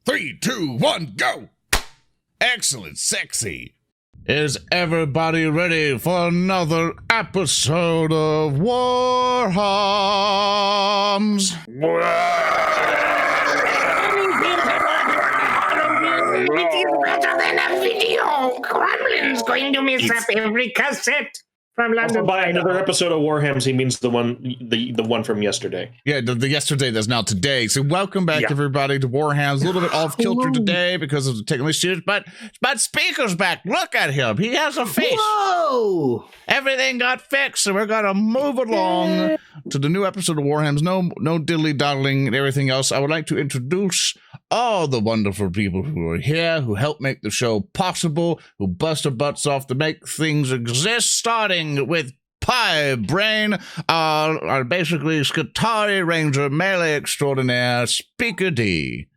3, 2, 1, go! Excellent, sexy. Is everybody ready for another episode of Warhams? It is better than a video. Gremlin's going to mess up every cassette from London. By another episode of Warhams, he means the one from yesterday. Yeah, the yesterday that's now today. So welcome back, everybody, to Warhams. A little bit off kilter today because of the technical issues, but Speaker's back. Look at him. He has a face. Whoa! Everything got fixed, so we're gonna move along to the new episode of Warhams. No diddly-daddling and everything else. I would like to introduce all the wonderful people who are here, who help make the show possible, who bust their butts off to make things exist, starting with Pie Brain, our basically Skitarii Ranger melee extraordinaire, Speaker D.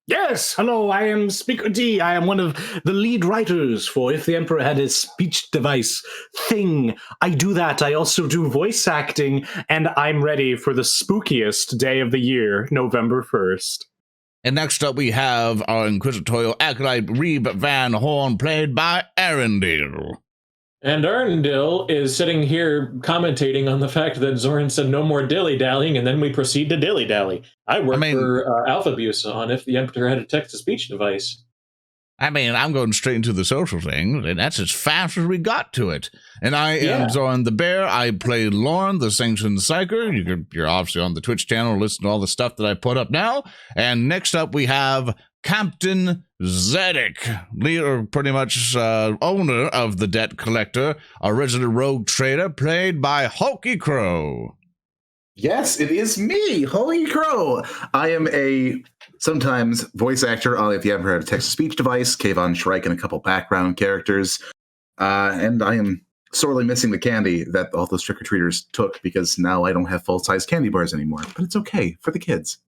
Yes, hello, I am Speaker D. I am one of the lead writers for If the Emperor Had His Speech Device thing. I do that. I also do voice acting, and I'm ready for the spookiest day of the year, November 1st. And next up we have our inquisitorial acolyte, Reeb Van Horn, played by Arendelle. And Arendelle is sitting here commentating on the fact that Zoran said no more dilly-dallying, and then we proceed to dilly-dally. I work for Alphabuse on If the Emperor Had a Text-to-Speech Device. I mean, I'm going straight into the social thing, and that's as fast as we got to it. And I am Zoran the Bear. I play Lauren, the Sanctioned Psyker. You're obviously on the Twitch channel, listen to all the stuff that I put up now. And next up, we have Captain Zedek, leader, pretty much owner of the Debt Collector, a resident rogue trader, played by Hulky Crow. Yes, it is me, Holy Crow. I am a sometimes voice actor on If the Emperor Had a Text-to-Speech Device, Kayvon Shrike, and a couple background characters. And I am sorely missing the candy that all those trick-or-treaters took because now I don't have full-size candy bars anymore. But it's okay, for the kids.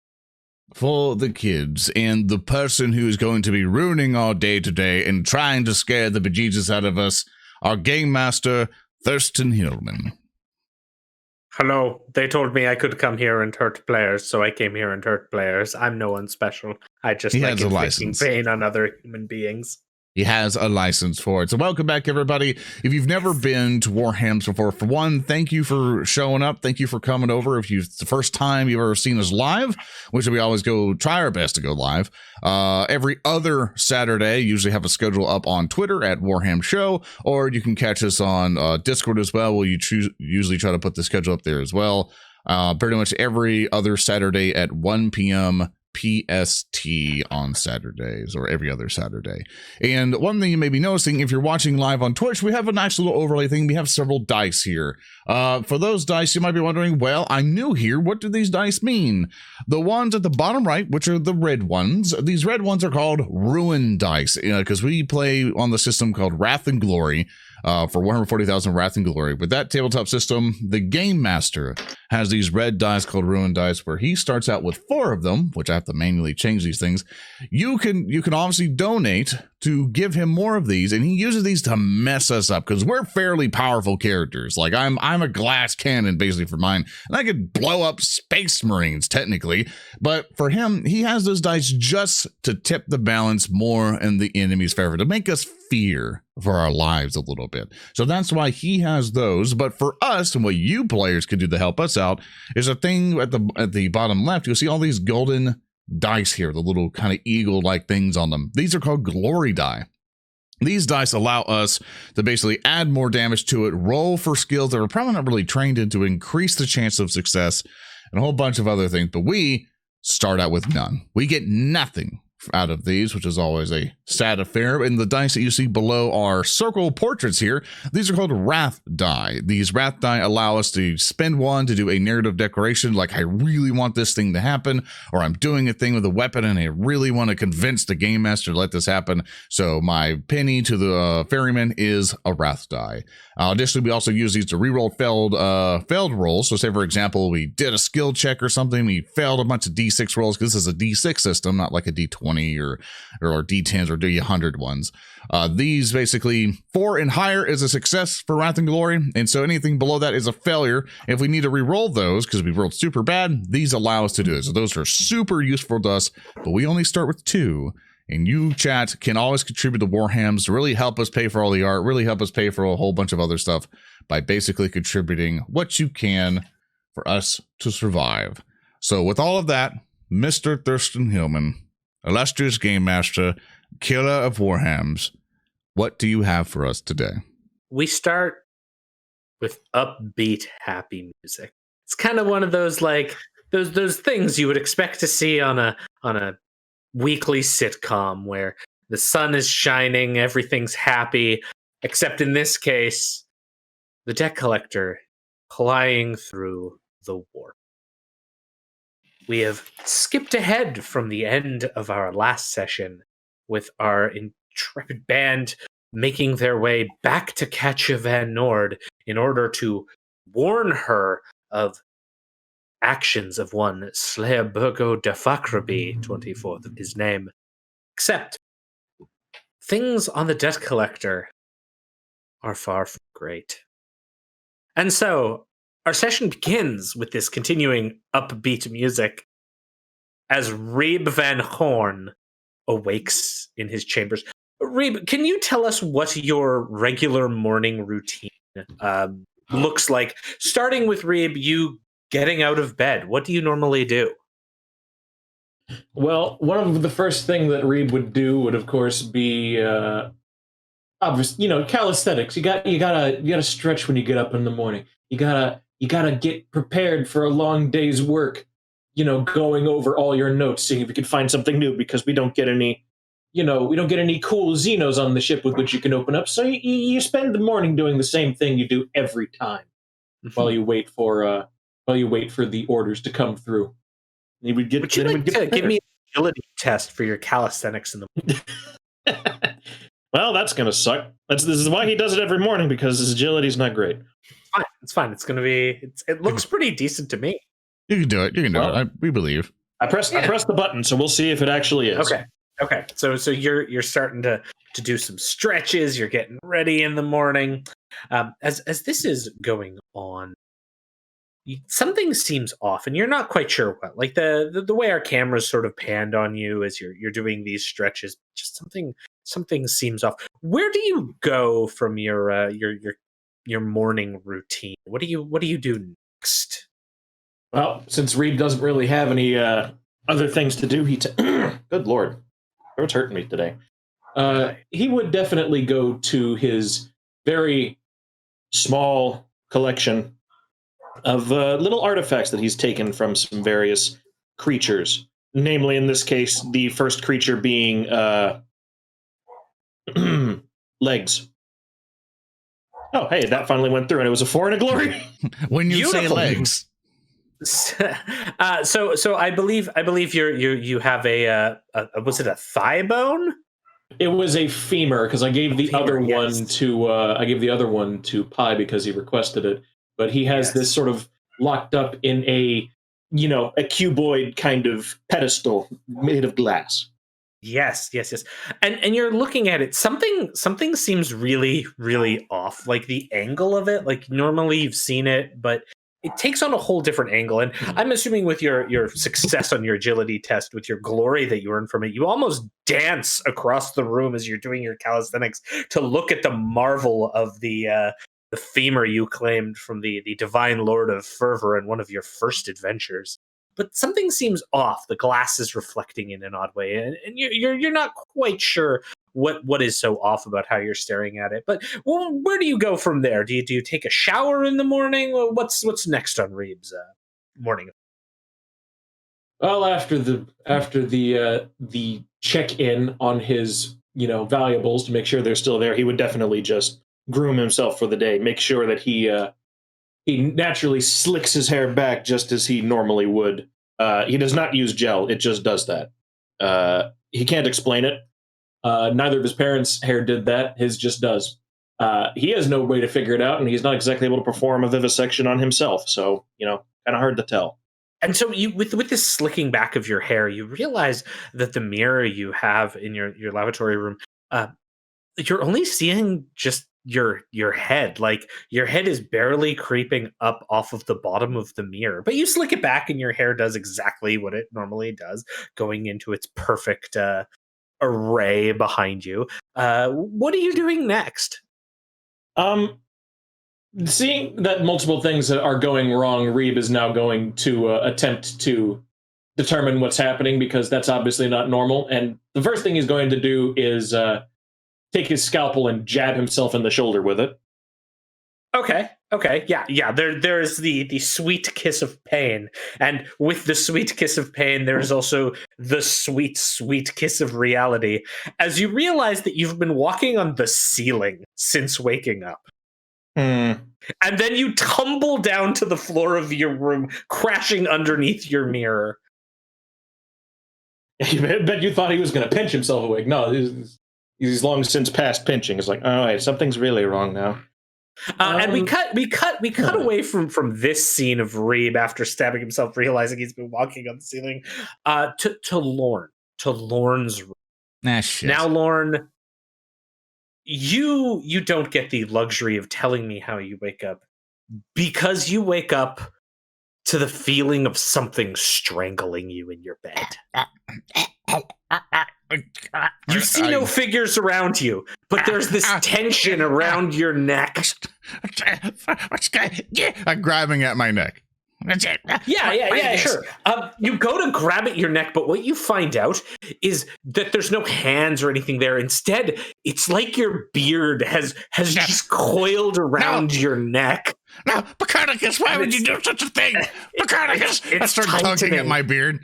For the kids, and the person who's going to be ruining our day today and trying to scare the bejesus out of us, our game master, Thurston Hillman. Hello. They told me I could come here and hurt players, so I came here and hurt players. I'm no one special. I just like inflicting pain on other human beings. He has a license for it. So welcome back, everybody. If you've never been to Warhams before, for one, thank you for showing up. Thank you for coming over. If it's the first time you've ever seen us live, which we always try our best to go live. Every other Saturday, usually have a schedule up on Twitter at Warham Show, or you can catch us on Discord as well, where you usually try to put the schedule up there as well. Pretty much every other Saturday at 1 p.m. PST on Saturdays, or every other Saturday. And one thing you may be noticing, if you're watching live on Twitch, we have a nice little overlay thing. We have several dice here. For those dice, you might be wondering, well, I'm new here. What do these dice mean? The ones at the bottom right, which are the red ones, these red ones are called Ruin dice, because we play on the system called Wrath and Glory. For 140,000 Wrath and Glory. With that tabletop system, the Game Master has these red dice called Ruin dice, where he starts out with 4 of them, which I have to manually change these things. You can obviously donate to give him more of these, and he uses these to mess us up, because we're fairly powerful characters. Like, I'm a glass cannon, basically, for mine, and I could blow up Space Marines, technically. But for him, he has those dice just to tip the balance more in the enemy's favor, to make us fear for our lives a little bit. So that's why he has those. But for us, and what you players could do to help us out, is a thing at the bottom left. You'll see all these golden dice here, the little kind of eagle-like things on them. These are called glory die. These dice allow us to basically add more damage to it, roll for skills that we're probably not really trained in to increase the chance of success, and a whole bunch of other things. But we start out with none. We get nothing out of these, which is always a sad affair. And the dice that you see below are circle portraits here. These are called Wrath die. These Wrath die allow us to spend one to do a narrative declaration, like I really want this thing to happen, or I'm doing a thing with a weapon and I really want to convince the Game Master to let this happen. So my penny to the ferryman is a Wrath die. Additionally, we also use these to reroll failed rolls. So say, for example, we did a skill check or something, we failed a bunch of D6 rolls, because this is a D6 system, not like a D20. D20 or D10s or D100 ones. These basically 4 and higher is a success for Wrath and Glory, and so anything below that is a failure. If we need to re-roll those because we rolled super bad, these allow us to do it. So those are super useful to us, but we only start with 2. And you, chat, can always contribute to Warhams to really help us pay for all the art, really help us pay for a whole bunch of other stuff by basically contributing what you can for us to survive. So with all of that, Mr. Thurston Hillman, illustrious game master, killer of Warhams, what do you have for us today? We start with upbeat, happy music. It's kind of one of those like those things you would expect to see on a weekly sitcom where the sun is shining, everything's happy, except in this case, the deck collector flying through the warp. We have skipped ahead from the end of our last session with our intrepid band making their way back to Katja Van Nord in order to warn her of actions of one Slayer Burgo de Fakraby, 24th of his name. Except, things on the debt collector are far from great. And so, our session begins with this continuing upbeat music as Reeb Van Horn awakes in his chambers. Reeb, can you tell us what your regular morning routine looks like? Starting with Reeb, you getting out of bed. What do you normally do? Well, one of the first thing that Reeb would do would, of course, be obvious, calisthenics. You gotta stretch when you get up in the morning. You gotta get prepared for a long day's work. Going over all your notes, seeing if you can find something new, because we don't get any cool Xenos on the ship with which you can open up. So you spend the morning doing the same thing you do every time while you wait for the orders to come through. Would you like to give me an agility test for your calisthenics in the morning? Well, that's going to suck. This is why he does it every morning, because his agility's not great. It's fine. It's going to be... It looks pretty decent to me. You can do it. We believe. I press the button, so we'll see if it actually is. Okay. So you're starting to do some stretches. You're getting ready in the morning. As this is going on, something seems off, and you're not quite sure what. Like the way our cameras sort of panned on you as you're doing these stretches, just something seems off. Where do you go from your morning routine? What do you do next? Well, since Reeb doesn't really have any other things to do, good lord, throat's hurting me today. He would definitely go to his very small collection of little artifacts that he's taken from some various creatures. Namely, in this case, the first creature being legs. Oh, hey, that finally went through, and it was a 4 and a glory. When you say legs. So I believe you have a was it a thigh bone? It was a femur, because I gave the other one to Pi because he requested it. But he has this sort of locked up in a cuboid kind of pedestal made of glass. Yes. And you're looking at it. Something seems really, really off. Like the angle of it. Like normally you've seen it, but it takes on a whole different angle. And I'm assuming with your success on your agility test, with your glory that you earn from it, you almost dance across the room as you're doing your calisthenics to look at the marvel of the femur you claimed from the Divine Lord of Fervor in one of your first adventures. But something seems off. The glass is reflecting in an odd way, and you're not quite sure what is so off about how you're staring at it. But where do you go from there? Do you take a shower in the morning? What's next on Reeb's morning? Well, after the check-in on his valuables to make sure they're still there, he would definitely just groom himself for the day. Make sure that he naturally slicks his hair back just as he normally would. He does not use gel; it just does that. He can't explain it. Neither of his parents' hair did that. His just does. He has no way to figure it out, and he's not exactly able to perform a vivisection on himself. So, kind of hard to tell. And so you with this slicking back of your hair, you realize that the mirror you have in your lavatory room, you're only seeing just your head. Like your head is barely creeping up off of the bottom of the mirror. But you slick it back and your hair does exactly what it normally does, going into its perfect array behind you. What are you doing next? Seeing that multiple things are going wrong, Reeb is now going to attempt to determine what's happening, because that's obviously not normal. And the first thing he's going to do is take his scalpel and jab himself in the shoulder with it. Okay. Yeah. There's the sweet kiss of pain, and with the sweet kiss of pain, there's also the sweet, sweet kiss of reality. As you realize that you've been walking on the ceiling since waking up. And then you tumble down to the floor of your room, crashing underneath your mirror. I bet you thought he was going to pinch himself awake. No, he's long since past pinching. It's like, all right, something's really wrong now. And we cut away from this scene of Reeb after stabbing himself, realizing he's been walking on the ceiling, to Lorne's room. Nah, shit. Now, Lorne, you don't get the luxury of telling me how you wake up, because you wake up to the feeling of something strangling you in your bed. You see no figures around you, but there's this tension around your neck. I'm grabbing at my neck. Yeah, sure. You go to grab at your neck, but what you find out is that there's no hands or anything there. Instead, it's like your beard has just coiled around your neck. No, Pacarnicus, why would you do such a thing? Pacarnicus! I start tugging at my beard.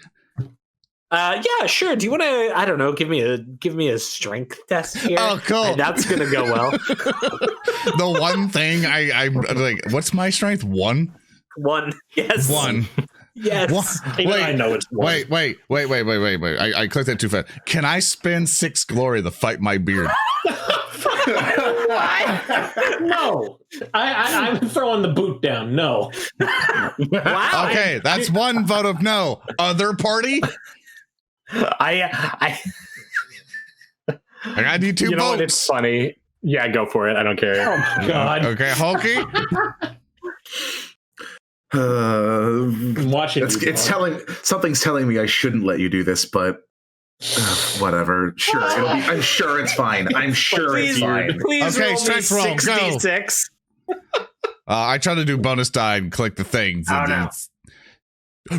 Yeah, sure. Do you want to? I don't know. Give me a strength test here. Oh, cool. And that's gonna go well. The one thing I'm like, what's my strength? One. Yes. One. Yes. Wait, I know it's one. Wait. I clicked that too fast. Can I spend 6 glory to fight my beard? No. I'm throwing the boot down. No. Wow. Okay, that's one vote of no. Other party? I need 2 you know votes. what? It's funny. Yeah, go for it. I don't care. Oh my God. Okay, Hulky. I'm watching. Something's telling me I shouldn't let you do this, but whatever. Sure, I'm sure it's fine. I'm sure it's fine. Please Okay, roll me strength roll, go. 6d6. I tried to do bonus die and click the things. Oh, no.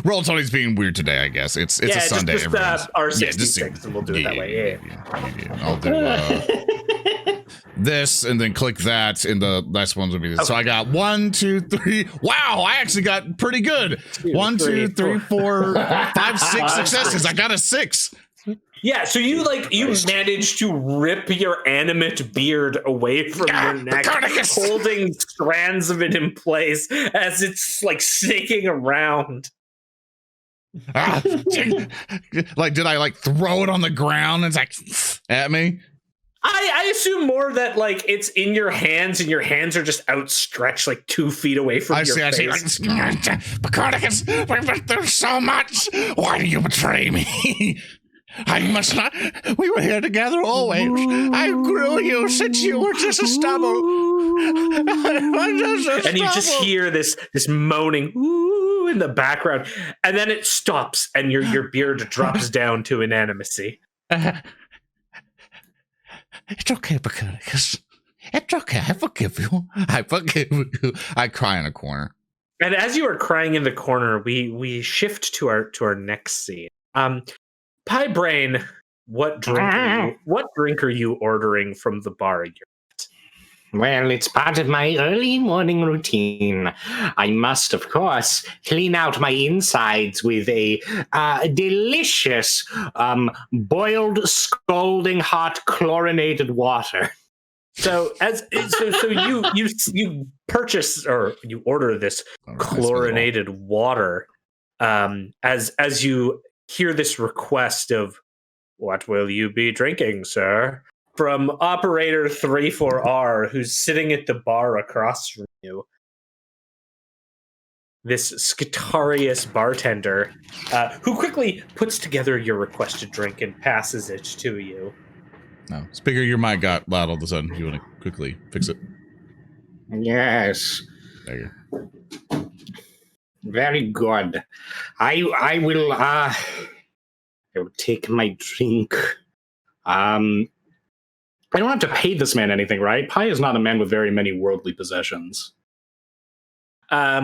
Roll Tony's being weird today, I guess. It's a Sunday. Just R66, and we'll do it that way. Yeah. I'll do this and then click that, and the last ones will be this. Okay. So I got 1, 2, 3. Wow, I actually got pretty good. 1, 2, 3, 4, 5, 6 successes. I got a 6. Yeah, so you managed to rip your animate beard away from your neck, holding strands of it in place as it's like snaking around. Like, did I like throw it on the ground and it's like at me? I assume more that like it's in your hands and your hands are just outstretched like 2 feet away from your face. I see. Pacarnicus, we've been through so much. Why do you betray me? I must not. We were here together always. I grew you since you were just a stubble. And you just hear this moaning ooh in the background, and then it stops, and your beard drops down to inanimacy. It's okay, Pacarnicus. It's okay. I forgive you. I cry in a corner. And as you are crying in the corner, we shift to our next scene. Pie Brain, what drink are you ordering from the bar you're at? Well, it's part of my early morning routine. I must, of course, clean out my insides with a delicious boiled, scalding hot chlorinated water. So you purchase or you order this chlorinated water as you hear this request of, "What will you be drinking, sir?" from operator 34R, who's sitting at the bar across from you. this Skitarius bartender, who quickly puts together your requested drink and passes it to you. No, Speaker, your mic got loud all of a sudden. You want to quickly fix it? Yes. There you go. Very good. I will take my drink. I don't have to pay this man anything, right? Pi is not a man with very many worldly possessions. I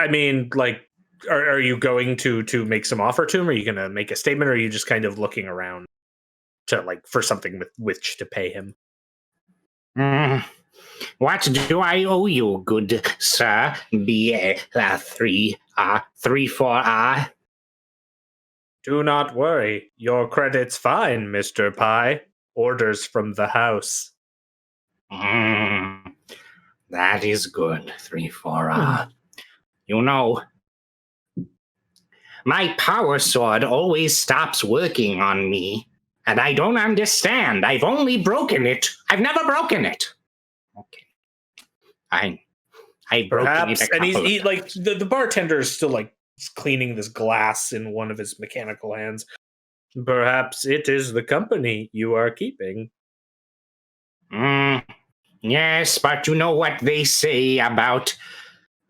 mean, like, are you going to make some offer to him? Are you going to make a statement, or are you just kind of looking around to like for something with which to pay him? What do I owe you, good sir? Be 3-4. Do not worry. Your credit's fine, Mr. Pi. Orders from the house. That is good. 3-4. You know, my power sword always stops working on me, and I don't understand. I've only broken it. I've never broken it. Okay. I broke it. And he like the bartender is still like cleaning this glass in one of his mechanical hands. Perhaps it is the company you are keeping. Yes, but you know what they say about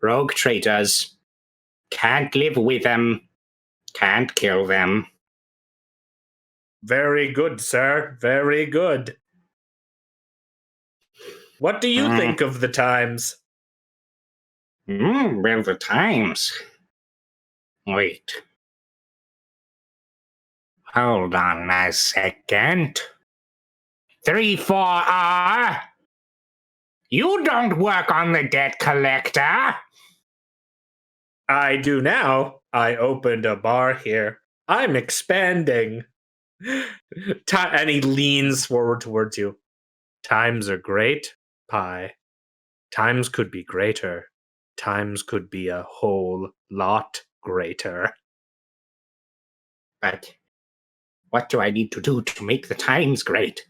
rogue traitors. Can't live with them. Can't kill them. Very good, sir. Very good. What do you think of the times? Well, the times. Wait. Hold on a second. 3-4. You don't work on the debt collector. I do now. I opened a bar here. I'm expanding. And he leans forward towards you. Times are great, Pi. Times could be greater. Times could be a whole lot greater. But what do I need to do to make the times great?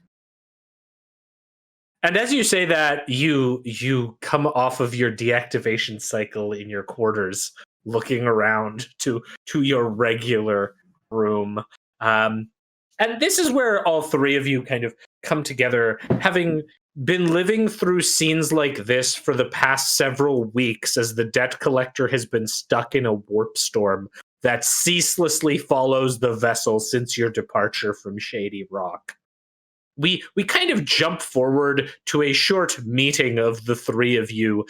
And as you say that, you come off of your deactivation cycle in your quarters, looking around to your regular room. And this is where all three of you kind of come together, having been living through scenes like this for the past several weeks as the debt collector has been stuck in a warp storm that ceaselessly follows the vessel since your departure from Shady Rock. We kind of jump forward to a short meeting of the three of you,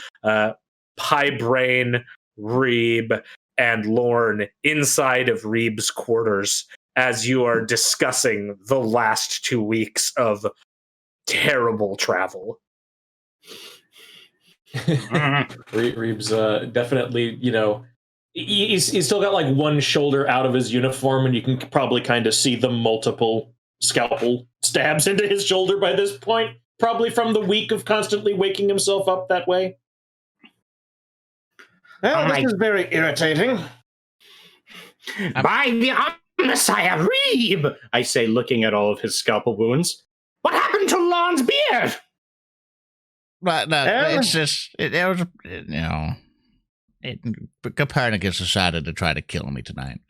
Piebrain, Reeb, and Lorne, inside of Reeb's quarters as you are discussing the last 2 weeks of terrible travel. Reeb's definitely, he's still got like one shoulder out of his uniform, and you can probably kind of see the multiple scalpel stabs into his shoulder by this point, probably from the week of constantly waking himself up that way. Well, this is very irritating. By the Messiah Reeb, I say, looking at all of his scalpel wounds. What happened to Lorne's beard? But no, it's just Copernicus decided to try to kill me tonight.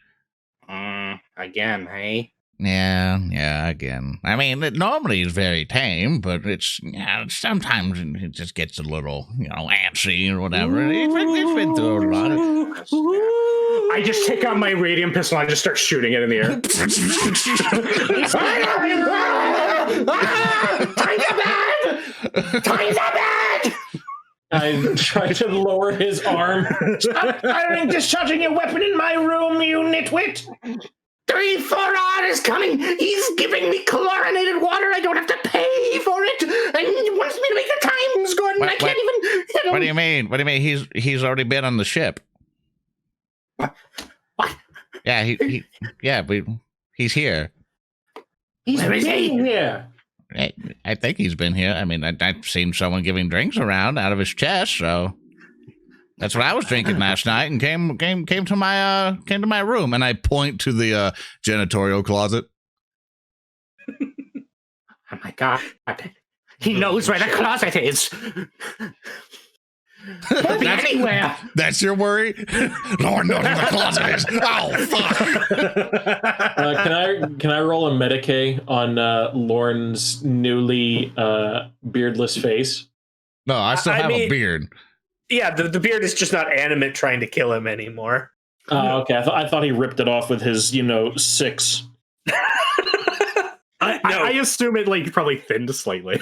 Again, hey? Yeah, again. I mean, normally he's very tame, but sometimes it just gets a little, antsy or whatever. It's been through a lot. I just take out my radium pistol and I just start shooting it in the air. Times are bad! I try to lower his arm. Stop firing, discharging your weapon in my room, you nitwit! 3-4 is coming. He's giving me chlorinated water. I don't have to pay for it. And he wants me to make the times good, and I can't even hit him. What do you mean? What do you mean? He's already been on the ship. What? Yeah, he's here. He's busy. Yeah. I think he's been here. I mean, I've seen someone giving drinks around out of his chest, so that's what I was drinking last night, and came to my room, and I point to the janitorial closet. Oh my God! He knows where the closet is. Could be anywhere. That's your worry? Lord knows where the closet is. Oh, fuck. Can I roll a Medicaid on Lorne's newly beardless face? No, I still have a beard. Yeah, the beard is just not animate trying to kill him anymore. Okay, I thought he ripped it off with his, 6. I assume it like probably thinned slightly.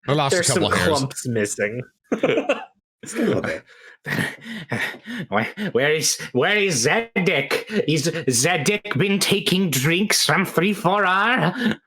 I lost There's a couple some hairs. clumps missing. Just a little bit. Where is Zedek? Is Zedek been taking drinks from 3-4R?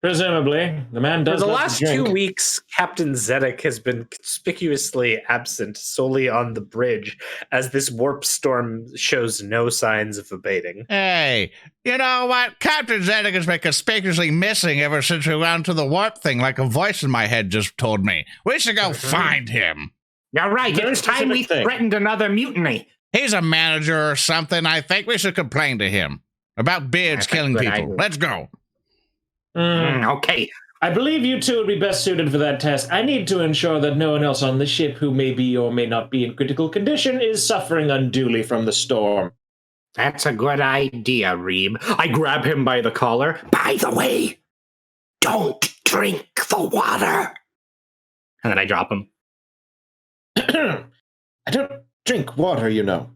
Presumably, the man For does. the love to last drink. 2 weeks, Captain Zedek has been conspicuously absent solely on the bridge, as this warp storm shows no signs of abating. Hey, you know what? Captain Zedek has been conspicuously missing ever since we went to the warp thing, like a voice in my head just told me. We should go find him. You're right. Very It's time we specific thing. threatened another mutiny. He's a manager or something. I think we should complain to him about beards That's a killing good people. idea. Let's go. Okay. I believe you two would be best suited for that task. I need to ensure that no one else on the ship who may be or may not be in critical condition is suffering unduly from the storm. That's a good idea, Reeb. I grab him by the collar. By the way, don't drink the water. And then I drop him. I don't drink water, you know.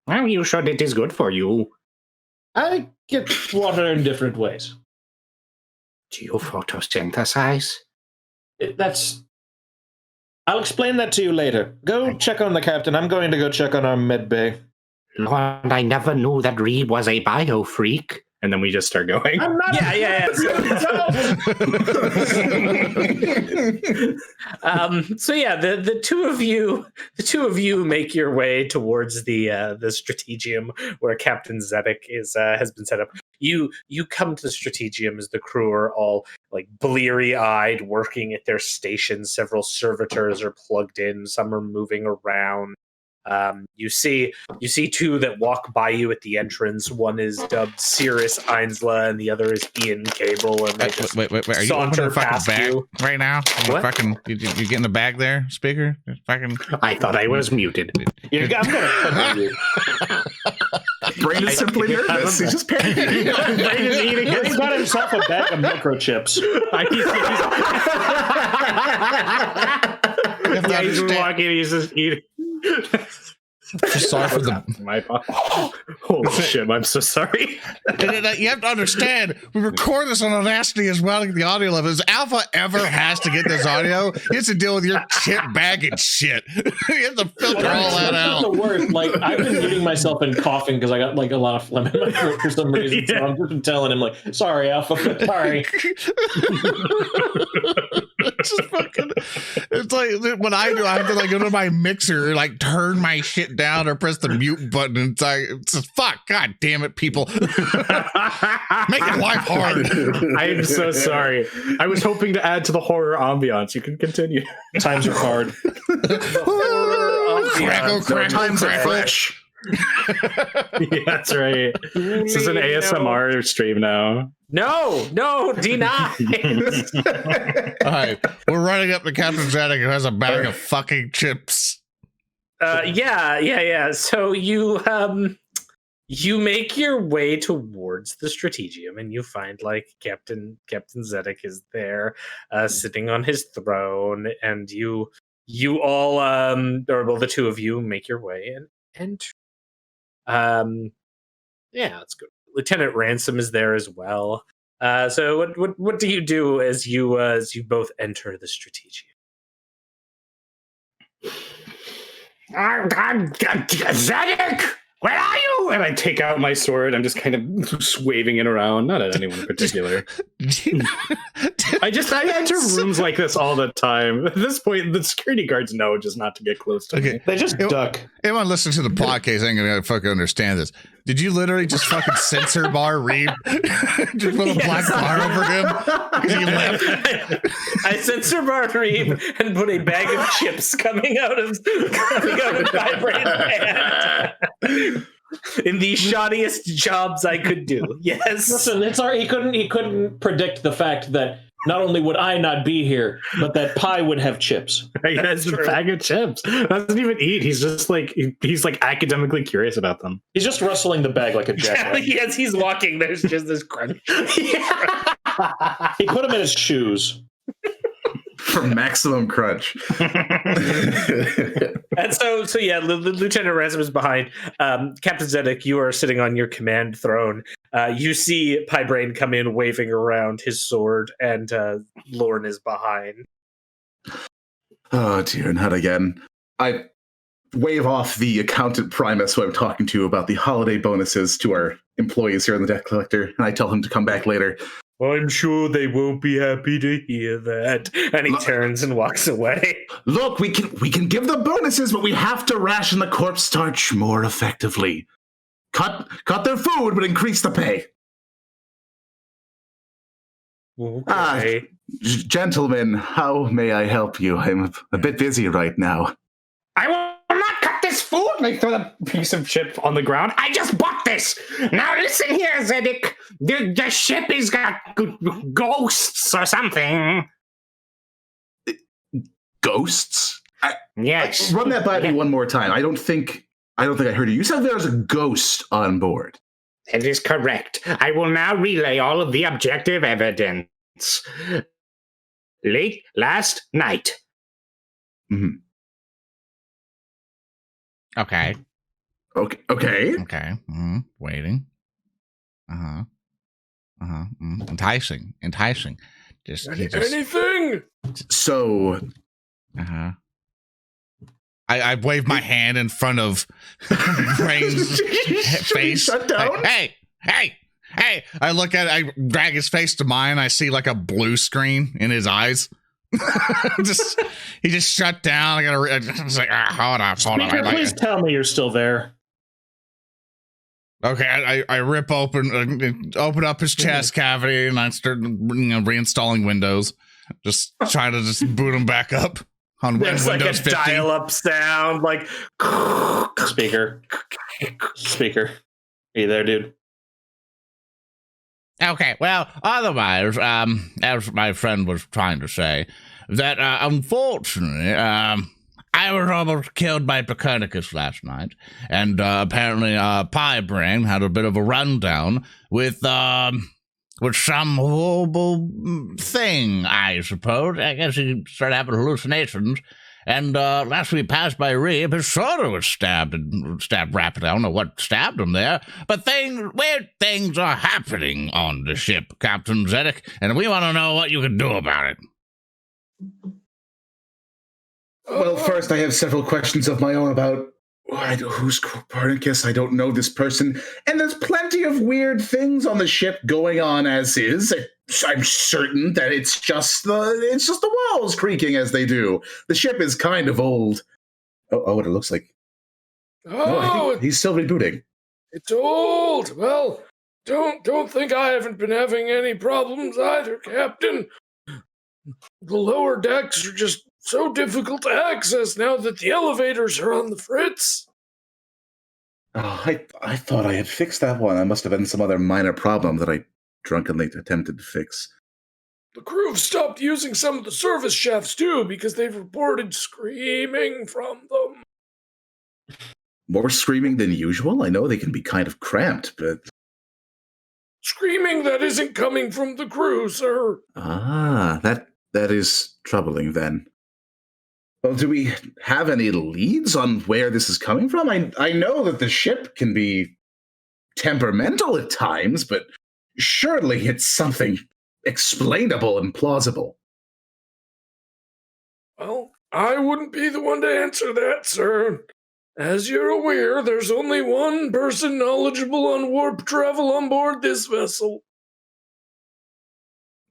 Well, you should. It is good for you. I get water in different ways. Do you photosynthesize? I'll explain that to you later. Go check on the captain. I'm going to go check on our med bay. Lord, I never knew that Reeb was a bio freak. And then we just start going. I'm not. Yeah. So yeah, the two of you make your way towards the strategium where Captain Zedek has been set up. You come to the strategium as the crew are all like bleary-eyed, working at their stations. Several servitors are plugged in. Some are moving around. You see two that walk by you at the entrance. One is dubbed Cirrus Einsla, and the other is Ian Cable. And they just Wait. Are you opening saunter your fucking past bag you. right now? What? You getting the bag there, speaker? Fucking. I thought I was muted. I'm going to you. Brain is simply nervous. He's just panicking. Brain is eating He's his got himself a bag of microchips. He's just walking. He's just eating. Just sorry for the. Holy shit! I'm so sorry. You have to understand, we record this on Audacity as well, like the audio level. If Alpha ever has to get this audio, he has to deal with your chip bag and shit. You have to filter all that out. The worst. Like I've been muting myself and coughing because I got like a lot of phlegm in my throat for some reason. So I'm just telling him like, "Sorry, Alpha. Sorry." It's like when I do, I have to like go to my mixer, like turn my shit down or press the mute button. It's like, fuck, god damn it, people. Making life hard. I am so sorry. I was hoping to add to the horror ambiance. You can continue. Times are hard. Crackle, Times are crackle. fresh. Yeah, that's right. This is an ASMR stream now. No, deny. All right, we're running up to Captain Zedek who has a bag of fucking chips. Yeah. So you make your way towards the strategium, and you find like Captain Zedek is there, sitting on his throne, and you all the two of you make your way and enter. Yeah, that's good. Lieutenant Ransom is there as well. So what do you do as you both enter the strategium? Zedek, where are you? And I take out my sword. I'm just kind of waving it around, not at anyone in particular. I enter rooms like this all the time. At this point, the security guards know just not to get close to me. They just duck. Anyone listening to the podcast ain't gonna fucking understand this. Did you literally just fucking censor bar Reeb? Just put a black bar over him because he left? I censor bar Reeb and put a bag of chips coming out of my brain hand. In the shoddiest jobs I could do. Yes. Listen, it's he couldn't predict the fact that not only would I not be here, but that pie would have chips. He has a bag of chips. Doesn't even eat. He's just like he's like academically curious about them. He's just rustling the bag like a jackrabbit. Yes, he's walking. There's just this crunch. He put them in his shoes. For maximum crunch. And so yeah, Lieutenant Ransom is behind. Captain Zedek, you are sitting on your command throne. You see Piebrain come in waving around his sword, and Lorne is behind. Oh dear, not again. I wave off the accountant Primus who I'm talking to about the holiday bonuses to our employees here in the Debt Collector, and I tell him to come back later. I'm sure they won't be happy to hear that. And he turns and walks away. Look, we can give the bonuses, but we have to ration the corpse starch more effectively. Cut their food, but increase the pay. Okay. Gentlemen, how may I help you? I'm a bit busy right now. I will not cut this food. I throw a piece of chip on the ground. I just bought this. Now listen here, Zedek. The ship has got ghosts or something. Ghosts? Yes. Run that by me one more time. I don't think I heard you. You said there's a ghost on board. That is correct. I will now relay all of the objective evidence. Late last night. Mm-hmm. Okay. Okay. Okay. Waiting. Enticing. Just anything. So. I wave my hand in front of Brain's face. Shut down. Hey! I look at it, I drag his face to mine. I see like a blue screen in his eyes. He just shut down. I was like, hold on. Please tell me you're still there. Okay, I rip open up his chest cavity, and I start reinstalling Windows. Just trying to just boot him back up on There's Windows like a 50. dial-up sound, like Speaker. Are you there, dude? Okay, well, otherwise, as my friend was trying to say, that unfortunately, I was almost killed by Copernicus last night, and apparently Piebrain had a bit of a rundown with some horrible thing, I suppose. I guess he started having hallucinations. And last we passed by Reeb, his shoulder was stabbed rapidly. I don't know what stabbed him there, but weird things are happening on the ship, Captain Zedek, and we want to know what you can do about it. Well, first, I have several questions of my own about who's Copernicus. I don't know this person, and there's plenty of weird things on the ship going on as is. I'm certain that it's just the walls creaking as they do. The ship is kind of old. Oh, what it looks like. I think he's still rebooting. It's old. Well, don't think I haven't been having any problems either, Captain. The lower decks are just so difficult to access now that the elevators are on the fritz. Oh, I thought I had fixed that one. That must have been some other minor problem that I drunkenly attempted to fix. The crew have stopped using some of the service shafts too because they've reported screaming from them. More screaming than usual? I know they can be kind of cramped, but... Screaming that isn't coming from the crew, sir. Ah, that is troubling then. Well, do we have any leads on where this is coming from? I know that the ship can be temperamental at times, but surely it's something explainable and plausible. Well, I wouldn't be the one to answer that, sir. As you're aware, there's only one person knowledgeable on warp travel on board this vessel.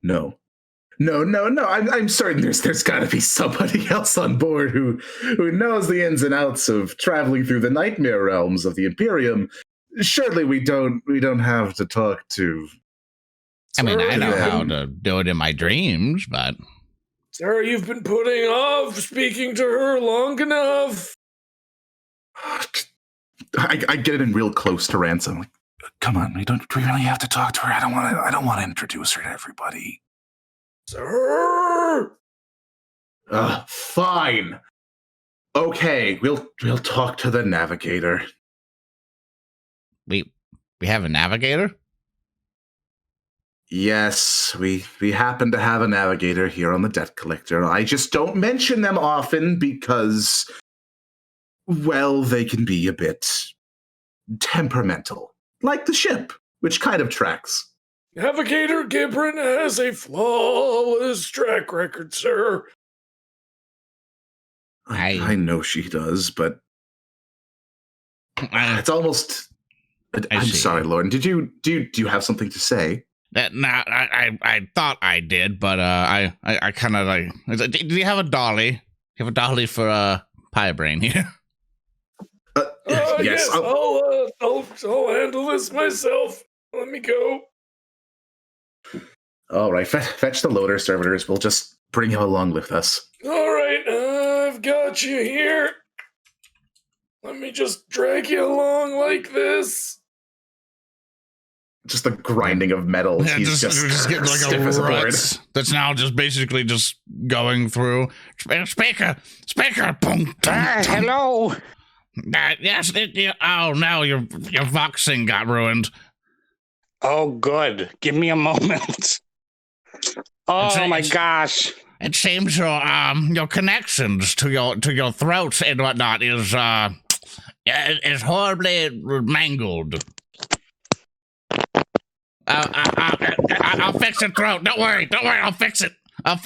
No. I'm certain there's got to be somebody else on board who knows the ins and outs of traveling through the nightmare realms of the Imperium. Surely we don't have to talk to. I mean, I know how to do it in my dreams, but Sir, you've been putting off speaking to her long enough. I get it in real close to Ransom. Like, come on, we really have to talk to her. I don't want to introduce her to everybody. Sir! Fine. Okay, we'll talk to the navigator. We have a navigator? Yes, we happen to have a navigator here on the Debt Collector. I just don't mention them often because, well, they can be a bit temperamental. Like the ship, which kind of tracks. Navigator Gibran has a flawless track record, sir. I know she does, but it's almost. I'm sorry, Lauren. Do you have something to say? I thought I did, but I kind of like. Do you have a dolly? You have a dolly for Pie Brain here? Yes, I'll handle this myself. Let me go. All right, fetch the loader, servitors. We'll just bring him along with us. All right, I've got you here. Let me just drag you along like this. Just the grinding of metal. Yeah, He's just getting like stiff a as a board. rut that's now just basically just going through. Speaker, boom. Hello. Yes. Oh no, your voxing got ruined. Oh, good. Give me a moment. Oh my gosh. It seems your connections to your throat and whatnot is horribly mangled. I'll fix your throat. Don't worry. I'll fix it. Oh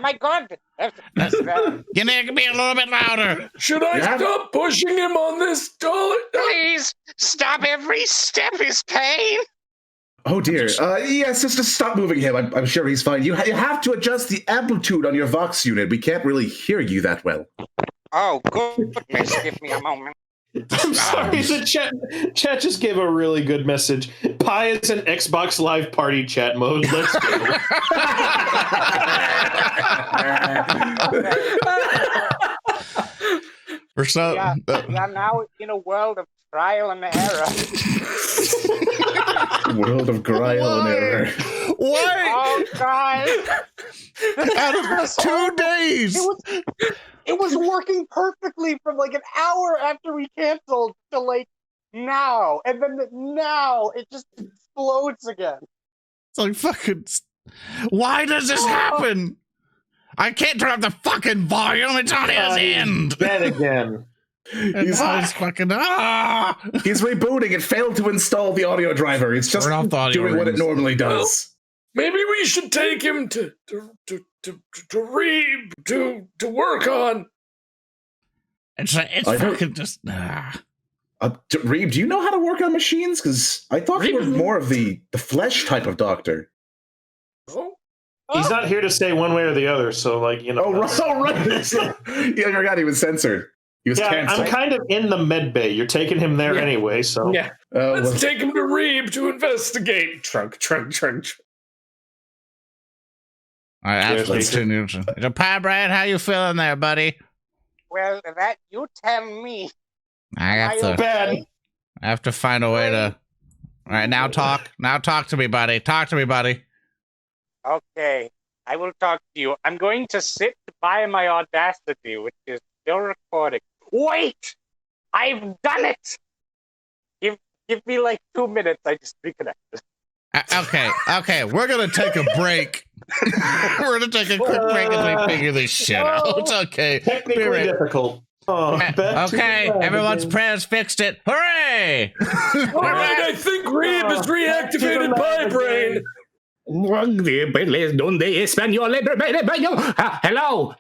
my God. You need to be a little bit louder. Should I stop pushing him on this dolly? Please stop. Every step is pain. Oh dear. Yes, just stop moving him. I'm sure he's fine. You have to adjust the amplitude on your Vox unit. We can't really hear you that well. Oh, goodness. Give me a moment. I'm sorry, the chat just gave a really good message. Pi is in Xbox Live Party chat mode. Let's go. We are now in a world of trial and error. World of trial and error. What? Oh, God. Out of 2 days. It was working perfectly from like an hour after we canceled to like now. And then now it just explodes again. It's like fucking. Why does this happen? I can't turn up the fucking volume. It's on his end. Dead again. He's fucking. He's rebooting. It failed to install the audio driver. It's just doing what it normally does. Maybe we should take him to work on. It's fucking just. Reeb, do you know how to work on machines? Because I thought you were more of the flesh type of doctor. He's not here to say one way or the other, so like you know. Oh right. Yeah, I forgot he was censored. He was canceled. I'm kind of in the med bay. You're taking him there anyway, so yeah. Let's take him to Reeb to investigate. Trunk. All right, absolutely. Pie Brad, how you feeling there, buddy? Well, that you tell me. I have to find a way to. All right, now talk. Now talk to me, buddy. Talk to me, buddy. Okay, I will talk to you. I'm going to sit by my Audacity, which is still recording. Wait! I've done it! Give me like 2 minutes. I just reconnected. Okay. We're gonna take a break. We're gonna take a quick break as we figure this shit out. It's okay. Technically difficult. Okay, everyone's prayers fixed it. Hooray! All right, I think Reeb has reactivated Pie Brain. Hello.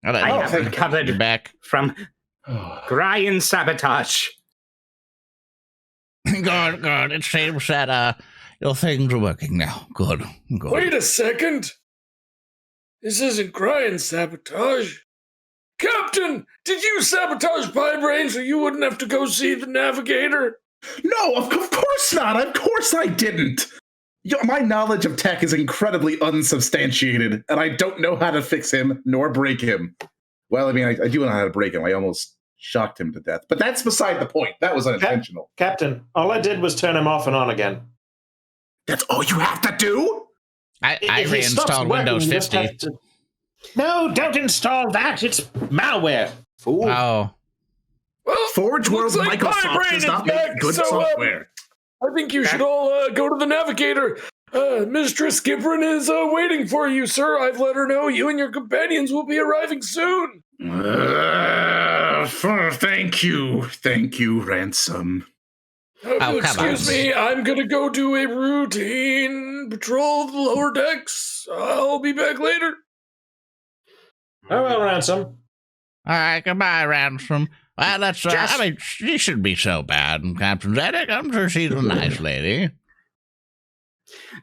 I have recovered back from Brian sabotage. Good. It seems that your things are working now. Good. Wait a second. This isn't Brian sabotage. Captain, did you sabotage Pie Brain so you wouldn't have to go see the navigator? No, of course not. Of course I didn't. My knowledge of tech is incredibly unsubstantiated, and I don't know how to fix him nor break him. Well, I mean, I do know how to break him. I almost shocked him to death. But that's beside the point. That was unintentional. Captain, all I did was turn him off and on again. That's all you have to do? I If it stops reinstalled working, Windows you just 50. have to- No, don't install that. It's malware. Fool. Oh, Well, Forge World looks like my Microsoft brain does is not make back, good so, software. I think you should all go to the Navigator. Mistress Gibran is waiting for you, sir. I've let her know you and your companions will be arriving soon. Thank you, Ransom. If Oh, you'll come on. excuse me, I'm gonna go do a routine patrol of the lower decks. I'll be back later. Farewell, Ransom. all right. Goodbye, Ransom. Well, that's. I mean, she shouldn't be so bad, Captain Zedek. I'm sure she's a nice lady.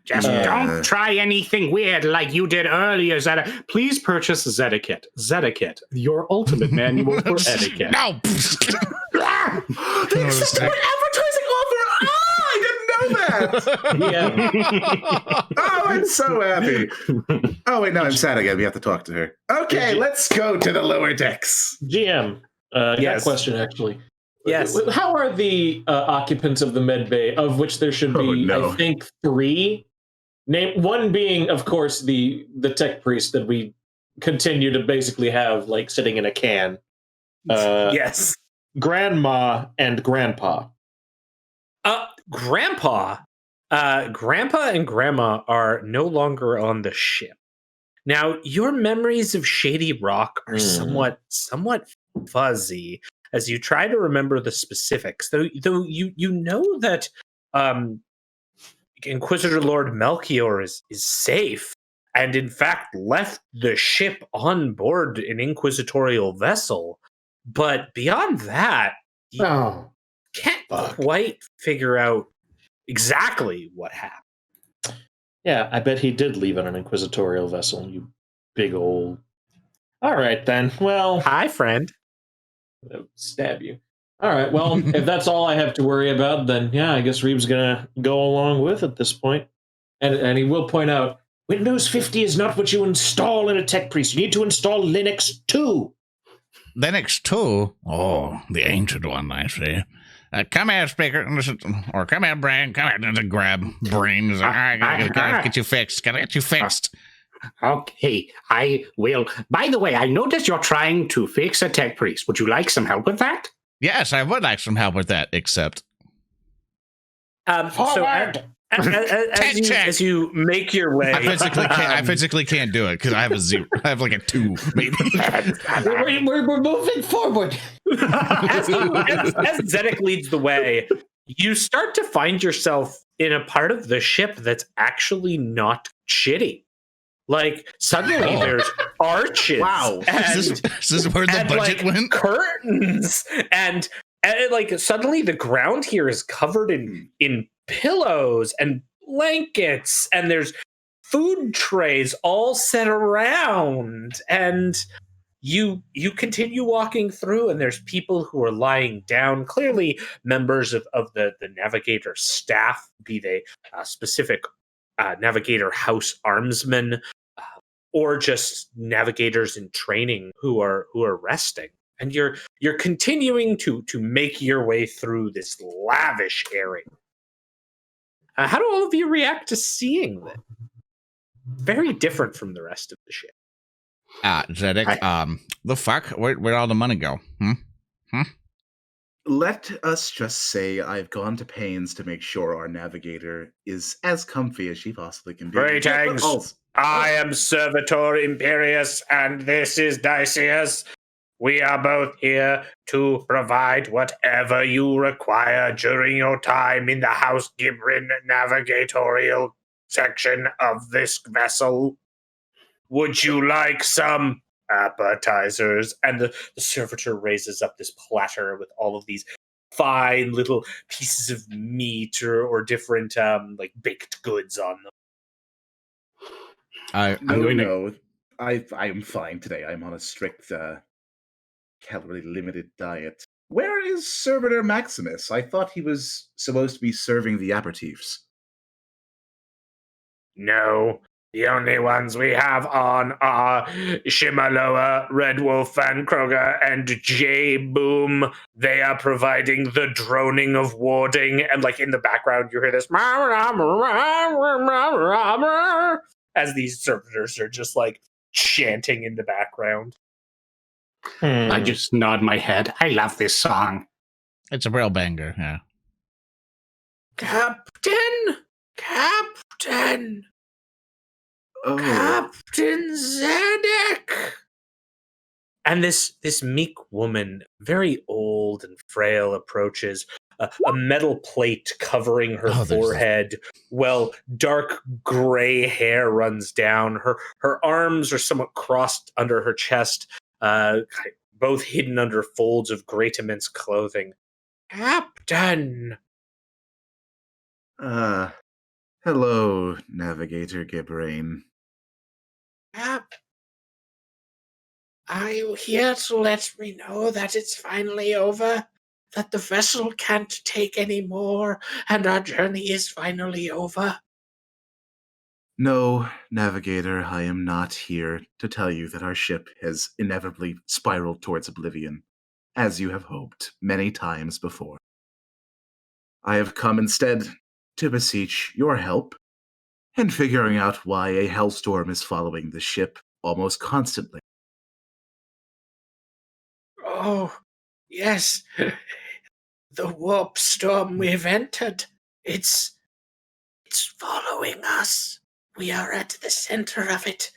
Just don't try anything weird like you did earlier, Zedek. Please purchase Zedekit. Zedekit, your ultimate manual for etiquette. No. They accepted my advertising offer! I didn't know that! Oh, I'm so happy. Oh, wait, no, I'm sad again. We have to talk to her. Okay, let's go to the lower decks. GM, I got a Yes. question actually. Yes. How are the occupants of the med bay, of which there should be, Oh, no. I think, 3? One being, of course, the tech priest that we continue to basically have like sitting in a can. Yes. Grandma and Grandpa. Grandpa and Grandma are no longer on the ship. Now, your memories of Shady Rock are somewhat fuzzy as you try to remember the specifics. Though you know that Inquisitor Lord Melchior is safe and in fact left the ship on board an inquisitorial vessel. But beyond that, you can't quite figure out exactly what happened. Yeah, I bet he did leave on an inquisitorial vessel, you big old... All right, then. Well... Hi, friend. I'll stab you. All right, well, if that's all I have to worry about, then yeah, I guess Reeb's gonna go along with at this point. And he will point out, Windows 50 is not what you install in a tech priest. You need to install Linux 2. Linux 2? Oh, the ancient one, I see. Come here, speaker. Listen, or come here, brain. Come here to grab brains. All right, gotta get you fixed. Gotta get you fixed. Okay, I will. By the way, I noticed you're trying to fix a tech priest. Would you like some help with that? Yes, I would like some help with that, except... Forward! As you make your way, I physically can't do it because I have a 0. I have like a 2, maybe. We're moving forward. as Zedek leads the way, you start to find yourself in a part of the ship that's actually not shitty. Like suddenly there's arches. Wow. Is this where the budget went? Curtains and like suddenly the ground here is covered in pillows and blankets, and there's food trays all set around, and you continue walking through, and there's people who are lying down, clearly members of the Navigator staff, be they specific Navigator House armsmen or just navigators in training who are resting. And you're continuing to make your way through this lavish area. How do all of you react to seeing that? Very different from the rest of the ship. Zedek, the fuck? Where'd all the money go? Let us just say I've gone to pains to make sure our navigator is as comfy as she possibly can be. Greetings. Also- I am Servitor Imperius, and this is Diceus. We are both here to provide whatever you require during your time in the House Gibran navigatorial section of this vessel. Would you like some appetizers? And the servitor raises up this platter with all of these fine little pieces of meat or different like baked goods on them. I am fine today. I'm on a strict calorie limited diet. Where is Servitor Maximus? I thought he was supposed to be serving the aperitifs. No, the only ones we have on are Shimaloa, Red Wolf, Van Kroger, and J Boom. They are providing the droning of warding, and like in the background you hear this. as these servitors are just like chanting in the background. I just nod my head. I love this song. It's a real banger, yeah. Captain! Captain! Oh, Captain Zedek! And this meek woman, very old and frail, approaches, a metal plate covering her forehead. Well, dark gray hair runs down. Her arms are somewhat crossed under her chest, both hidden under folds of great immense clothing. Captain! Hello, Navigator Gibrain. Are you here to let me know that it's finally over? That the vessel can't take any more, and our journey is finally over? No, Navigator, I am not here to tell you that our ship has inevitably spiraled towards oblivion, as you have hoped many times before. I have come instead to beseech your help in figuring out why a hellstorm is following the ship almost constantly. Oh, yes. The warp storm we've entered. It's following us. We are at the center of it.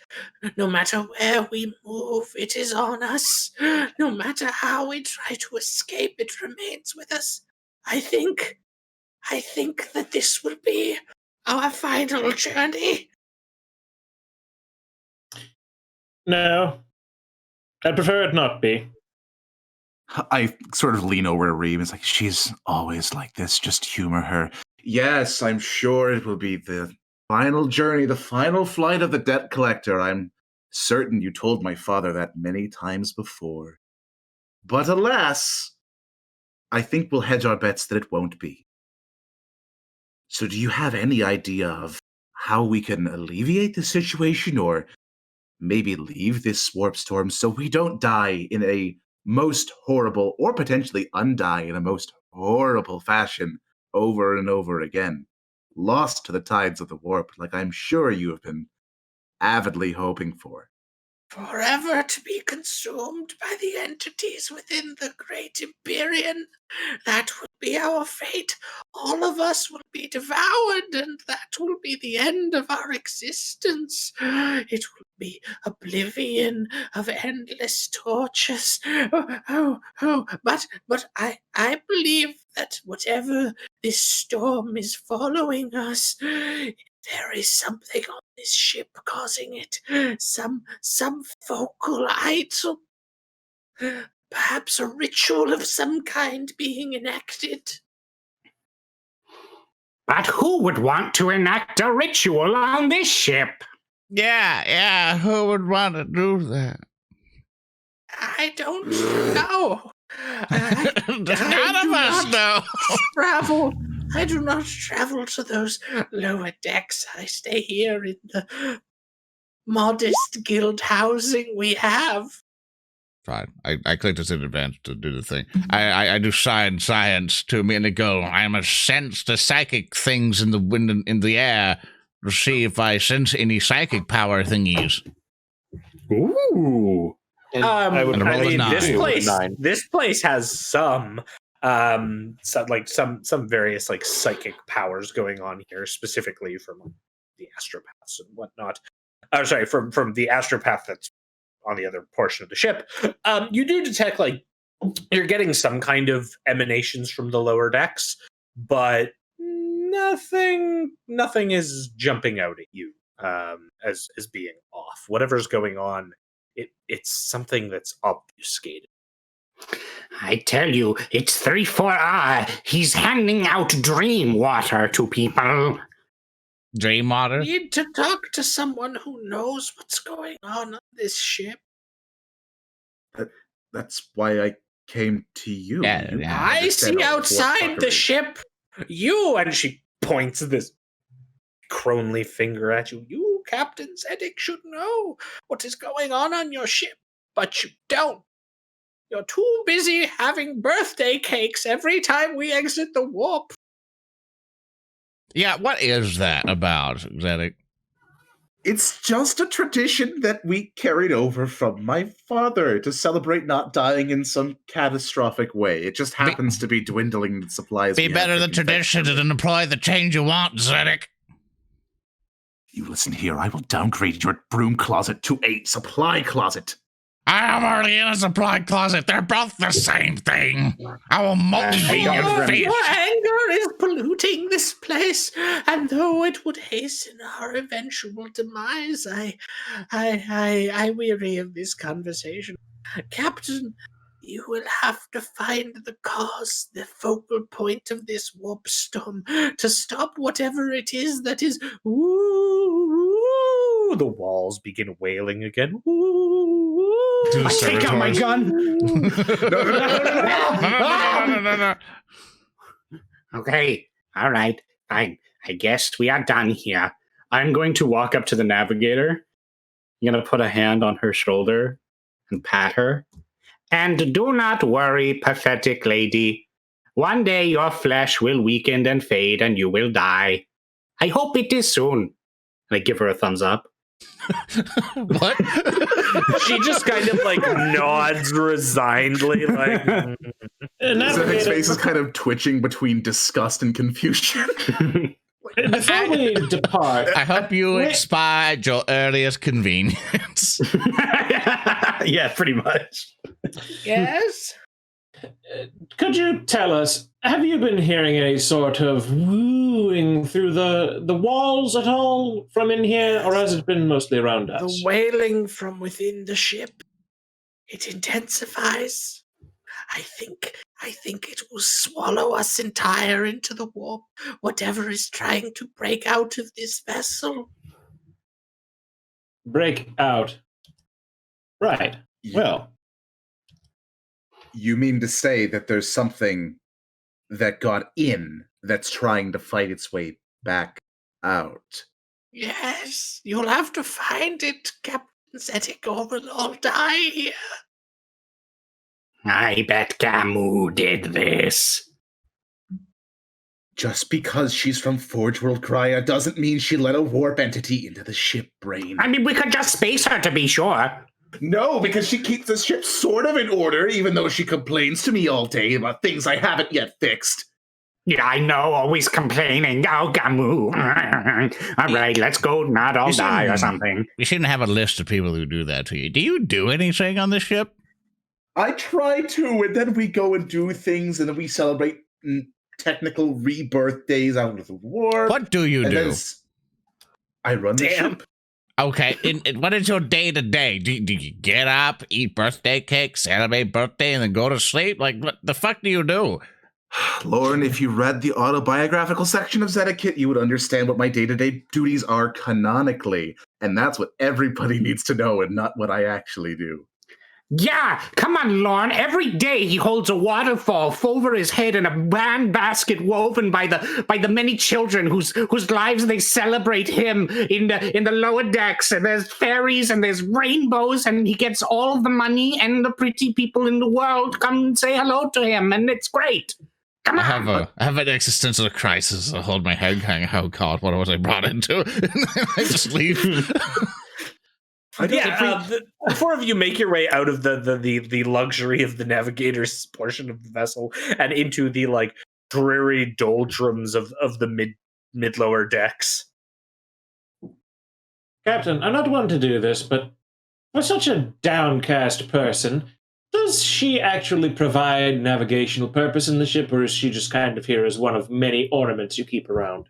No matter where we move, it is on us. No matter how we try to escape, it remains with us. I think that this will be our final journey. No. I'd prefer it not be. I sort of lean over to Reem. It's like, she's always like this. Just humor her. Yes, I'm sure it will be the final journey, the final flight of the debt collector. I'm certain you told my father that many times before. But alas, I think we'll hedge our bets that it won't be. So do you have any idea of how we can alleviate the situation, or maybe leave this warp storm so we don't die in a most horrible, or potentially undie in a most horrible fashion over and over again, lost to the tides of the warp, like I'm sure you have been avidly hoping for? Forever to be consumed by the entities within the Great Empyrean. That will be our fate. All of us will be devoured, and that will be the end of our existence. It will be oblivion of endless tortures. But I believe that whatever this storm is following us, there is something on this ship causing it. Some focal item. Perhaps a ritual of some kind being enacted. But who would want to enact a ritual on this ship? Yeah, who would want to do that? I don't know. None of us know. I do not travel to those lower decks. I stay here in the modest guild housing we have. Fine. I clicked this in advance to do the thing. I do science to a minute ago. I must sense the psychic things in the wind in the air to see if I sense any psychic power thingies. Ooh. This place has some various like psychic powers going on here, specifically from the astropaths and whatnot. From the astropath that's on the other portion of the ship. You do detect like you're getting some kind of emanations from the lower decks, but nothing is jumping out at you as being off. Whatever's going on, it's something that's obfuscated. I tell you, it's 3-4R. He's handing out dream water to people. Dream water? We need to talk to someone who knows what's going on this ship. That's why I came to you. Yeah. I see outside the ship. You, and she points this Cronely finger at you. You, Captain Zedek, should know what is going on your ship, but you don't. You're too busy having birthday cakes every time we exit the warp. Yeah, what is that about, Zedek? It's just a tradition that we carried over from my father to celebrate not dying in some catastrophic way. It just happens to be dwindling the supplies. Be better than tradition and employ the change you want, Zedek. You listen here, I will downgrade your broom closet to a supply closet. I am already in a supply closet. They're both the same thing. I will motivate your fish. Your anger is polluting this place, and though it would hasten our eventual demise, I weary of this conversation. Captain, you will have to find the cause, the focal point of this warp storm, to stop whatever it is that is. Ooh, the walls begin wailing again. Ooh, I take out my gun. No. Okay, all right, fine. I guess we are done here. I'm going to walk up to the navigator. I'm going to put a hand on her shoulder and pat her. And do not worry, pathetic lady. One day your flesh will weaken and fade and you will die. I hope it is soon. And I give her a thumbs up. What? She just kind of like nods resignedly, like. Zedek's face is kind of twitching between disgust and confusion. Before we depart, I hope you expire at your earliest convenience. Yeah, pretty much. Yes? could you tell us, have you been hearing any sort of wooing through the walls at all from in here, or has it been mostly around us? The wailing from within the ship, it intensifies. I think it will swallow us entire into the warp, whatever is trying to break out of this vessel. Break out. Right. Well. You mean to say that there's something that got in that's trying to fight its way back out? Yes, you'll have to find it, Captain Zetic, or we'll all die here. I bet Gamu did this. Just because she's from Forge World Crya doesn't mean she let a warp entity into the ship, Brain. I mean, we could just space her to be sure. No, because she keeps the ship sort of in order, even though she complains to me all day about things I haven't yet fixed. Yeah, I know, always complaining. Oh, Gamu. All right, let's go not all die or something. You shouldn't have a list of people who do that to you. Do you do anything on the ship? I try to, and then we go and do things, and then we celebrate technical rebirth days out of the war. What do you do? I run the ship. Okay, and what is your day-to-day? Do you get up, eat birthday cake, celebrate birthday, and then go to sleep? Like, what the fuck do you do? Lauren, if you read the autobiographical section of Zedekitt, you would understand what my day-to-day duties are canonically. And that's what everybody needs to know and not what I actually do. Yeah, come on, Lorne. Every day he holds a waterfall over his head in a band basket woven by the many children whose lives they celebrate him in the lower decks. And there's fairies and there's rainbows, and he gets all of the money, and the pretty people in the world come and say hello to him, and it's great. Come on. I have an existential crisis. I hold my head going, oh God, what was I brought into? And then I just leave. The four of you make your way out of the luxury of the navigator's portion of the vessel and into the like dreary doldrums of the mid lower decks. Captain, I'm not one to do this, but for such a downcast person, does she actually provide navigational purpose in the ship, or is she just kind of here as one of many ornaments you keep around?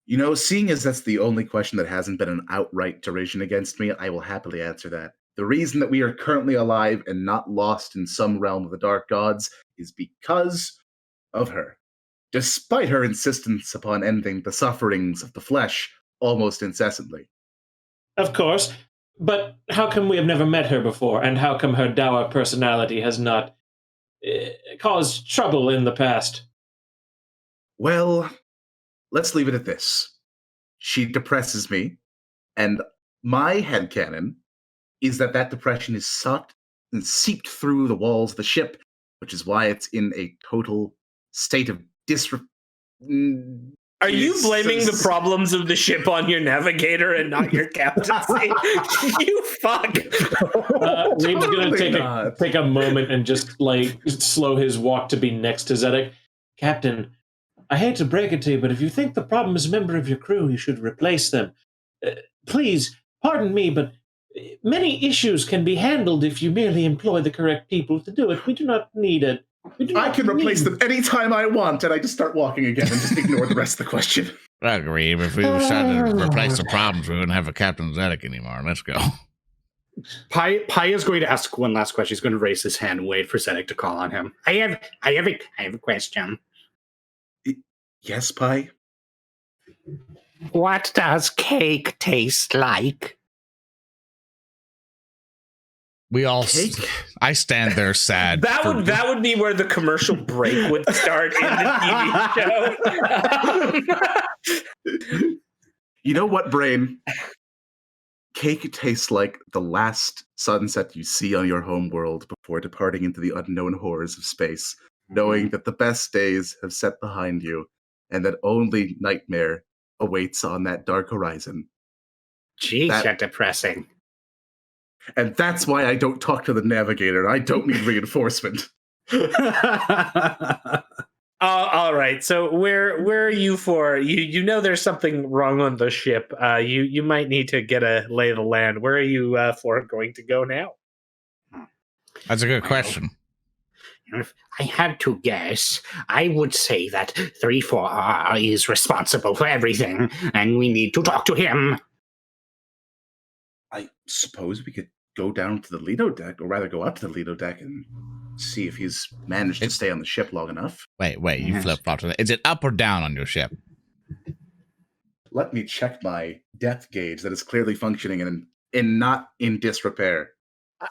You know, seeing as that's the only question that hasn't been an outright derision against me, I will happily answer that. The reason that we are currently alive and not lost in some realm of the dark gods is because of her. Despite her insistence upon ending the sufferings of the flesh almost incessantly. Of course, but how come we have never met her before, and how come her dour personality has not caused trouble in the past? Well, let's leave it at this. She depresses me, and my headcanon is that depression is sucked and seeped through the walls of the ship, which is why it's in a total state of Are you blaming the problems of the ship on your navigator and not your captaincy? You fuck. Reed's gonna take a moment and just like slow his walk to be next to Zedek. Captain, I hate to break it to you, but if you think the problem is a member of your crew, you should replace them. Please, pardon me, but many issues can be handled if you merely employ the correct people to do it. We do not need it. I can replace them anytime I want, and I just start walking again and just ignore the rest of the question. I agree. If we decided to replace the problems, we wouldn't have a Captain Zedek anymore. Let's go. Pi is going to ask one last question. He's going to raise his hand and wait for Zedek to call on him. I have a question. Yes, Pi? What does cake taste like? We all. I stand there sad. That would be where the commercial break would start in the TV show. You know what, Brain? Cake tastes like the last sunset you see on your home world before departing into the unknown horrors of space, knowing that the best days have set behind you and that only nightmare awaits on that dark horizon. Jeez, you're depressing. And that's why I don't talk to the navigator. I don't need reinforcement. All right. So where are you for? You know there's something wrong on the ship. You might need to get a lay of the land. Where are you for going to go now? That's a good question. If I had to guess, I would say that 3-4R is responsible for everything, and we need to talk to him. I suppose we could go down to the Lido deck, or rather go up to the Lido deck and see if he's managed to stay on the ship long enough. Wait, you flip-flopped. Is it up or down on your ship? Let me check my depth gauge that is clearly functioning and not in disrepair.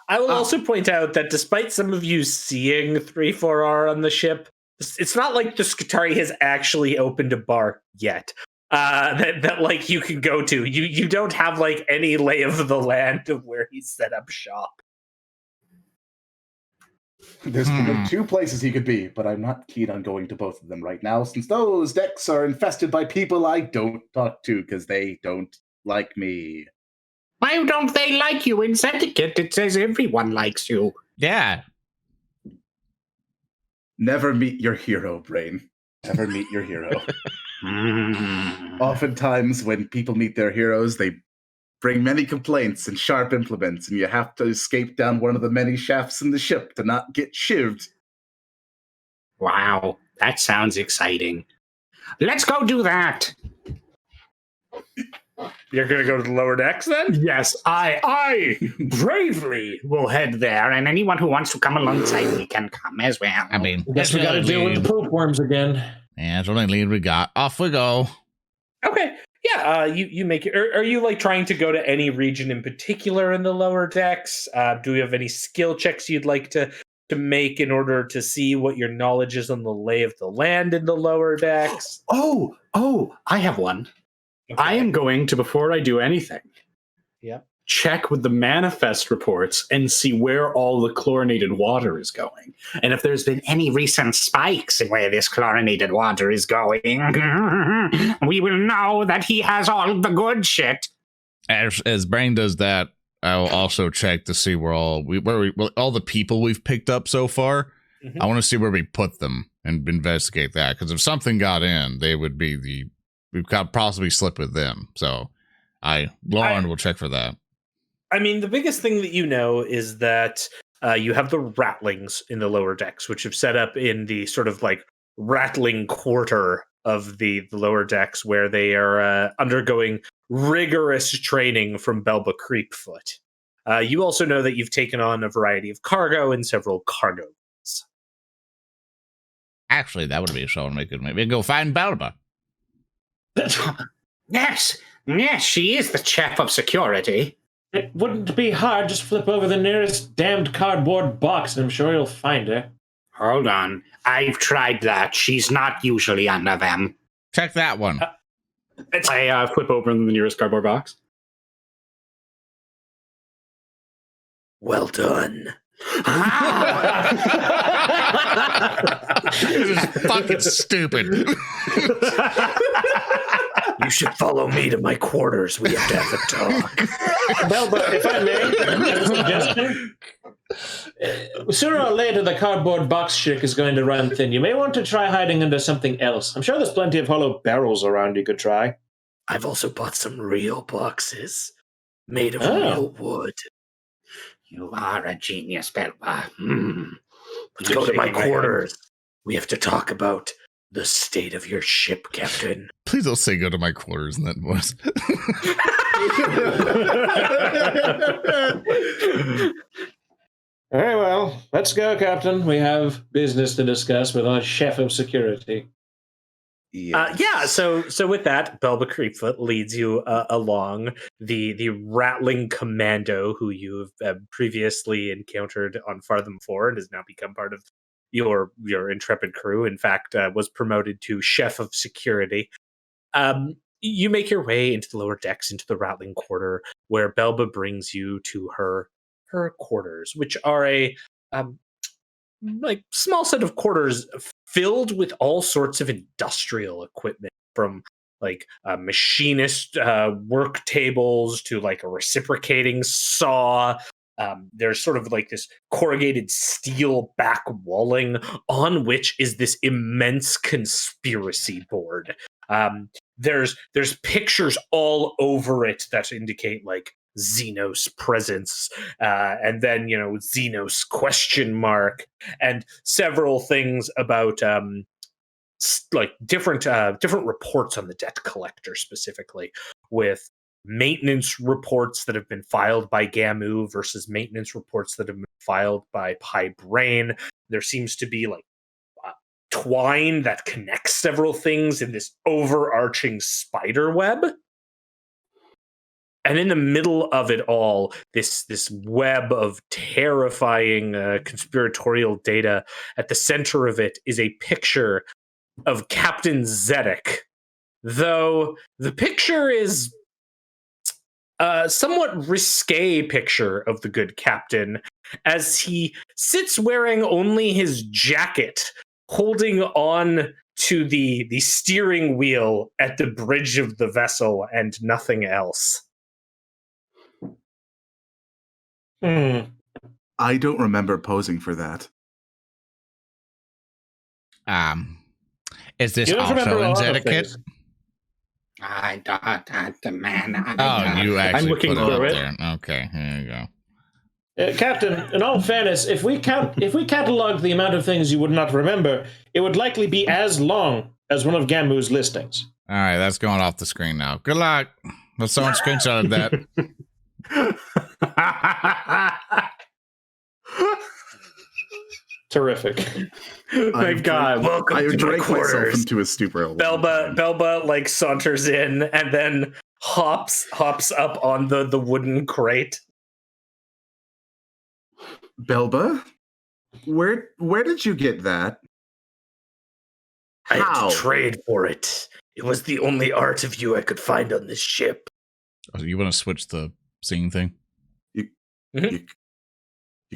I will also point out that despite some of you seeing 3-4R on the ship, it's not like the Skitarii has actually opened a bar yet. That like you can go to. You don't have like any lay of the land of where he's set up shop. There's two places he could be, but I'm not keen on going to both of them right now, since those decks are infested by people I don't talk to because they don't like me. Why don't they like you? In Zedekit, it says everyone likes you. Yeah. Never meet your hero, Brain. Never meet your hero. Oftentimes, when people meet their heroes, they bring many complaints and sharp implements, and you have to escape down one of the many shafts in the ship to not get shivved. Wow, that sounds exciting. Let's go do that. You're gonna go to the lower decks then? Yes, I bravely will head there, and anyone who wants to come alongside me can come as well. I mean, I guess we gotta deal with the poop worms again. Yeah, that's the only lead we got. Off we go. Okay. Yeah, you make it. Are you like trying to go to any region in particular in the lower decks? Do you have any skill checks you'd like to make in order to see what your knowledge is on the lay of the land in the lower decks? Oh, I have one. Okay. I am going to, before I do anything, check with the manifest reports and see where all the chlorinated water is going. And if there's been any recent spikes in where this chlorinated water is going, we will know that he has all the good shit. As Brain does that, I will also check to see where all the people we've picked up so far. Mm-hmm. I want to see where we put them and investigate that, because if something got in, they would be we've got possibly slip with them. So Lauren will check for that. I mean, the biggest thing that you know is that you have the rattlings in the lower decks, which have set up in the sort of like rattling quarter of the lower decks, where they are undergoing rigorous training from Belba Creepfoot. You also know that you've taken on a variety of cargo in several cargo. Actually, that would be a show and we could maybe go find Belba. Yes, she is the chef of security. It wouldn't be hard. Just flip over the nearest damned cardboard box, and I'm sure you'll find her. Hold on. I've tried that. She's not usually under them. Check that one. I flip open the nearest cardboard box. Well done. This is fucking stupid. You should follow me to my quarters. We have to have a talk. Belba, if I may, a suggestion. Sooner or later, the cardboard box trick is going to run thin. You may want to try hiding under something else. I'm sure there's plenty of hollow barrels around you could try. I've also bought some real boxes made of real wood. You are a genius, Belba. Let's go to my quarters. We have to talk about the state of your ship, Captain. Please don't say go to my quarters in that voice. Very well. Let's go, Captain. We have business to discuss with our chef of security. So with that, Belba Creepfoot leads you along. The Rattling Commando, who you have previously encountered on Fartham 4 and has now become part of your intrepid crew. In fact, was promoted to chef of security. You make your way into the lower decks, into the Rattling Quarter, where Belba brings you to her quarters, which are a small set of quarters filled with all sorts of industrial equipment, from machinist work tables to a reciprocating saw. There's sort of this corrugated steel back walling on which is this immense conspiracy board. There's pictures all over it that indicate Xenos presence, and then Xenos question mark, and several things about different reports on the debt collector, specifically with maintenance reports that have been filed by Gamu versus maintenance reports that have been filed by Pi Brain. There seems to be twine that connects several things in this overarching spider web. And in the middle of it all, this web of terrifying conspiratorial data, at the center of it is a picture of Captain Zedek. Though the picture is a somewhat risque picture of the good captain, as he sits wearing only his jacket, holding on to the steering wheel at the bridge of the vessel and nothing else. I don't remember posing for that. Is this also in etiquette? I don't, the man. You actually I'm looking put it through up it. there. Okay, here you go. Captain, in all fairness, if we cataloged the amount of things you would not remember, it would likely be as long as one of Gamu's listings. All right, that's going off the screen now. Good luck. Let's someone screenshot that. Terrific. My God, welcome I to my drank myself quarters. into a stupor. Belba saunters in and then hops up on the wooden crate. Belba, where did you get that? I had How? to trade for it. It was the only art of you I could find on this ship. Oh, you want to switch the scene thing? You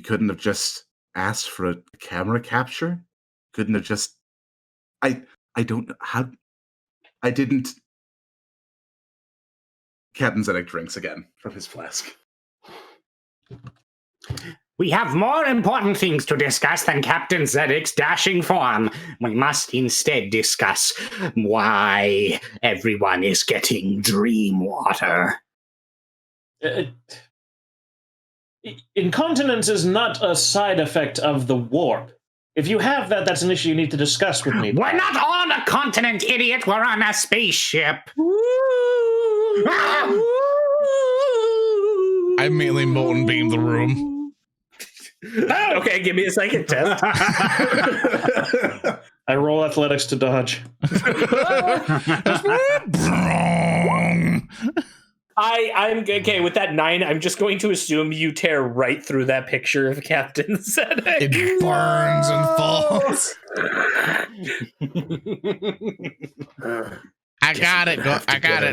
couldn't have just asked for a camera capture? Couldn't have just... I don't know how... I didn't... Captain Zedek drinks again from his flask. We have more important things to discuss than Captain Zedek's dashing form. We must instead discuss why everyone is getting dream water. Incontinence is not a side effect of the warp. If you have that, that's an issue you need to discuss with me. We're not on a continent, idiot. We're on a spaceship. I immediately molten beam the room. Okay, give me a second test. I roll athletics to dodge. I'm okay with that 9. I'm just going to assume you tear right through that picture of Captain Zedek. It burns and falls. I got it. I got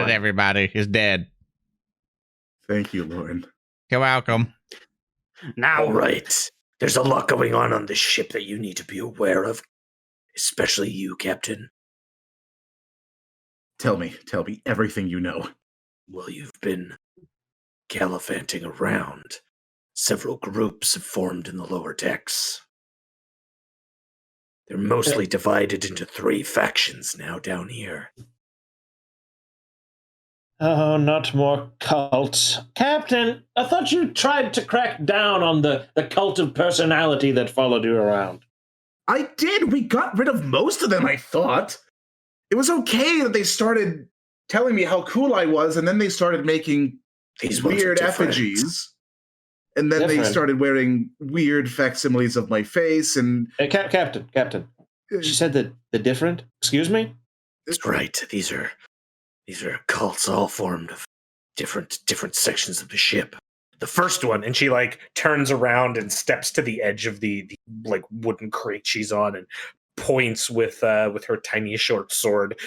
it, everybody. He's dead. Thank you, Lauren. You're welcome. Now, All right. There's a lot going on this ship that you need to be aware of, especially you, Captain. Tell me everything you know. Well, you've been gallivanting around. Several groups have formed in the lower decks. They're mostly divided into 3 factions now down here. Oh, not more cults. Captain, I thought you tried to crack down on the cult of personality that followed you around. I did. We got rid of most of them, I thought. It was okay that they started telling me how cool I was, and then they started making these weird effigies. And then they started wearing weird facsimiles of my face, and... Captain. She said that the different? Excuse me? That's right. These are cults all formed of different sections of the ship. The first one, and she like turns around and steps to the edge of the like wooden crate she's on and points with her tiny short sword,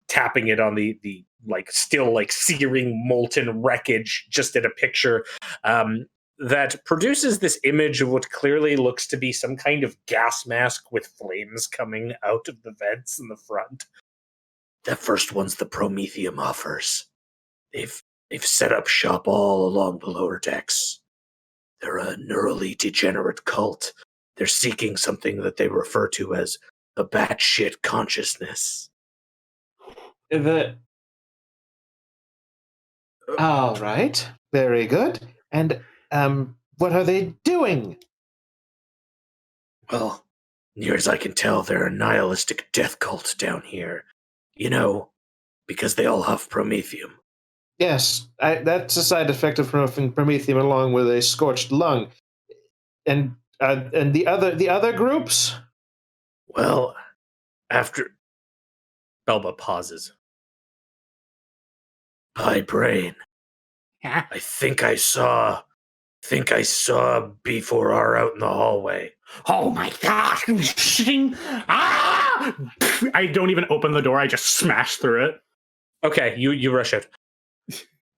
tapping it on the like still like searing molten wreckage, just at a picture that produces this image of what clearly looks to be some kind of gas mask with flames coming out of the vents in the front. That first one's the Prometheum offers. They've set up shop all along the lower decks. They're a neurally degenerate cult. They're seeking something that they refer to as a batshit consciousness. All right. Very good. And what are they doing? Well, near as I can tell, they're a nihilistic death cult down here. You know, because they all have Prometheum. Yes, that's a side effect of Prometheum, along with a scorched lung. And the other groups? Well, after Belba pauses. Pie Brain. I think I saw B4R out in the hallway. Oh my god! Are you shitting? Ah! I don't even open the door, I just smash through it. Okay, you rush out.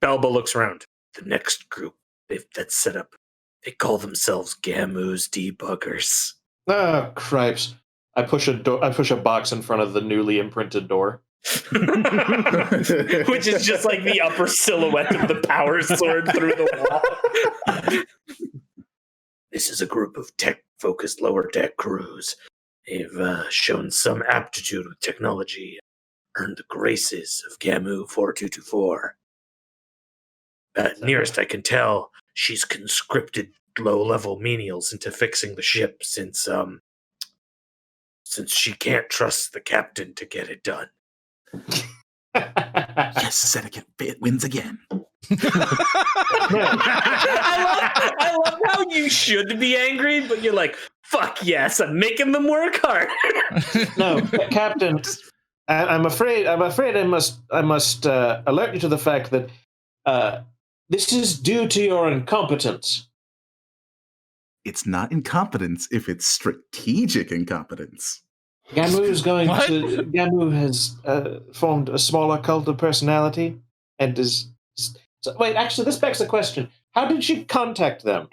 Belba looks around. The next group that's set up, they call themselves Gamu's Debuggers. Oh, cripes. I push a box in front of the newly imprinted door. Which is just like the upper silhouette of the power sword through the wall. This is a group of tech-focused lower deck crews. They've shown some aptitude with technology, earned the graces of Gamu 4224. Nearest I can tell, she's conscripted low-level menials into fixing the ship since she can't trust the captain to get it done. Yes, Seneca wins again. I love how you should be angry, but you're like, fuck yes, I'm making them work hard. No, Captain, I'm afraid I must alert you to the fact that this is due to your incompetence. It's not incompetence if it's strategic incompetence. Gamu has formed a smaller cult of personality and is... So, wait, actually, this begs the question. How did she contact them?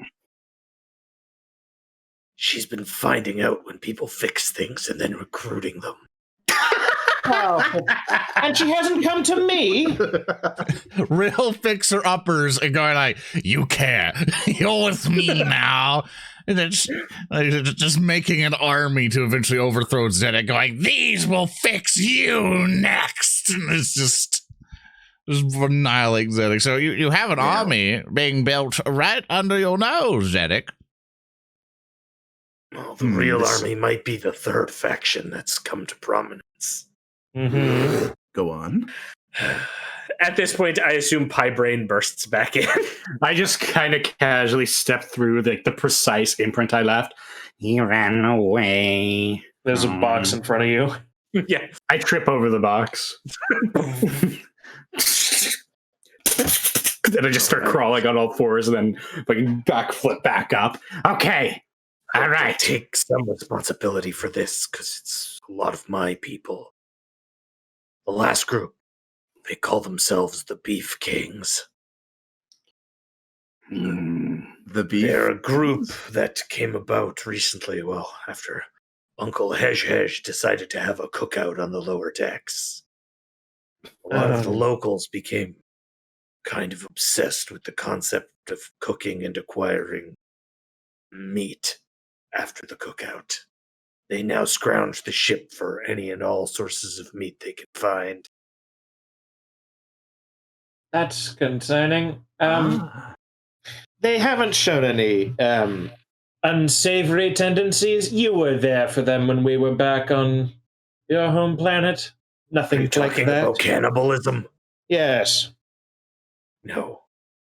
She's been finding out when people fix things and then recruiting them. Oh, and she hasn't come to me. Real fixer-uppers are going like, you can't. You're with me now. And then just making an army to eventually overthrow Zedek, going, these will fix you next. And it's just annihilate Zedek. So you have an army being built right under your nose, Zedek. Well, the real army might be the third faction that's come to prominence. Mm-hmm. Go on. At this point, I assume Pie Brain bursts back in. I just kind of casually step through the precise imprint I left. He ran away. There's a box in front of you. Yeah. I trip over the box. Then I just start crawling on all fours and then backflip back up. Okay. All right. Take some responsibility for this because it's a lot of my people. The last group, they call themselves the Beef Kings. The Beef. They're a group that came about recently, well, after Uncle Hej decided to have a cookout on the lower decks. A lot of the locals became kind of obsessed with the concept of cooking and acquiring meat after the cookout. They now scrounge the ship for any and all sources of meat they can find. That's concerning. They haven't shown any Unsavory tendencies. You were there for them when we were back on your home planet. Nothing Are you like talking that. about cannibalism? Yes. No.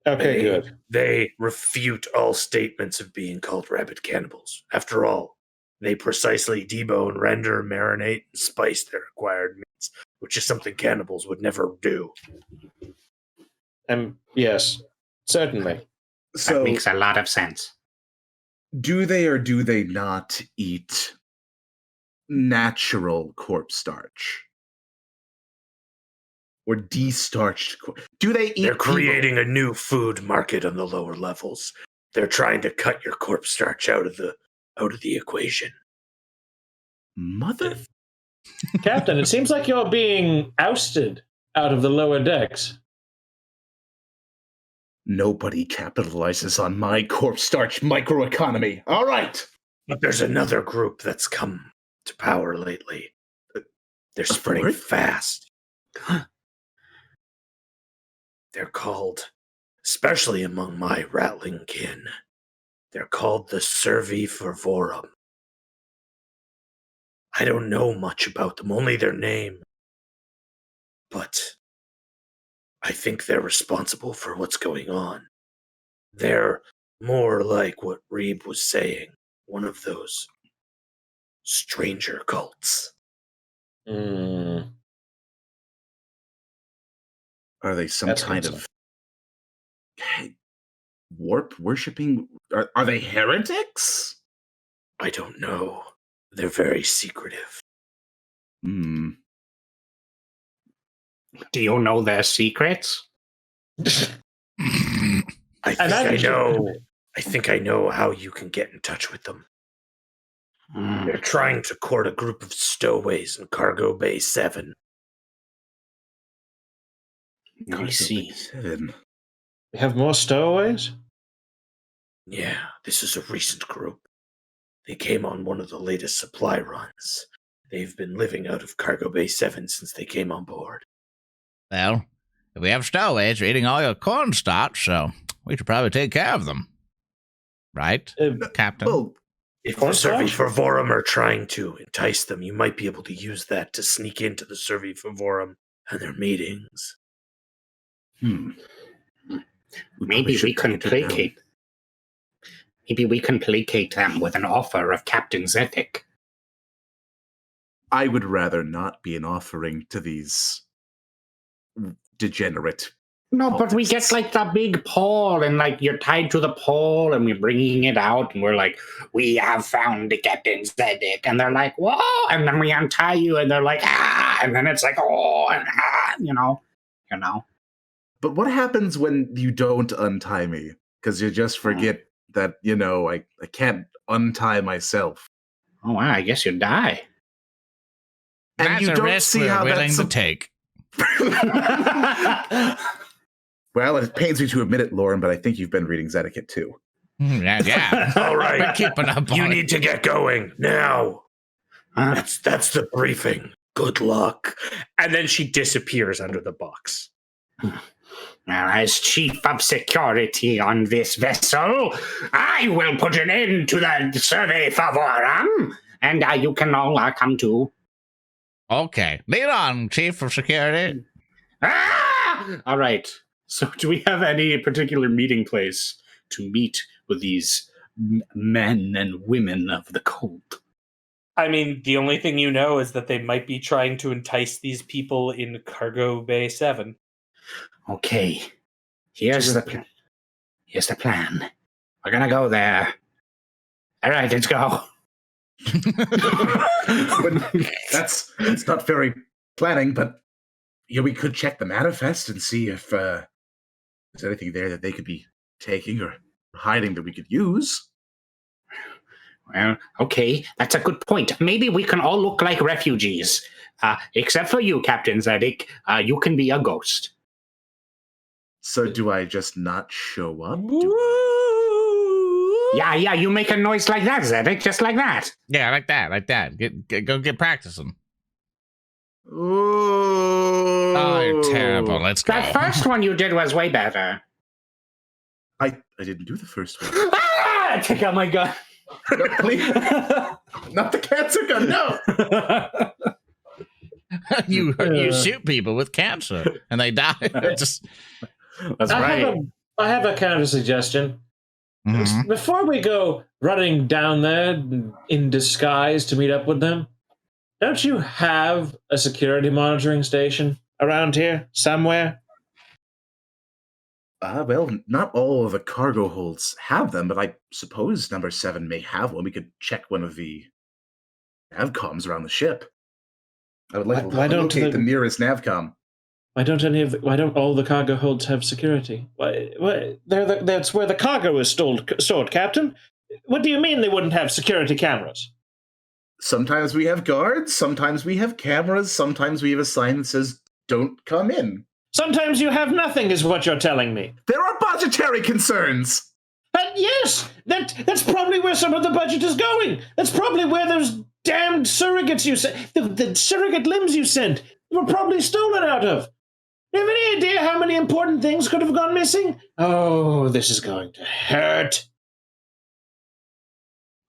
Okay, good. They refute all statements of being called rabid cannibals. After all, they precisely debone, render, marinate, and spice their acquired meats, which is something cannibals would never do. Yes, certainly. So, That makes a lot of sense. do they or do they not eat natural corpse starch? Or de-starched do they eat They're creating a new food market on the lower levels. They're trying to cut your corpse starch out of the equation. Mother? Captain, it seems like you're being ousted out of the lower decks. Nobody capitalizes on my corpse starch microeconomy. All right. But there's another group that's come to power lately. They're spreading fast. They're called, especially among my rattling kin, they're called the Servi Fervorum. I don't know much about them, only their name. But I think they're responsible for what's going on. They're more like what Reeb was saying, one of those stranger cults. Are they some That's kind awesome. of warp worshipping? Are they heretics? I don't know. They're very secretive. Hmm. Do you know their secrets? I think I know how you can get in touch with them. They're trying to court a group of stowaways in Cargo Bay 7. I see. 7. We have more stowaways? Yeah, this is a recent group. They came on one of the latest supply runs. They've been living out of Cargo Bay 7 since they came on board. Well, if we have stowaways, they're eating all your cornstarch, so we should probably take care of them. Right, Captain? Well, If the Servi Fervorum are trying to entice them, you might be able to use that to sneak into the Servi Fervorum and their meetings. Maybe we can placate. Maybe we can placate them with an offer of Captain Zetic. I would rather not be an offering to these degenerate. No, but we get like the big pole, and like you're tied to the pole, and we're bringing it out, and we're like, we have found the Captain Zetic, and they're like, whoa, and then we untie you, and they're like, ah, and then it's like, oh, and ah, you know. But what happens when you don't untie me? Because you just forget that, I can't untie myself. Oh, wow, I guess you die. And That's you a don't risk see we're how willing that's to take. Well, it pains me to admit it, Lauren, but I think you've been reading Zedekind too. Yeah. All right, We're keeping up you on need to get going now. That's the briefing. Good luck. And then she disappears under the box. Well, as chief of security on this vessel, I will put an end to the Survey Favorum, and you can all come too. Okay. Lead on, Chief of Security. All right. So, do we have any particular meeting place to meet with these men and women of the cult? I mean, the only thing you know is that they might be trying to entice these people in Cargo Bay 7. Okay. Here's the plan. We're gonna go there. All right, let's go. That's not very planning, but we could check the manifest and see if there's anything there that they could be taking or hiding that we could use. Well, okay, that's a good point. Maybe we can all look like refugees. except for you, Captain Zedek. You can be a ghost. So do I just not show up? Yeah, you make a noise like that, Zedek, just like that. Yeah, like that. Go get practicing. Ooh. Oh, you're terrible. Let's go. That first one you did was way better. I didn't do the first one. I take out my gun. No, please. Not the cancer gun, no. you shoot people with cancer and they die. Just That's right. I have a counter suggestion. Mhm. Before we go running down there in disguise to meet up with them, don't you have a security monitoring station around here somewhere? Well, not all of the cargo holds have them, but I suppose number 7 may have one. We could check one of the navcoms around the ship. I would like to Why don't locate the nearest navcom. Why don't all the cargo holds have security? That's where the cargo is stored, Captain. What do you mean they wouldn't have security cameras? Sometimes we have guards, sometimes we have cameras, sometimes we have a sign that says, "Don't come in." Sometimes you have nothing, is what you're telling me. There are budgetary concerns! Yes, that's probably where some of the budget is going. That's probably where those damned surrogates you sent, the surrogate limbs you sent, were probably stolen out of. Do you have any idea how many important things could have gone missing? Oh, this is going to hurt.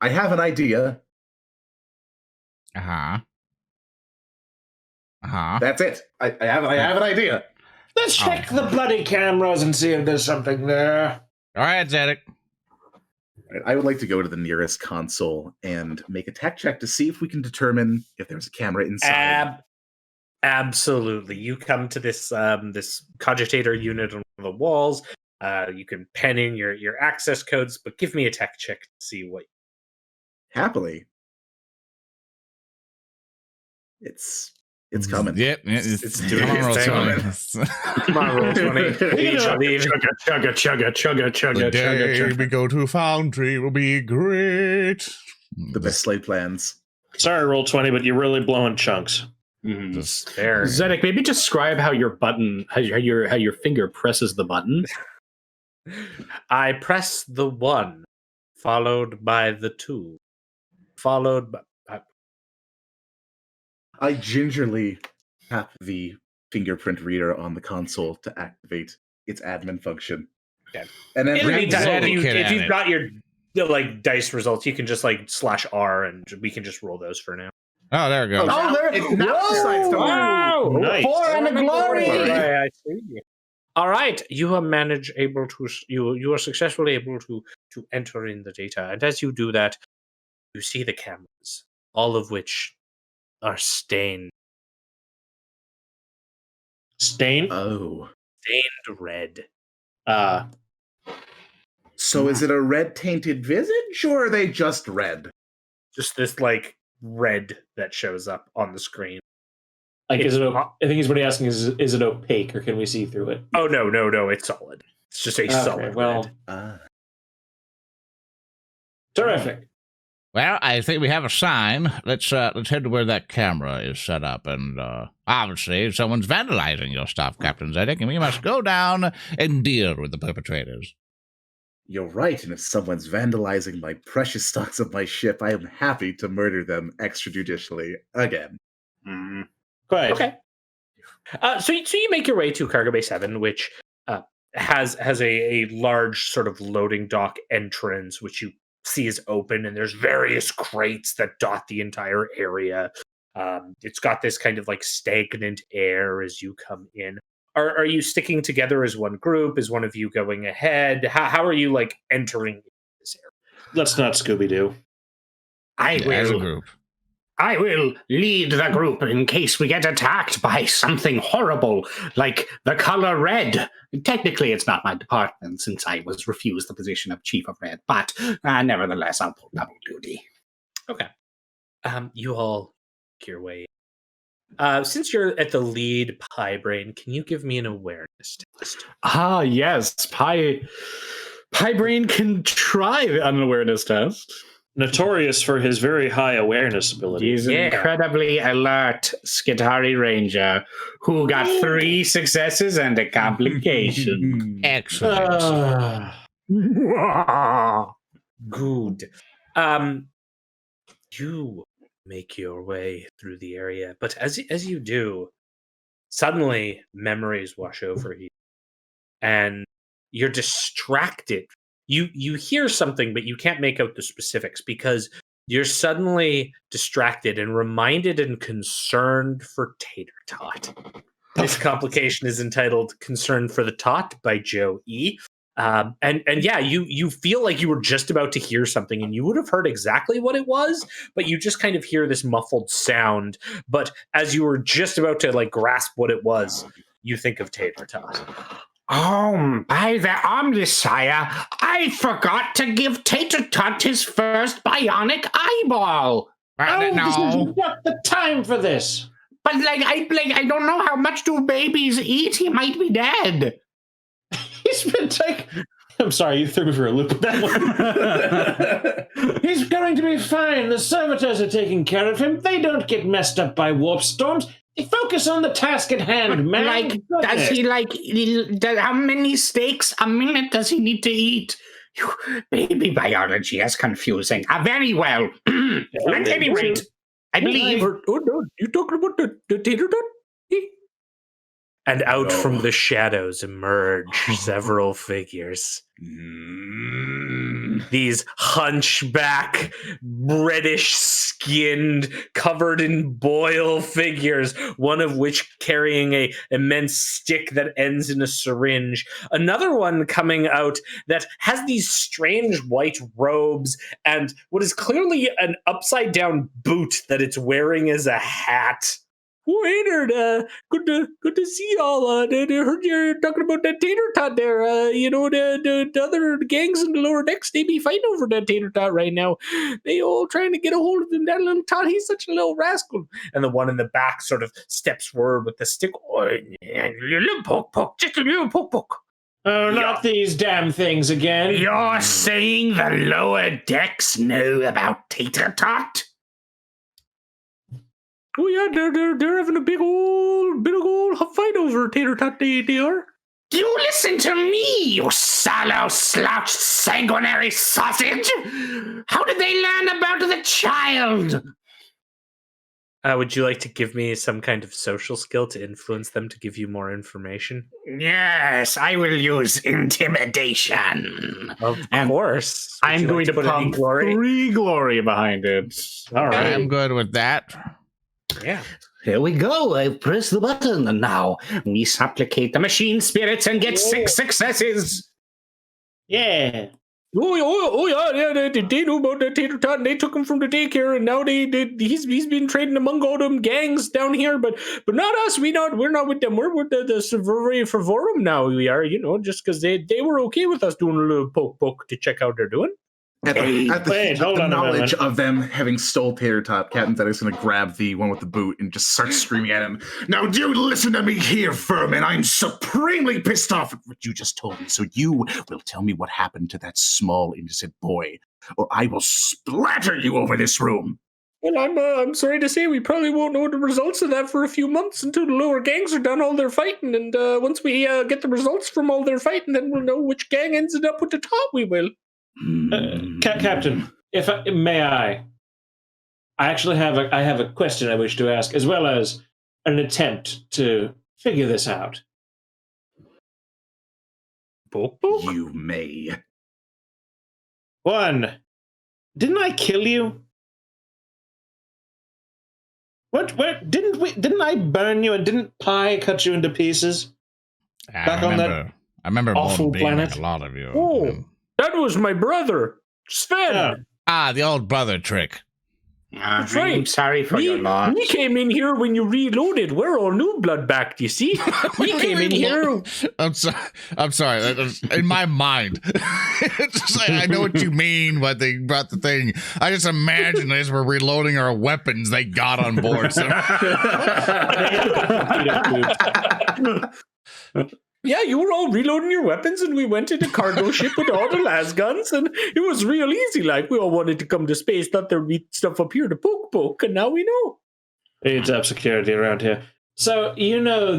I have an idea. Uh-huh. That's it. I have an idea. Let's check the bloody cameras and see if there's something there. All right, Zedek. I would like to go to the nearest console and make a tech check to see if we can determine if there's a camera inside. Absolutely. You come to this this cogitator unit on the walls. You can pen in your access codes, but give me a tech check to see what. Happily. It's coming. Yep. It's doing come on, its roll thing. 20. Come on, roll 20. The day we go to Foundry will be great. The best laid plans. Sorry, roll 20, but you're really blowing chunks. Just There. Zedek, maybe describe how your button, how your finger presses the button. I press the 1, followed by the 2, followed by. I gingerly tap the fingerprint reader on the console to activate its admin function. Okay. And then If you've got your dice results, you can just /R and we can just roll those for now. oh, there it goes. now, it now decides to Wow! Nice. Four and a glory! I see. All right, you are successfully able to enter in the data, and as you do that, you see the cameras, all of which are stained. Stained? Oh. Stained red. So is it a red tainted visage, or are they just red? Just this red that shows up on the screen. I think he's what he's asking is it opaque or can we see through it? Oh no, it's solid. It's just a solid red. Terrific. Well, I think we have a sign. Let's head to where that camera is set up, and obviously someone's vandalizing your stuff, Captain Zedek, and we must go down and deal with the perpetrators. You're right, and if someone's vandalizing my precious stocks of my ship, I am happy to murder them extrajudicially again. Quite. Okay. So you make your way to Cargo Bay 7, which has a large sort of loading dock entrance, which you see is open, and there's various crates that dot the entire area. It's got this kind of stagnant air as you come in. Are you sticking together as one group? Is one of you going ahead? How are you entering this area? Let's not Scooby-Doo. As a group. I will lead the group in case we get attacked by something horrible like the color red. Technically, it's not my department since I was refused the position of Chief of Red, but nevertheless, I'll pull double duty. Okay. You all make your way. Since you're at the lead, Pie Brain, can you give me an awareness test? Yes. Pie Brain can try an awareness test. notorious for his very high awareness ability. He's an incredibly alert Skitari Ranger who got 3 successes and a complication. Excellent. Good. You make your way through the area, but as you do, suddenly memories wash over you, and you're distracted. You hear something, but you can't make out the specifics because you're suddenly distracted and reminded and concerned for Tater Tot. This complication is entitled "Concern for the Tot" by Joe E. And yeah, you feel like you were just about to hear something, and you would have heard exactly what it was, but you just kind of hear this muffled sound. But as you were just about to like grasp what it was, you think of Tater Tot. By the Omnisire, I forgot to give Tater Tot his first bionic eyeball. This is not the time for this. But I don't know how much do babies eat. He might be dead. He's been taken. I'm sorry, you threw me for a loop with that one. He's going to be fine. The servitors are taking care of him. They don't get messed up by warp storms. They focus on the task at hand, man. Does he how many steaks a minute does he need to eat? Baby biology is confusing. Very well. At any rate, I believe. Oh no, you talking about the Tater Tot? And out from the shadows emerge several figures. These hunchback, reddish-skinned, covered in boil figures, one of which carrying an immense stick that ends in a syringe. Another one coming out that has these strange white robes and what is clearly an upside-down boot that it's wearing as a hat. Oh, hey there, good to see y'all. I heard you're talking about that Tater Tot there. The other gangs in the lower decks, they be fighting over that Tater Tot right now. They all trying to get a hold of him. That little tot, he's such a little rascal. And the one in the back sort of steps forward with the stick. Oh, a little poke, just a little poke. Oh, not these damn things again. You're saying the lower decks know about Tater Tot? Oh yeah, they're having a big old fight over Tater Tot. They are. You listen to me, you sallow, slouched, sanguinary sausage! How did they learn about the child? Would you like to give me some kind of social skill to influence them to give you more information? Yes, I will use intimidation. Of course. I'm going to pump 3 glory behind it. All right. I'm good with that. Yeah. Here we go. I've pressed the button, and now we supplicate the machine spirits and get 6 successes. Yeah. Oh yeah. They know about the Tater Tot, and they took him from the daycare, and now he's been trading among all them gangs down here, but not us. We're not with them. We're with the Servere Favorum now. We are, just because they were okay with us doing a little poke to check out they're doing. At the knowledge of them having stole Tater Tot, Captain Zedek's going to grab the one with the boot and just start screaming at him. Now, do listen to me here, Furman. I'm supremely pissed off at what you just told me. So you will tell me what happened to that small, innocent boy, or I will splatter you over this room. Well, I'm sorry to say we probably won't know the results of that for a few months until the lower gangs are done all their fighting. And once we get the results from all their fighting, then we'll know which gang ended up with the top. We will. Captain, may I actually have a question I wish to ask, as well as an attempt to figure this out. You may. 1, didn't I kill you? What? Didn't I burn you, and didn't Pi cut you into pieces? I remember awful planet. A lot of you. Oh. That was my brother, Sven. Yeah. The old brother trick. That's right. I'm sorry for your loss. We came in here when you reloaded. We're all new blood back, you see? We came in here. I'm sorry. In my mind, it's just like, I know what you mean, but they brought the thing. I just imagine as we're reloading our weapons, they got on board. So. Yeah, you were all reloading your weapons, and we went in a cargo ship with all the las guns, and it was real easy. Like, we all wanted to come to space, thought there'd be stuff up here to poke, and now we know. It's up security around here. So, you know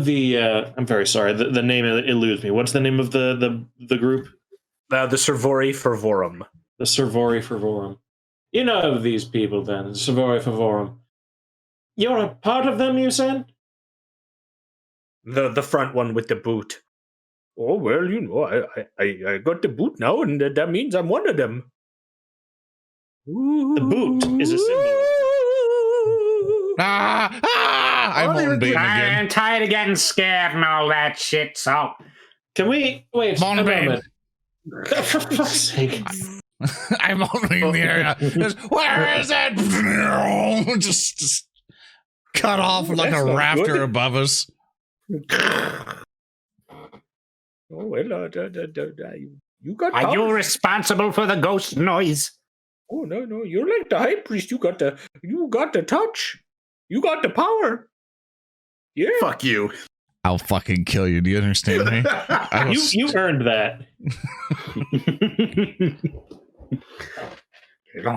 I'm very sorry, the name eludes me. What's the name of the group? The Servori Fervorum. The Servori Fervorum. You know these people then, the Servori Fervorum. You're a part of them, you said? The front one with the boot. Oh, well, you know, I got the boot now, and that means I'm one of them. The boot is a symbol. I'm on beam again. I'm tired of getting scared and all that shit, so... Can we... Wait a moment. For fuck's sake. I'm only in the area. Where is it? just cut off like a rafter above us. Oh, well, you got Are you powers. responsible for the ghost noise? Oh, no, you're like the high priest. You got the touch. You got the power. Yeah. Fuck you. I'll fucking kill you. Do you understand me? You earned that.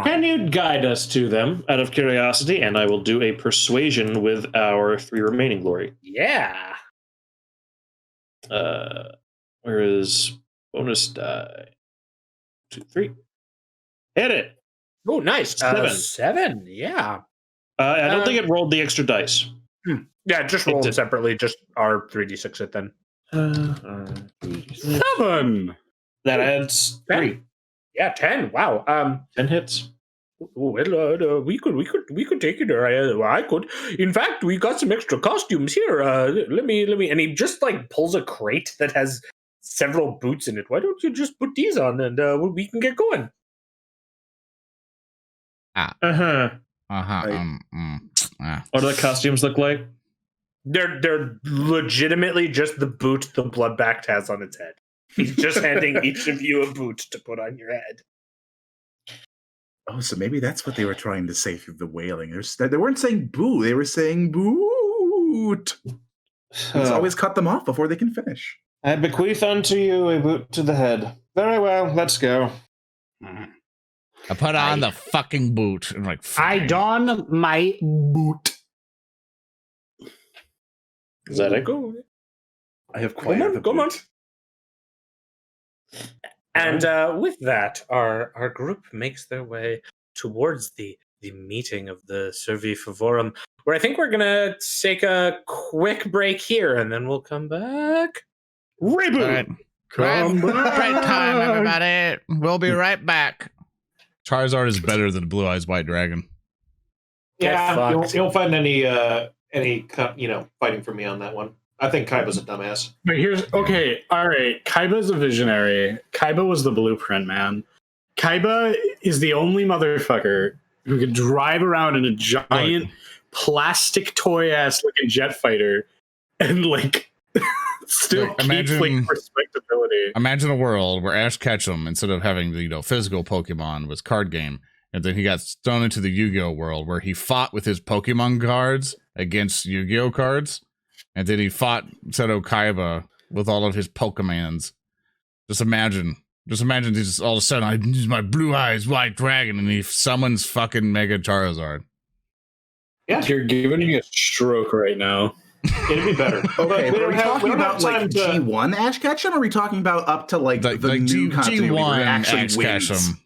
Can you guide us to them out of curiosity? And I will do a persuasion with our 3 remaining glory. Yeah. Where is bonus die? 2, 3. Hit it. Oh, nice. 7. 7. Yeah. I don't think it rolled the extra dice. Yeah, just roll them separately. Just our 3d6 it then. 7. That adds 3. Yeah, 10. Wow. 10 hits. Well, we could take it, or I could. In fact, we got some extra costumes here. Let me. And he just like pulls a crate that has several boots in it. Why don't you just put these on, and we can get going? What do the costumes look like? They're legitimately just the boot the Bloodbacked has on its head. He's just handing each of you a boot to put on your head. Oh, so maybe that's what they were trying to say through the wailing. They weren't saying boo, they were saying boot. Let's always cut them off before they can finish. I bequeath unto you a boot to the head. Very well, let's go. I put on the fucking boot. And like, I don my boot. Is that it? Go. I have quite a Come on. And with that, our group makes their way towards the meeting of the Servi Favorum, where I think we're gonna take a quick break here, and then we'll come back. Reboot. Right time, everybody. We'll be right back. Charizard is better than Blue Eyes White Dragon. Yeah, you won't find any fighting for me on that one. I think Kaiba's a dumbass. But all right. Kaiba's a visionary. Kaiba was the blueprint, man. Kaiba is the only motherfucker who can drive around in a giant plastic toy-ass looking jet fighter and like still keep like respectability. Imagine a world where Ash Ketchum, instead of having physical Pokemon, was card game, and then he got thrown into the Yu-Gi-Oh world where he fought with his Pokemon cards against Yu-Gi-Oh cards. And then he fought Seto Kaiba with all of his Pokemons. Just imagine this, all of a sudden, I use my Blue Eyes White Dragon, and he summons fucking Mega Charizard. Yeah, you're giving me a stroke right now. It'd be better. Okay, but are we talking about like G1 Ash Ketchum, or are we talking about up to like the new continuity where G1 it actually Ash wins? Ketchum.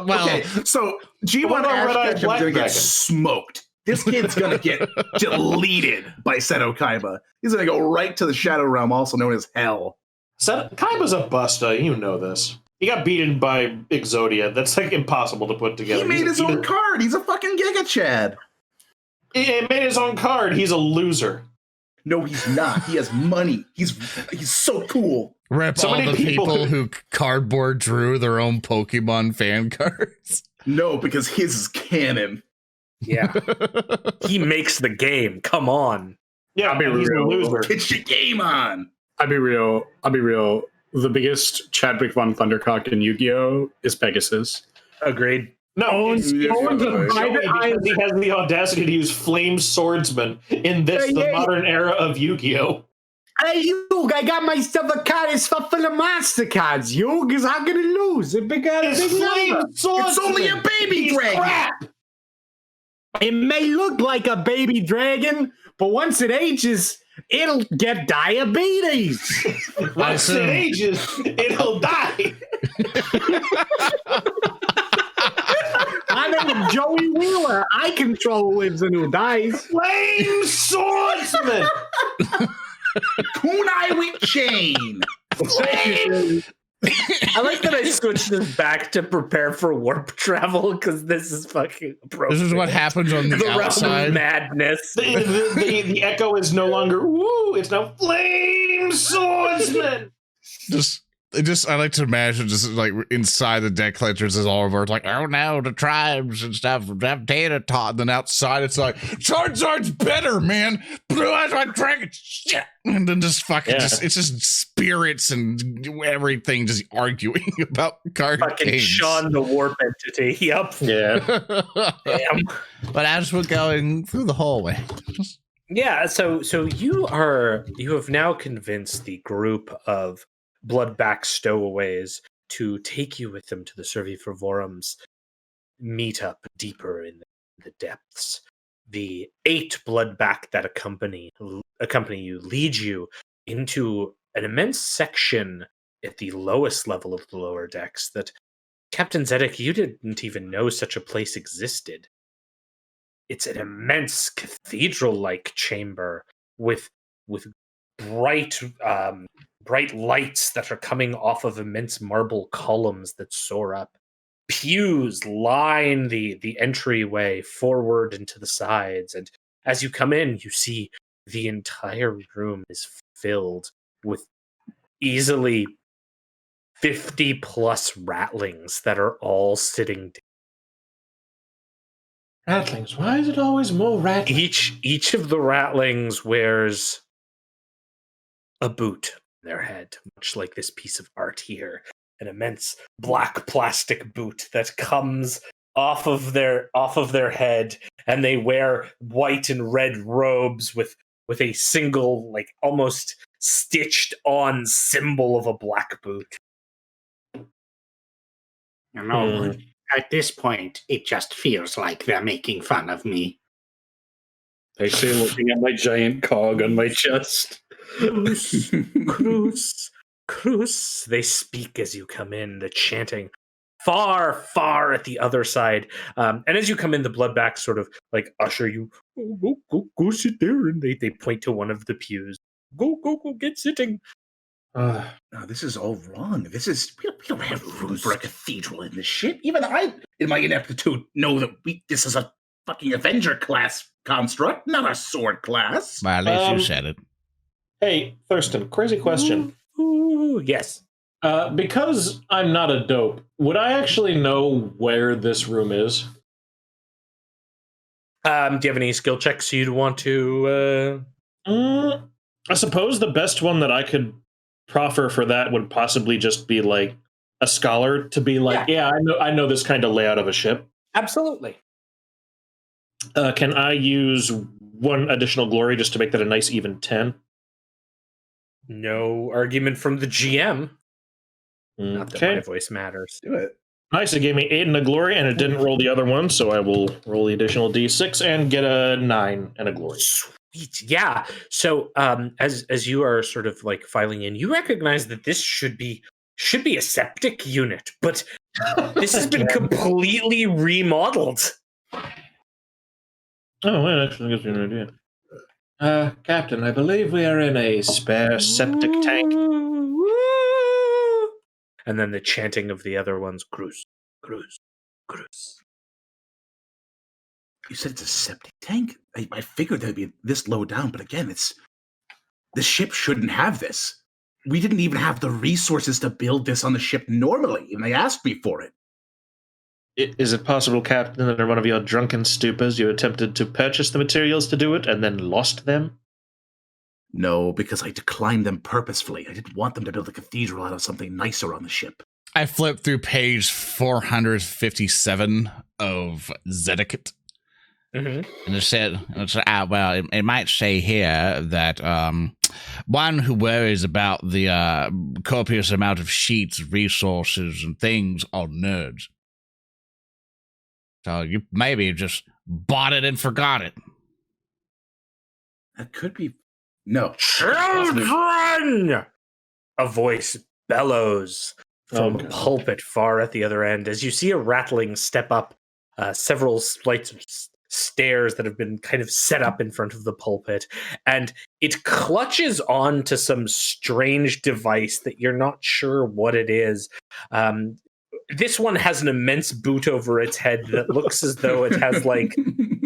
Okay, so G1 Ash Ketchum is going to get smoked. This kid's going to get deleted by Seto Kaiba. He's going to go right to the Shadow Realm, also known as Hell. Kaiba's a busta, you know this. He got beaten by Exodia. That's like impossible to put together. He made his own card. He's a fucking Giga Chad. He made his own card. He's a loser. No, he's not. He has money. He's so cool. Rip So all many the people who cardboard drew their own Pokemon fan cards. No, because his is canon. Yeah. He makes the game. Come on. Yeah, he's a loser. Get your game on. I'll be real. The biggest Chadwick von Thundercock in Yu-Gi-Oh! Is Pegasus. Agreed. No, He he has the audacity to use Flame Swordsman in the modern era of Yu-Gi-Oh! Hey, Yug, I got myself a card. It's full of MasterCards, Yug. Is I'm going to lose. It big number. It's only a baby dragon. Crap. It may look like a baby dragon, but once it ages, it'll get diabetes. Once it ages, it'll die. My name is Joey Wheeler. I control who lives and who dies. Flame swordsman. Kunai with chain. I like that I switched this back to prepare for warp travel because this is fucking appropriate. This is what happens on the realm outside. of madness. The echo is no longer woo. It's now flame swordsman. I like to imagine just like inside the deck collectors is all over. It's like, oh no, the tribes and stuff have data taught. And then outside it's like, Charizard's better, man. Blue Eyes White Dragon, shit. And then just fucking it's just spirits and everything just arguing about card Fucking games. Sean the warp entity. Yep. Yeah. Damn. But as we're going through the hallway. Yeah, so you have now convinced the group of Bloodback stowaways to take you with them to the Survey for Vorum's meetup deeper in the depths. The 8 Bloodback that accompany you lead you into an immense section at the lowest level of the lower decks that, Captain Zedek, you didn't even know such a place existed. It's an immense cathedral-like chamber with bright lights that are coming off of immense marble columns that soar up. Pews line the entryway forward and to the sides, and as you come in, you see the entire room is filled with easily 50 plus ratlings that are all sitting. Ratlings. Why is it always more ratlings? Each of the ratlings wears a boot on their head, much like this piece of art here. An immense black plastic boot that comes off of their head, and they wear white and red robes with a single, like, almost stitched on symbol of a black boot. You know, at this point, it just feels like they're making fun of me. I say, looking at my giant cog on my chest. Cruz. They speak as you come in, the chanting far, far at the other side. And as you come in, the Bloodback sort of like usher you, go sit there. And they point to one of the pews. Go, get sitting. No, this is all wrong. We don't have room for a cathedral in this ship. Even I, in my ineptitude, know that this is a fucking Avenger class construct, not a sword class. Well, at least you said it. Hey, Thurston, crazy question. Yes. Because I'm not a dope, would I actually know where this room is? Do you have any skill checks you'd want to... I suppose the best one that I could proffer for that would possibly just be like a scholar to be like, I know this kind of layout of a ship. Absolutely. Can I use one additional glory just to make that a nice even 10? No argument from the GM. Not that Okay. my voice matters. Do it. Nice, it gave me 8 and a glory, and it didn't roll the other one, so I will roll the additional d6 and get a 9 and a glory. Sweet. Yeah. So as you are sort of like filing in, you recognize that this should be a septic unit, but this has been completely remodeled. Oh, well, that actually gives me an idea. Captain, I believe we are in a spare septic tank. And then the chanting of the other ones, Cruz. You said it's a septic tank? I figured they'd be this low down, but again, the ship shouldn't have this. We didn't even have the resources to build this on the ship normally, and they asked me for it. Is it possible, Captain, that in one of your drunken stupors you attempted to purchase the materials to do it and then lost them? No, because I declined them purposefully. I didn't want them to build a cathedral out of something nicer on the ship. I flipped through page 457 of Zedekit. Mm-hmm. And it said, well, it might say here that one who worries about the copious amount of sheets, resources, and things are nerds. So you maybe just bought it and forgot it. That could be. No. Children! A voice bellows from the pulpit far at the other end as you see a rattling step up several flights of stairs that have been kind of set up in front of the pulpit, and it clutches on to some strange device that you're not sure what it is. This one has an immense boot over its head that looks as though it has like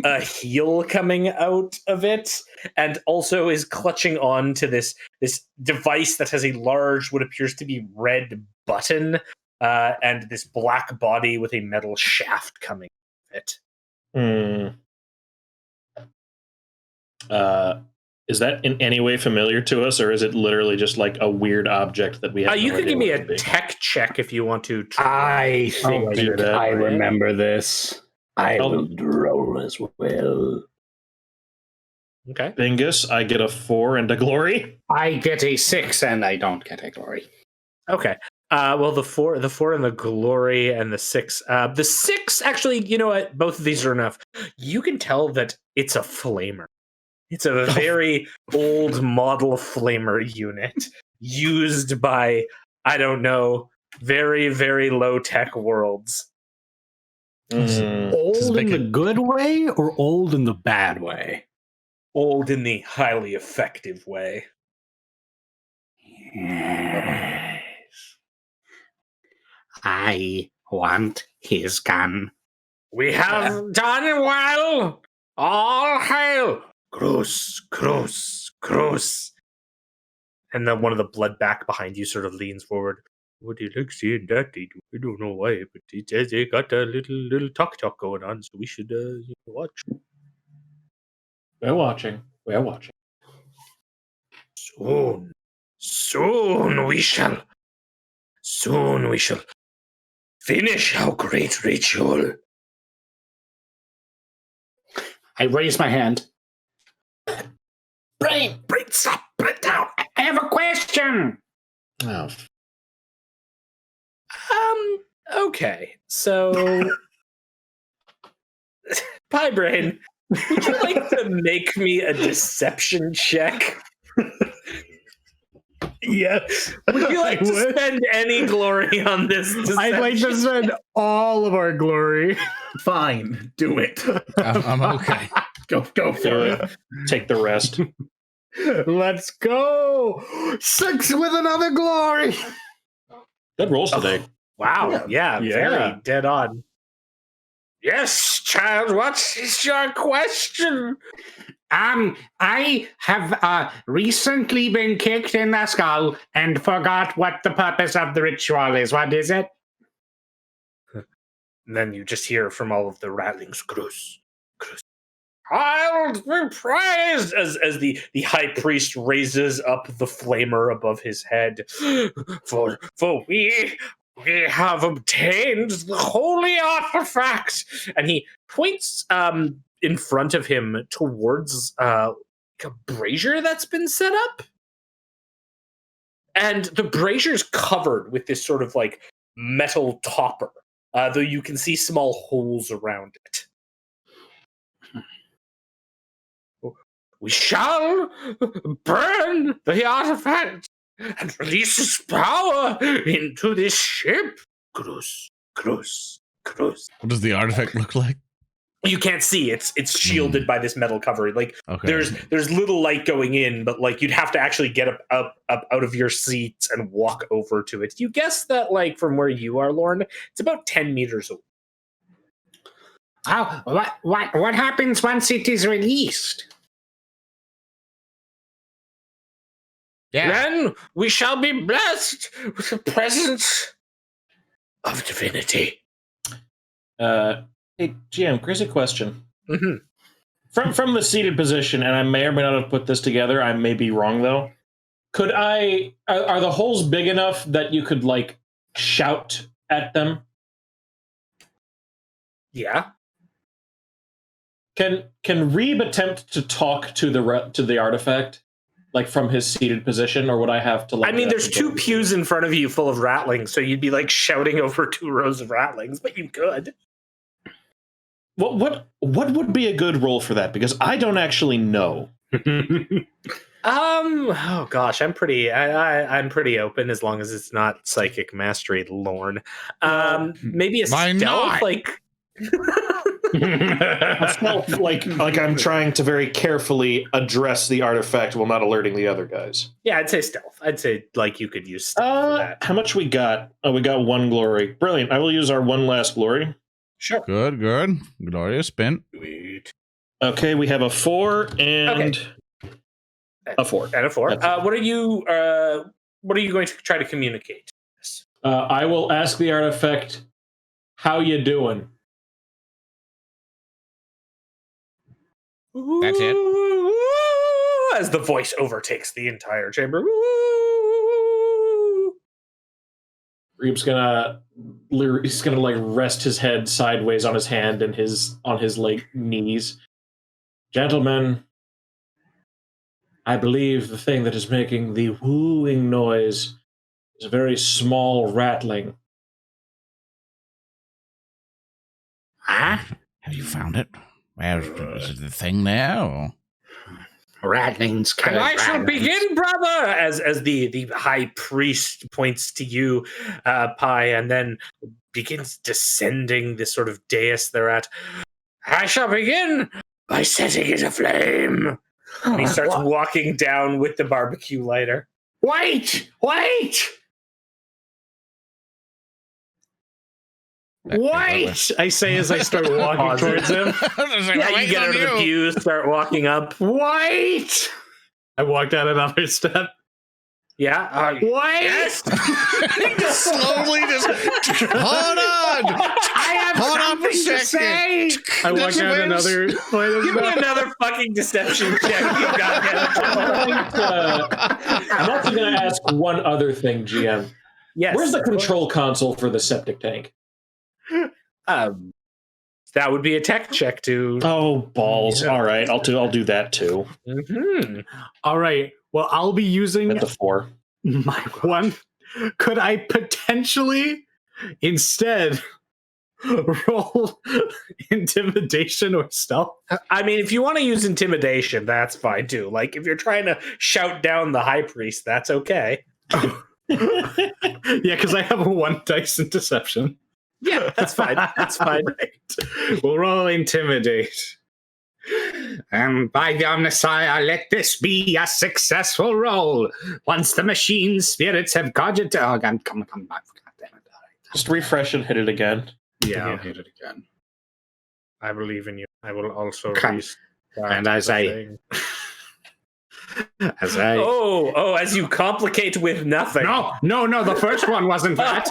a heel coming out of it, and also is clutching on to this device that has a large, what appears to be red button, and this black body with a metal shaft coming out of it. Is that in any way familiar to us, or is it literally just like a weird object that we have? You can give me a tech check if you want to. I think I remember this. I will roll as well. Okay. Bingus, I get a 4 and a glory. I get a 6 and I don't get a glory. Okay. Well, the four and the glory and the 6. The 6, actually, you know what? Both of these are enough. You can tell that it's a flamer. It's a very old model flamer unit used by, I don't know, very, very low-tech worlds. Old in the good way or old in the bad way? Old in the highly effective way. Yes. I want his gun. We have done well. All hail. Cruz, Cruz, Cruz. And then one of the blood back behind you sort of leans forward. What do you like seeing that? I don't know why, but they got a little talk going on, so we should watch. We're watching. Soon we shall finish our great ritual. I raise my hand. Brain, stop, brain down. I have a question. Oh. Okay, so Pie Brain, would you like to make me a deception check? Yes. Would you like to spend any glory on this deception? I'd like to spend all of our glory. Fine, do it. I'm okay. Go for it. Take the rest. Let's go. 6 with another glory. Good rolls today. Wow, yeah, very dead on. Yes, child, what is your question? I have recently been kicked in the skull and forgot what the purpose of the ritual is. What is it? And then you just hear from all of the rattlings, Cruz, Cruz. Child, be praised! As the high priest raises up the flamer above his head. For we have obtained the holy artifact. And he points in front of him towards a brazier that's been set up. And the brazier's covered with this sort of like metal topper, though you can see small holes around it. We shall burn the artifact and release its power into this ship. Cruz, Cruz, Cruz. What does the artifact look like? You can't see. It's shielded by this metal cover. Like Okay. there's little light going in, but like you'd have to actually get up out of your seats and walk over to it. You guess that like from where you are, Lauren, it's about 10 meters away. Oh, what happens once it is released? Yeah. Then we shall be blessed with the presence of divinity. Hey, GM, crazy question. Mm-hmm. From the seated position, and I may or may not have put this together. I may be wrong though. Could are the holes big enough that you could like shout at them? Yeah. Can Reeb attempt to talk to the artifact, like from his seated position, or would I have to? I mean, there's 2 pews in front of you full of ratlings, so you'd be like shouting over 2 rows of ratlings, but you could. What would be a good role for that? Because I don't actually know. Oh gosh, I'm pretty open as long as it's not psychic mastery lorn. Maybe a Why stealth, not? like A stealth, like I'm trying to very carefully address the artifact while not alerting the other guys. yeah, I'd say stealth. I'd say like you could use stealth for that. How much we got? Oh, we got 1 glory. Brilliant. I will use our 1 last glory. Sure. Good. Glorious spent. Okay, we have a 4 and a 4. And a 4. That's What are you going to try to communicate? I will ask the artifact, "How you doing?" That's it. As the voice overtakes the entire chamber. Reeb's gonna like rest his head sideways on his hand and on his like knees. Gentlemen, I believe the thing that is making the wooing noise is a very small ratling. Have you found it? Where's is it the thing there? Or? Rattlings. And I shall begin, brother, as the high priest points to you, Pi, and then begins descending this sort of dais they're at. I shall begin by setting it aflame. And he starts walking down with the barbecue lighter. Wait! Wait! I say as I start walking towards him. Yeah, you get out of the pew, start walking up. Wait! I walked out another step. Yeah. Wait! Yes! Just slowly hold on! Hold on for a second! I walked out another. Give me another fucking deception check, you goddamn. I'm also going to ask one other thing, GM. Yes. Where's the control console for the septic tank? That would be a tech check to. Oh, balls. All right, I'll do that too. Mm-hmm. All right. Well, I'll be using That's a 4. my 1. Could I potentially instead roll intimidation or stealth? I mean, if you want to use intimidation, that's fine too. Like, if you're trying to shout down the high priest, that's okay. Yeah, because I have a 1 dice in deception. Yeah, that's fine. That's fine. Right. We'll roll intimidate. By the Omnissiah, let this be a successful roll. Once the machine spirits have cogitated. Oh, come back. God damn it. All right. Just refresh and hit it again. Yeah, I'll hit it again. I believe in you. I will also And as I as you complicate with nothing. No, the first one wasn't that.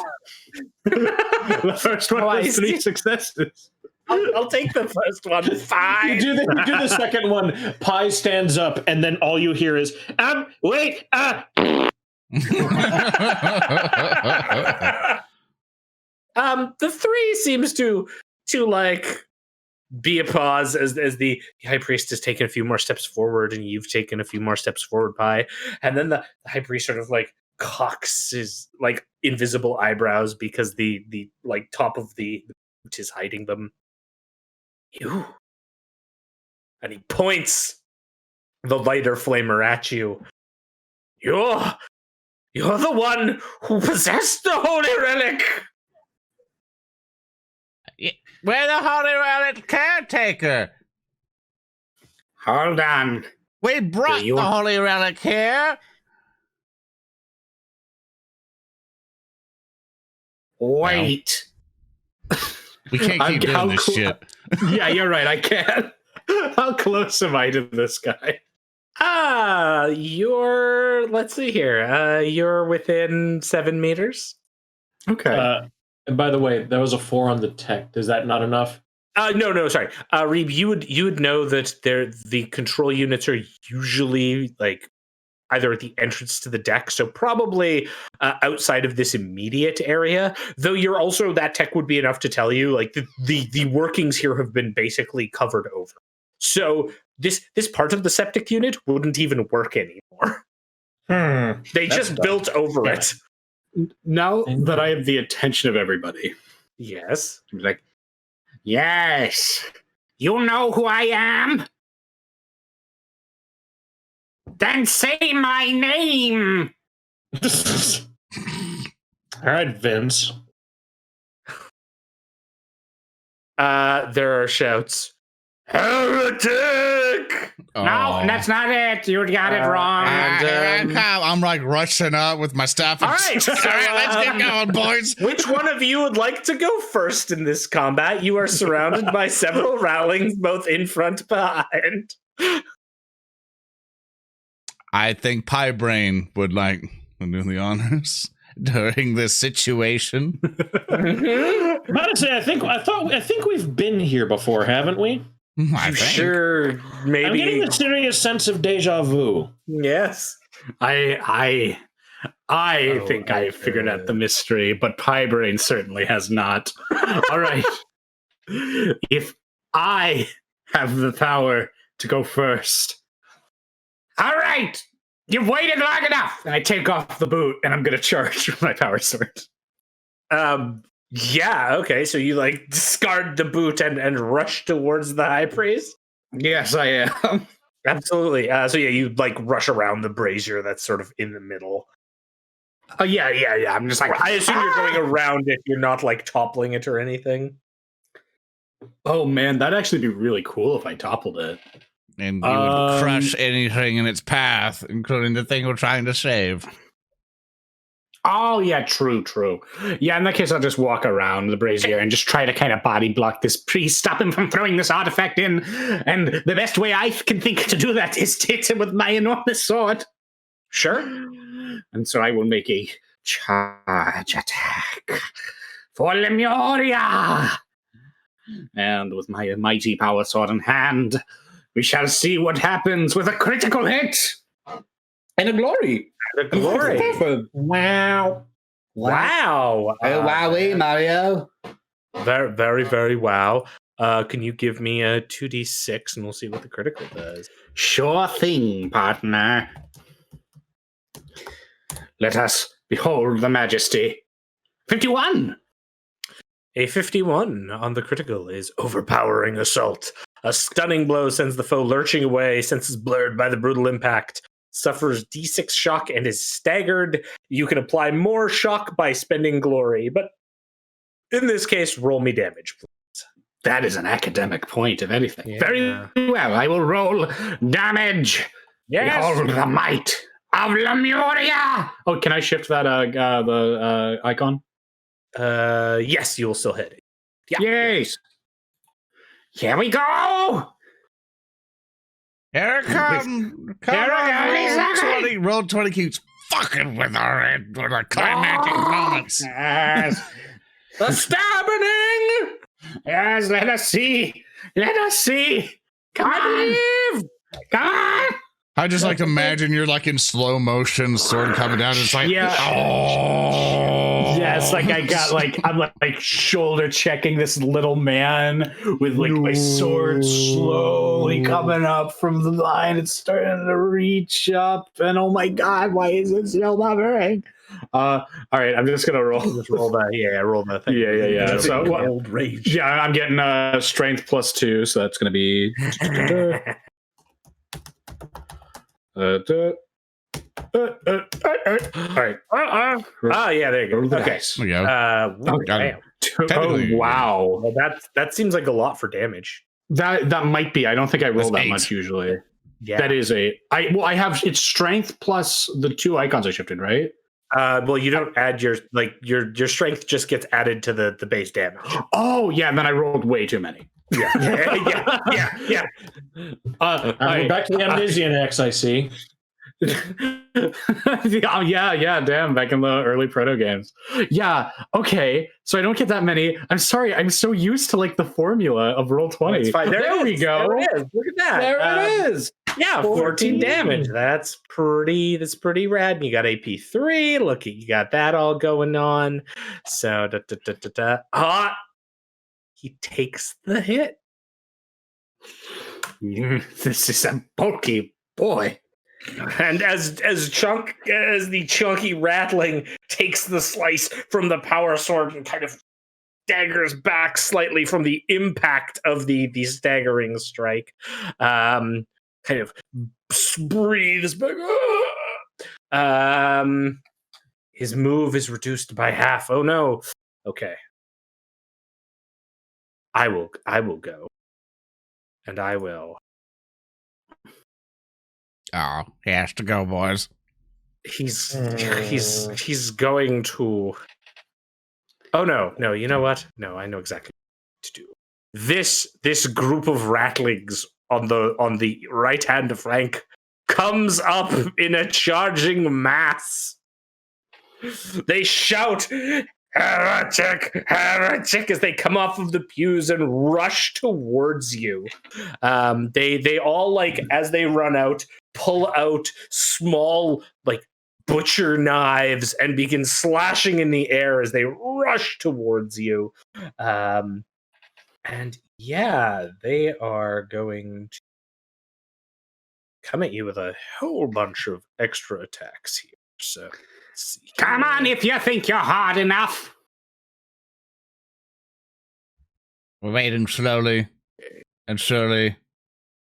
The first one was 3 successes. I'll take the first one. Fine. You do the second one. Pi stands up, and then all you hear is, wait, The 3 seems to like be a pause as the high priest has taken a few more steps forward, and you've taken a few more steps forward, Pi. And then the high priest sort of like cocks his like invisible eyebrows because the like top of the boot is hiding them. You. And he points the lighter flamer at you. You're the one who possessed the holy relic. We're the Holy Relic caretaker. Hold on. We brought the Holy Relic here. Wait. We can't keep doing this shit. Yeah, you're right. I can't. How close am I to this guy? Let's see here. You're within 7 meters. Okay. And by the way, that was a 4 on the tech. Is that not enough? No, sorry. Reeb, you would know that the control units are usually like either at the entrance to the deck, so probably outside of this immediate area. Though that tech would be enough to tell you like the workings here have been basically covered over. So this part of the septic unit wouldn't even work anymore. They just built over it. Now that I have the attention of everybody, Yes. I'm like, Yes. You know who I am? Then say my name. All right, Vince. There are shouts. Heretic! No, that's not it. You got it wrong. I'm like rushing up with my staff. All right, so, all right, let's get going, boys. Which one of you would like to go first in this combat? You are surrounded by several Rowlings, both in front, behind. I think Pie Brain would like to do the honors during this situation. Honestly, I think we've been here before, haven't we? I think. Sure, maybe. I'm getting a serious sense of deja vu. Yes. I think I figured out the mystery, but Pie Brain certainly has not. All right. If I have the power to go first. All right. You've waited long enough. And I take off the boot and I'm going to charge with my power sword. Yeah, okay. So you like discard the boot and rush towards the high priest? Yes, I am. Absolutely. So yeah, you like rush around the brazier that's sort of in the middle. Oh, yeah. I'm just like, I assume you're going around it. You're not like toppling it or anything. oh man, that'd actually be really cool if I toppled it. And you would crush anything in its path, including the thing we're trying to save. Oh, yeah, true. Yeah, in that case, I'll just walk around the brazier and just try to kind of body block this priest, stop him from throwing this artifact in. And the best way I can think to do that is to hit him with my enormous sword. Sure. And so I will make a charge attack for Lemuria. And with my mighty power sword in hand, we shall see what happens with a critical hit and a glory. The glory. Wow. Wow. Oh, wowie, Mario. Very, very, very wow. Can you give me a 2d6 and we'll see what the critical does? Sure thing, partner. Let us behold the majesty. 51. A 51 on the critical is overpowering assault. A stunning blow sends the foe lurching away, senses blurred by the brutal impact. Suffers d6 shock and is staggered. You can apply more shock by spending glory, but in this case, roll me damage, please. That is an academic point, if anything. Yeah. Very well. I will roll damage. Yes. Behold the might of Lemuria. Oh, can I shift that the icon? Yes, you will still hit it. Yeah. Yes. Here we go. Here it comes. Roll 20 keeps fucking with our climactic moments. Yes. The stabbing. Yes, let us see. Come on. Come on. I just like to imagine you're like in slow motion, sword coming down. It's like, Yeah. oh. Yes, like I got I'm like shoulder checking this little man with like my sword slowly coming up from the line. It's starting to reach up, and oh my god, why is it still not hurting? All right, I'm just gonna roll. Just roll that. Yeah, roll that thing. Yeah. So Old rage. yeah, I'm getting strength +2, so that's gonna be. All right. Ah, yeah, there you go. Okay. Okay. There you go. Damn. Technically- Oh wow. Well, that seems like a lot for damage. That might be. I don't think I roll That's that 8. much usually. Yeah. That is I have it's strength plus the 2 icons I shifted, right? Well, you don't add your strength just gets added to the base damage. Oh yeah, and then I rolled way too many. Yeah. yeah. We're back to the Amnesian X, I see. Oh yeah, damn, back in the early proto games. Yeah, okay. So I don't get that many. I'm sorry, I'm so used to like the formula of roll 20. That's fine. There we go. There it is. Look at that. There it is. Yeah, 14 damage. That's pretty rad. And you got AP3. Look, you got that all going on. So he takes the hit. This is a bulky boy. And as the chunky ratling takes the slice from the power sword and kind of staggers back slightly from the impact of the staggering strike, kind of breathes back. His move is reduced by half. Oh no. Okay. I will go. And I will. Oh, he has to go, boys. He's going to. Oh no, you know what? No, I know exactly what to do. This group of ratlings on the right hand flank comes up in a charging mass. They shout, "Heretic! Heretic!" as they come off of the pews and rush towards you. They all, like, as they run out, pull out small, like, butcher knives and begin slashing in the air as they rush towards you. And yeah, they are going to come at you with a whole bunch of extra attacks here. So let's see. Come on, if you think you're hard enough. We're waiting slowly and surely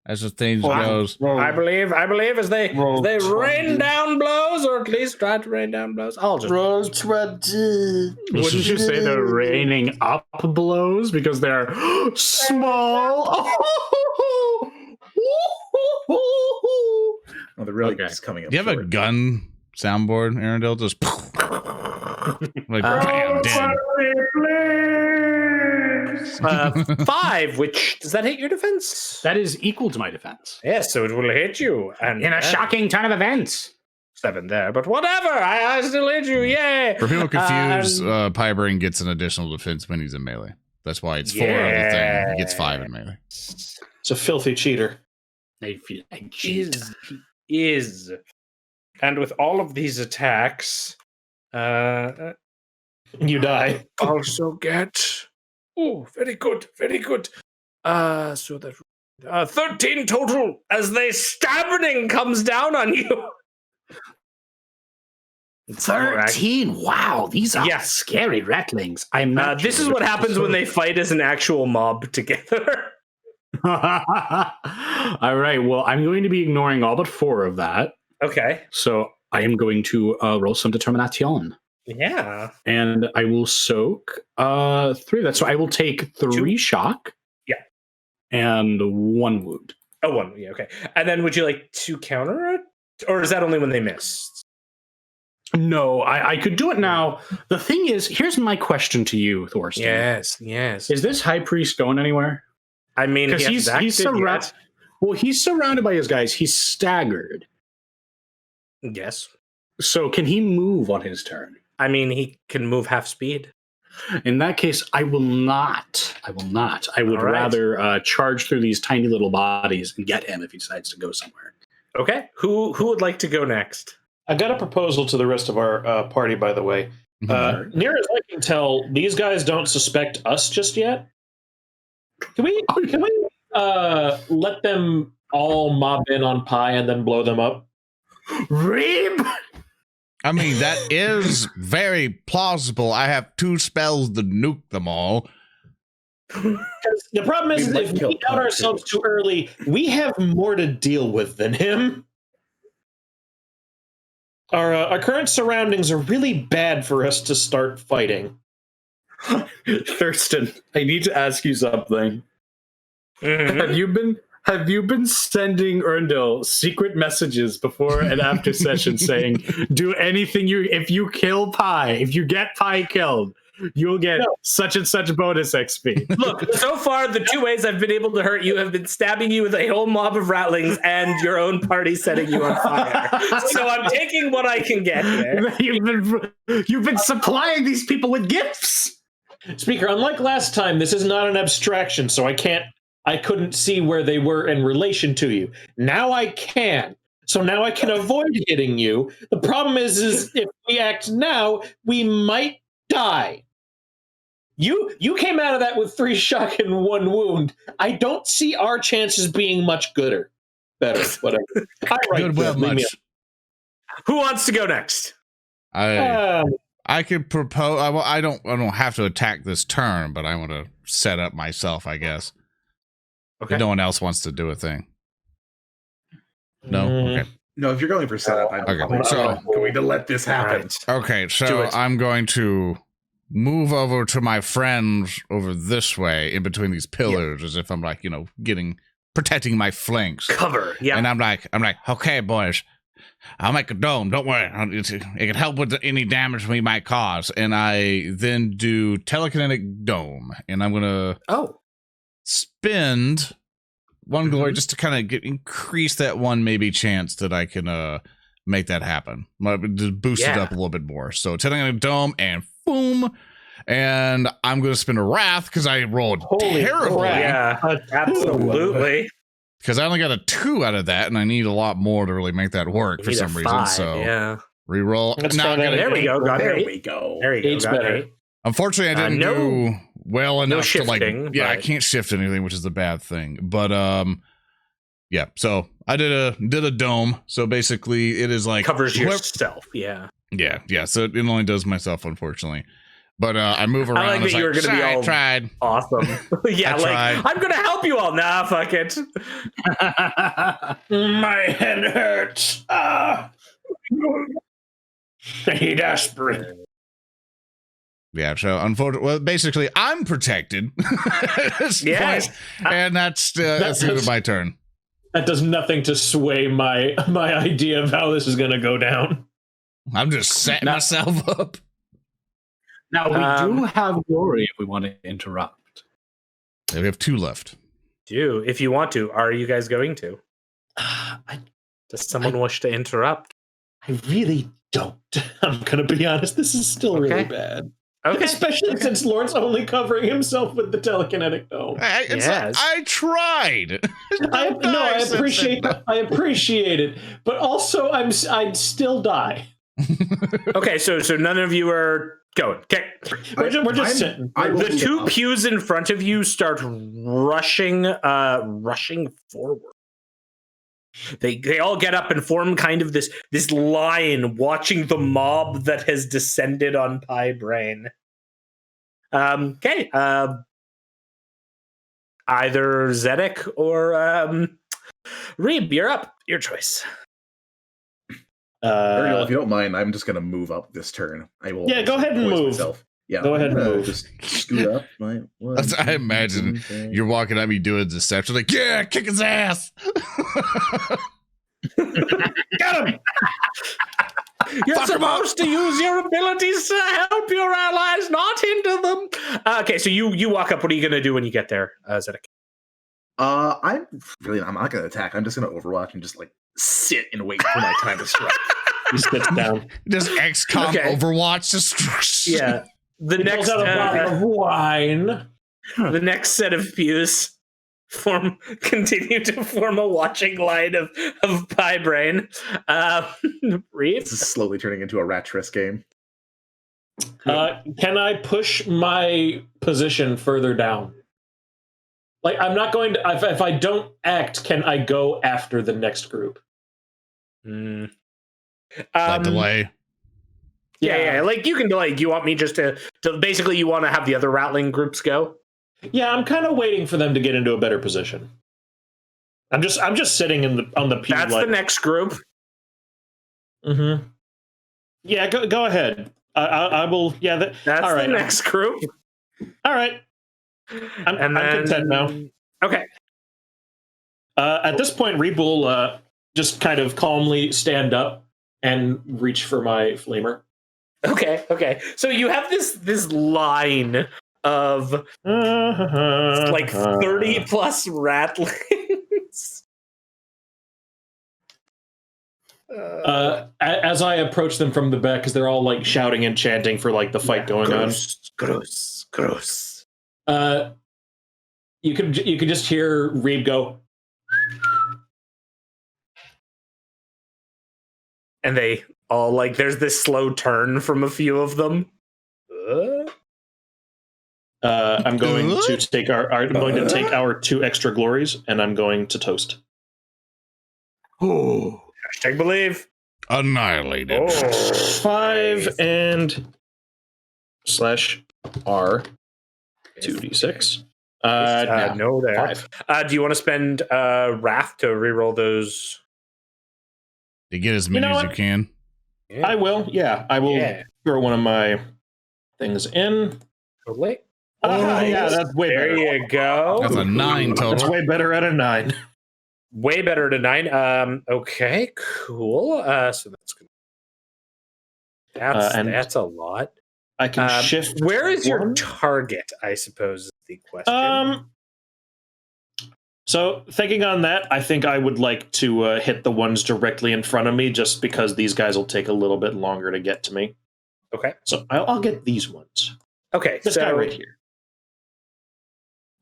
as the things goes. I believe as they rain down blows, or at least try to rain down blows. I'll just Wouldn't you say they're raining up blows because they're small? Oh, they're really just coming up. Do you have a gun soundboard, Arendelle? Just like bam, dead. 5, which does that hit your defense? That is equal to my defense. Yes, so it will hit you. And In a shocking turn of events. 7 there, but whatever. I still hit you. Yay! For people confused, Pybrain gets an additional defense when he's in melee. That's why it's 4 of the thing. He gets 5 in melee. It's a filthy cheater. They feel like Is. And with all of these attacks, You die. Also get. Oh, very good, very good. So that 13 total as the stabbing comes down on you. 13. Wow, these are scary ratlings. I'm not. This is what happens when they fight as an actual mob together. All right. Well, I'm going to be ignoring all but 4 of that. Okay. So I am going to roll some determination. Yeah. And I will soak 3 of that. So I will take 3 shock. Yeah. And 1 wound. Oh, 1. Yeah, okay. And then would you like to counter it? Or is that only when they miss? No, I could do it now. The thing is, here's my question to you, Thorsten. Yes. Is this high priest going anywhere? I mean, because he's surrounded. Well, he's surrounded by his guys. He's staggered. Yes. So can he move on his turn? I mean, he can move half speed. In that case, I will not. I would rather charge through these tiny little bodies and get him if he decides to go somewhere. Okay. Who would like to go next? I got a proposal to the rest of our party, by the way. Near as I can tell, these guys don't suspect us just yet. Can we let them all mob in on Pi and then blow them up? Reeb! I mean, that is very plausible. I have 2 spells to nuke them all. The problem is, if we out ourselves too early, we have more to deal with than him. Our current surroundings are really bad for us to start fighting. Thurston, I need to ask you something. Mm-hmm. Have you been sending Erndil secret messages before and after session saying, do anything if you kill Pi, if you get Pi killed, you'll get such and such bonus XP. Look, so far, the 2 ways I've been able to hurt you have been stabbing you with a whole mob of ratlings and your own party setting you on fire. So I'm taking what I can get here. You've been supplying these people with gifts. Speaker, unlike last time, this is not an abstraction, so I couldn't see where they were in relation to you. Now I can. So now I can avoid hitting you. The problem is if we act now, we might die. You came out of that with 3 shock and 1 wound. I don't see our chances being much better. Whatever. Good, well, much. Who wants to go next? I could propose. I don't have to attack this turn, but I want to set up myself, I guess. Okay. If no one else wants to do a thing. No. Okay. No, if you're going for setup, I'm going to let this happen. Right. Okay, so I'm going to move over to my friends over this way, in between these pillars, as if I'm like, protecting my flanks. Cover. Yeah. And I'm like, okay, boys. I'll make a dome. Don't worry. It can help with any damage we might cause. And I then do telekinetic dome. And I'm going to spend 1 glory just to kind of increase that one maybe chance that I can make that happen. Just boost it up a little bit more. So telekinetic dome and boom. And I'm going to spend a wrath because I rolled terribly. Yeah, absolutely. Because I only got a 2 out of that, and I need a lot more to really make that work for some reason. So reroll. There we go. There we go. There you go. Better. Unfortunately, I didn't do well enough to I can't shift anything, which is the bad thing. But yeah. So I did a dome. So basically, it is like covers yourself. Yeah. So it only does myself, unfortunately. But I move around. I like that you were going to be all tried. Awesome. Yeah, I'm going to help you all. Nah, fuck it. My head hurts. I need aspirin. Yeah, so unfortunately, well, basically, I'm protected. Yes, and that's the end of my turn. That does nothing to sway my idea of how this is going to go down. I'm just setting myself up. Now, we do have glory if we want to interrupt. Yeah, we have 2 left. If you want to. Are you guys going to? Does someone wish to interrupt? I really don't. I'm going to be honest. This is still really bad. Okay. Especially since Lawrence only covering himself with the telekinetic dome. I tried. I appreciate it. But also, I'd still die. Okay, so none of you are going. Okay, we're just sitting. The 2 pews in front of you start rushing forward. They all get up and form kind of this line, watching the mob that has descended on Pie Brain. Okay, either Zedek or Reeb, you're up. Your choice. Ariel, if you don't mind, I'm just going to move up this turn. I will. Yeah, go ahead and move. Myself. Yeah, go ahead and move. Just scoot up. I imagine you're walking at me doing deception, like, yeah, kick his ass. Got him. You're supposed to use your abilities to help your allies, not hinder them. Okay, so you walk up. What are you going to do when you get there, Zedek? I'm not going to attack. I'm just going to overwatch and just sit and wait for my time to strike. He sits down. Just XCOM Overwatch. Just The next out a bottle of wine. The next set of pews continue to form a watching line of Pie Brain. Reeb? This is slowly turning into a Rattress game. Can I push my position further down? I'm not going to. If I don't act, can I go after the next group? Delay. Yeah. You can delay. Do you want me just to basically you want to have the other rattling groups go? Yeah, I'm kind of waiting for them to get into a better position. I'm just sitting on the pew. That's the next group. Mm-hmm. Yeah, go ahead. I will. Yeah, that's all right. The next group. All right. I'm content now. Okay. At this point, Reeb will just kind of calmly stand up and reach for my flamer. Okay. So you have this line of 30 plus ratlings. As I approach them from the back, because they're all shouting and chanting for the fight going on. Gross. You could just hear Reeb go, and they all there's this slow turn from a few of them. I'm going to take our 2 extra glories, and I'm going to toast. Oh, hashtag believe. Annihilated. Oh, 5 and /R 2d6. No, there. 5. Do you want to spend Wrath to reroll those? You get as many as you can. Yeah. I will. Yeah, I will throw one of my things in. Totally. Yeah, that's way better. There you go. That's a 9 That's total. way better at a 9. Way better to 9. Okay, cool. So that's good. That's a lot. I can shift. Where is your one. target? I suppose is the question. So thinking on that, I think I would like to hit the ones directly in front of me, just because these guys will take a little bit longer to get to me. Okay. So I'll get these ones. Okay. This guy right here.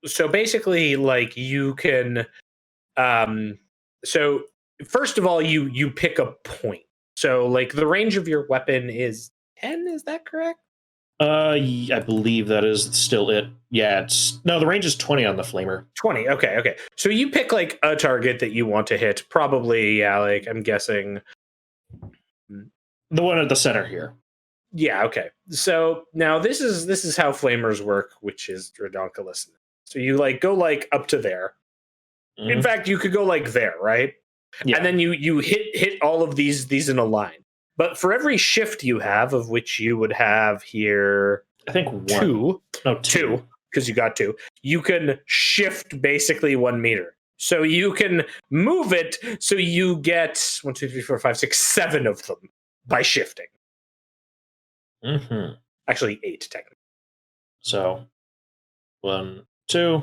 So basically, like you can. So first of all, you pick a point. So like the range of your weapon is 10. Is that correct? I believe that is still it. Yeah, the range is 20 on the flamer. 20. Okay. So you pick like a target that you want to hit. Probably, yeah. Like I'm guessing the one at the center here. Yeah. Okay. So now this is how flamers work, which is redonkulous. So you like go like up to there. Mm-hmm. In fact, you could go like there, right? Yeah. And then you hit all of these in a line. But for every shift you have, of which you would have here, I think 2. No, 2, because you got 2. You can shift basically 1 meter. So you can move it so you get 1, 2, 3, 4, 5, 6, 7 of them by shifting. Mm-hmm. Actually, 8 technically. So 1, 2.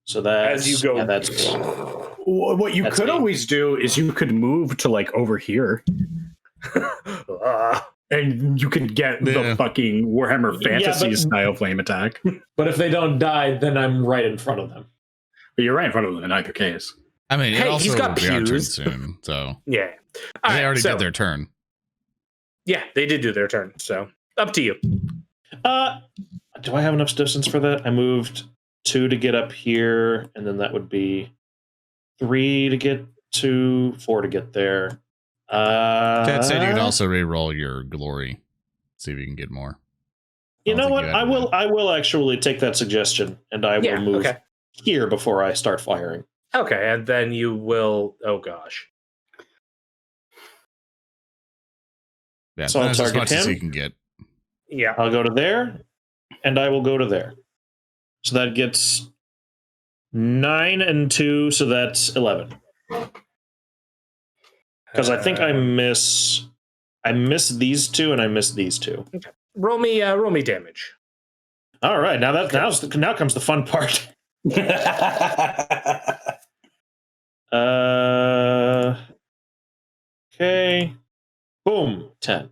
So that's as you go. Yeah, that's what you could 8. always do is you could move to like over here. And you could get the fucking Warhammer Fantasy style flame attack. But if they don't die, then I'm right in front of them. But you're right in front of them in either case. I mean, Hey, it also he's got will be our turn pews. soon, so Yeah. they already did their turn. Yeah, they did do their turn. So up to you. Do I have enough distance for that? I moved 2 to get up here, and then that would be 3 to get to 4 to get there. That said, you can also re-roll your glory, see if you can get more. You know what? I will actually take that suggestion, and I will move here before I start firing. Okay, and then you will. Oh gosh. Yeah, So I'll that's as target much as him. you can get. Yeah. I'll go to there, and I will go to there. So that gets 9 and 2, so that's 11. Because I think I miss these 2 and I miss these 2. Okay. Roll me damage. All right, now comes the fun part. Okay. Boom. 10.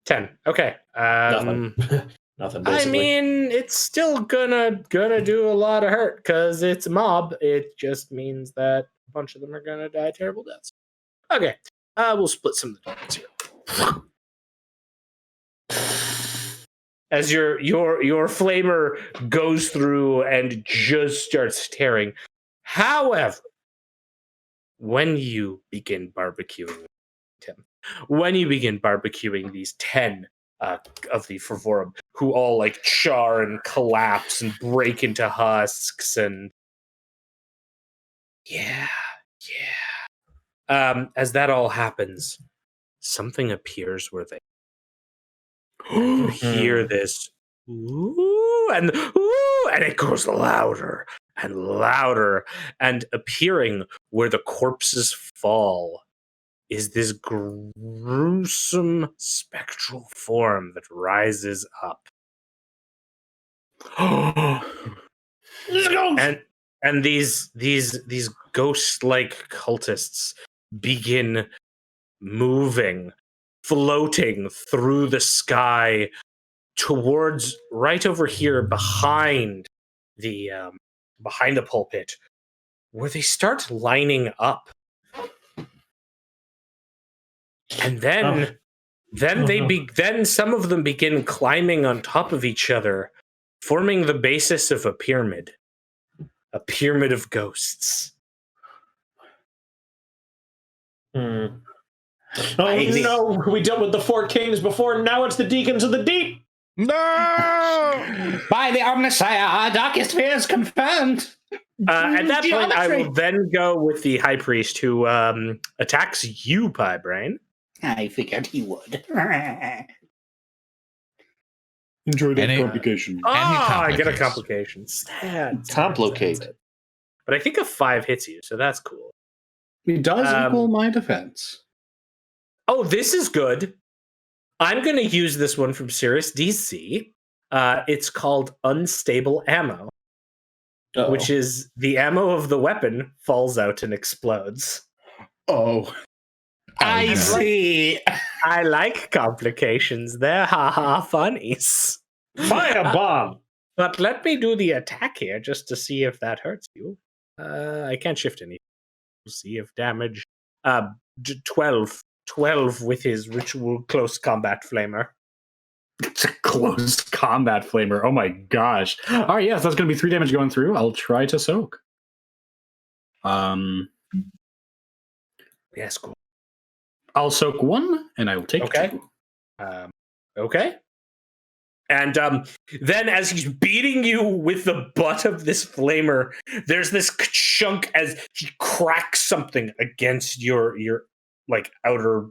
10. Okay. Nothing. Nothing. Basically. I mean, it's still gonna do a lot of hurt because it's a mob. It just means that a bunch of them are gonna die terrible deaths. Okay. We'll split some of the damage here. As your flamer goes through and just starts tearing. However, when you begin barbecuing these 10 of the Fervorum, who all like char and collapse and break into husks, and as that all happens, something appears where they you hear this ooh, and it goes louder and louder, and appearing where the corpses fall is this gruesome spectral form that rises up. and these ghost-like cultists begin moving, floating through the sky towards right over here behind the pulpit, where they start lining up. And then then some of them begin climbing on top of each other forming the basis of a pyramid of ghosts. Oh no, we dealt with the 4 kings before, now it's the deacons of the deep! No! By the Omnissiah, our darkest fears confirmed. At that point, I Geometry. will then go with the high priest who attacks you, Piebrain. I figured he would. Enjoy that Any- complication. I get a complication. complication. Sad. Complicate. But I think a 5 hits you, so that's cool. It does Um, equal my defense. Oh, this is good. I'm going to use this one from Cirrus DC. It's called Unstable Ammo, Uh-oh. which is the ammo of the weapon falls out and explodes. Oh. I see. I like complications. They're ha-ha funnies. Firebomb! But let me do the attack here just to see if that hurts you. I can't shift anything. We'll see if damage. 12. 12 with his ritual close combat flamer. It's a close combat flamer. Oh my gosh. All right, yes, that's going to be 3 damage going through. I'll try to soak. Yes, cool. I'll soak 1, and I will take Okay. 2. Okay. And then as he's beating you with the butt of this flamer, there's this chunk as he cracks something against your like outer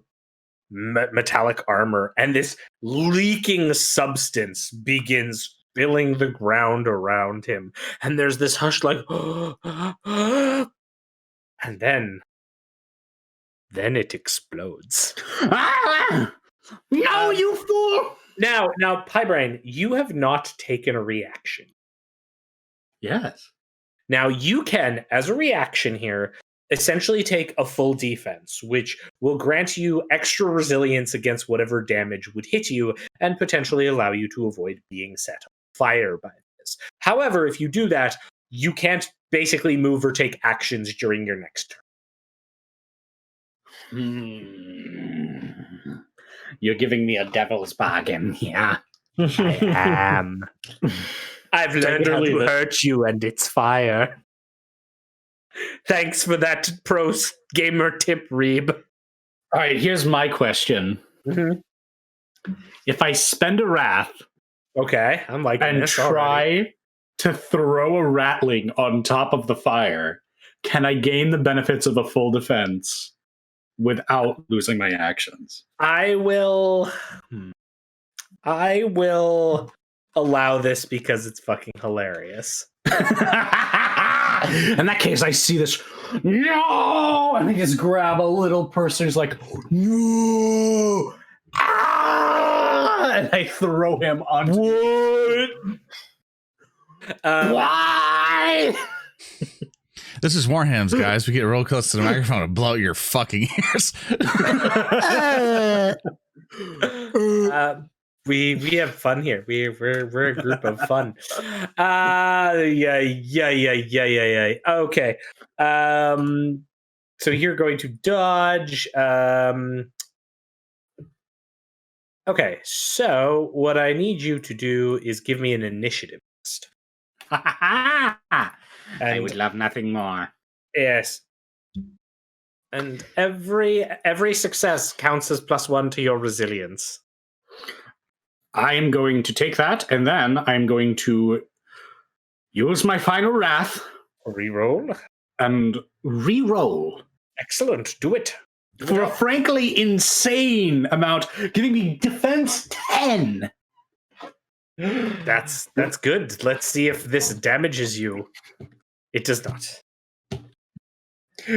metallic armor, and this leaking substance begins filling the ground around him. And there's this hush like and then it explodes. Ah! No, you fool! Now, Piebrain, you have not taken a reaction. Yes. Now, you can, as a reaction here, essentially take a full defense, which will grant you extra resilience against whatever damage would hit you and potentially allow you to avoid being set on fire by this. However, if you do that, you can't basically move or take actions during your next turn. You're giving me a devil's bargain here. I am. I've learned how to hurt you, and it's fire. Thanks for that pro gamer tip, Reeb. All right, here's my question. Mm-hmm. If I spend a wrath Okay, I'm liking and this try already. to throw a ratling on top of the fire, can I gain the benefits of a full defense without losing my actions? I will allow this because it's fucking hilarious. In that case, I see this. No! And I just grab a little person who's like, no! Ah! And I throw him onto. Why? This is Warhams, guys. We get real close to the microphone and blow out your fucking ears. We have fun here. We're a group of fun. Yeah. Okay. So you're going to dodge. Okay. So what I need you to do is give me an initiative list. I would love nothing more. Yes. And every success counts as +1 to your resilience. I am going to take that, and then I'm going to use my final wrath. Reroll. And re-roll. Excellent. Do it. For a frankly insane amount, giving me defense 10. That's good. Let's see if this damages you. It does not.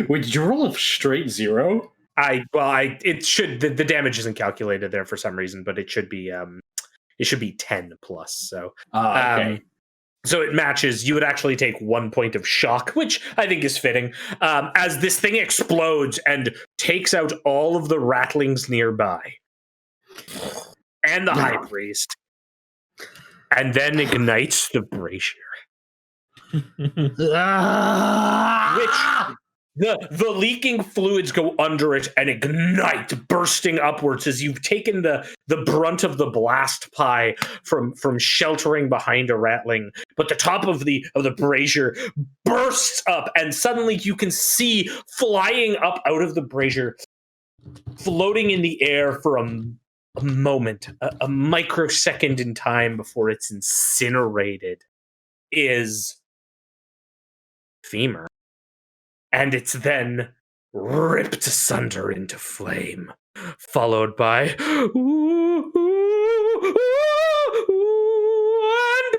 Wait, did you roll a straight 0? It should. The damage isn't calculated there for some reason, but it should be 10 plus. So Okay. So it matches. You would actually take 1 point of shock, which I think is fitting, as this thing explodes and takes out all of the rattlings nearby, and the high priest, and then ignites the brazier. Which The leaking fluids go under it and ignite, bursting upwards as you've taken the brunt of the blast pie from sheltering behind a rattling. But the top of the brazier bursts up, and suddenly you can see flying up out of the brazier, floating in the air for a moment, a microsecond in time before it's incinerated, is Femur. And it's then ripped asunder into flame, followed by and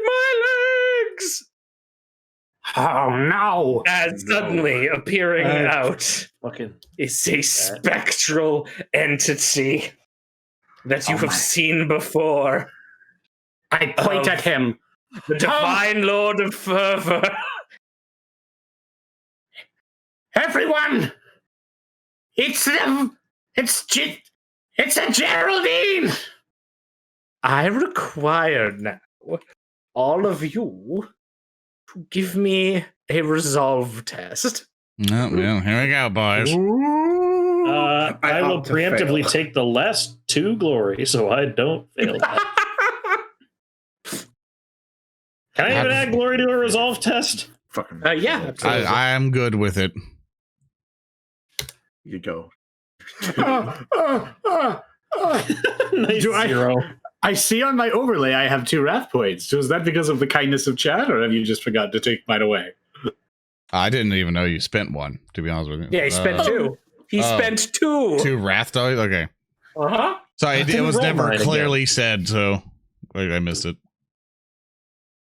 my legs. Oh no! As suddenly appearing out is a spectral entity that you have seen before. I point at him. The Divine Lord of Fervor. Everyone! It's a Geraldine! I require now all of you to give me a resolve test. Oh, well, here we go, boys. I will preemptively take the last 2 glory so I don't fail that. Can I even add glory to a resolve test? Fucking yeah, absolutely. I am good with it. You go. Nice 0. I see on my overlay I have 2 wrath points. So is that because of the kindness of Chad, or have you just forgot to take mine away? I didn't even know you spent one, to be honest with you. Yeah, he spent 2. He spent 2. 2 wrath dice? Okay. Uh-huh. So it was never clearly said, so I missed it.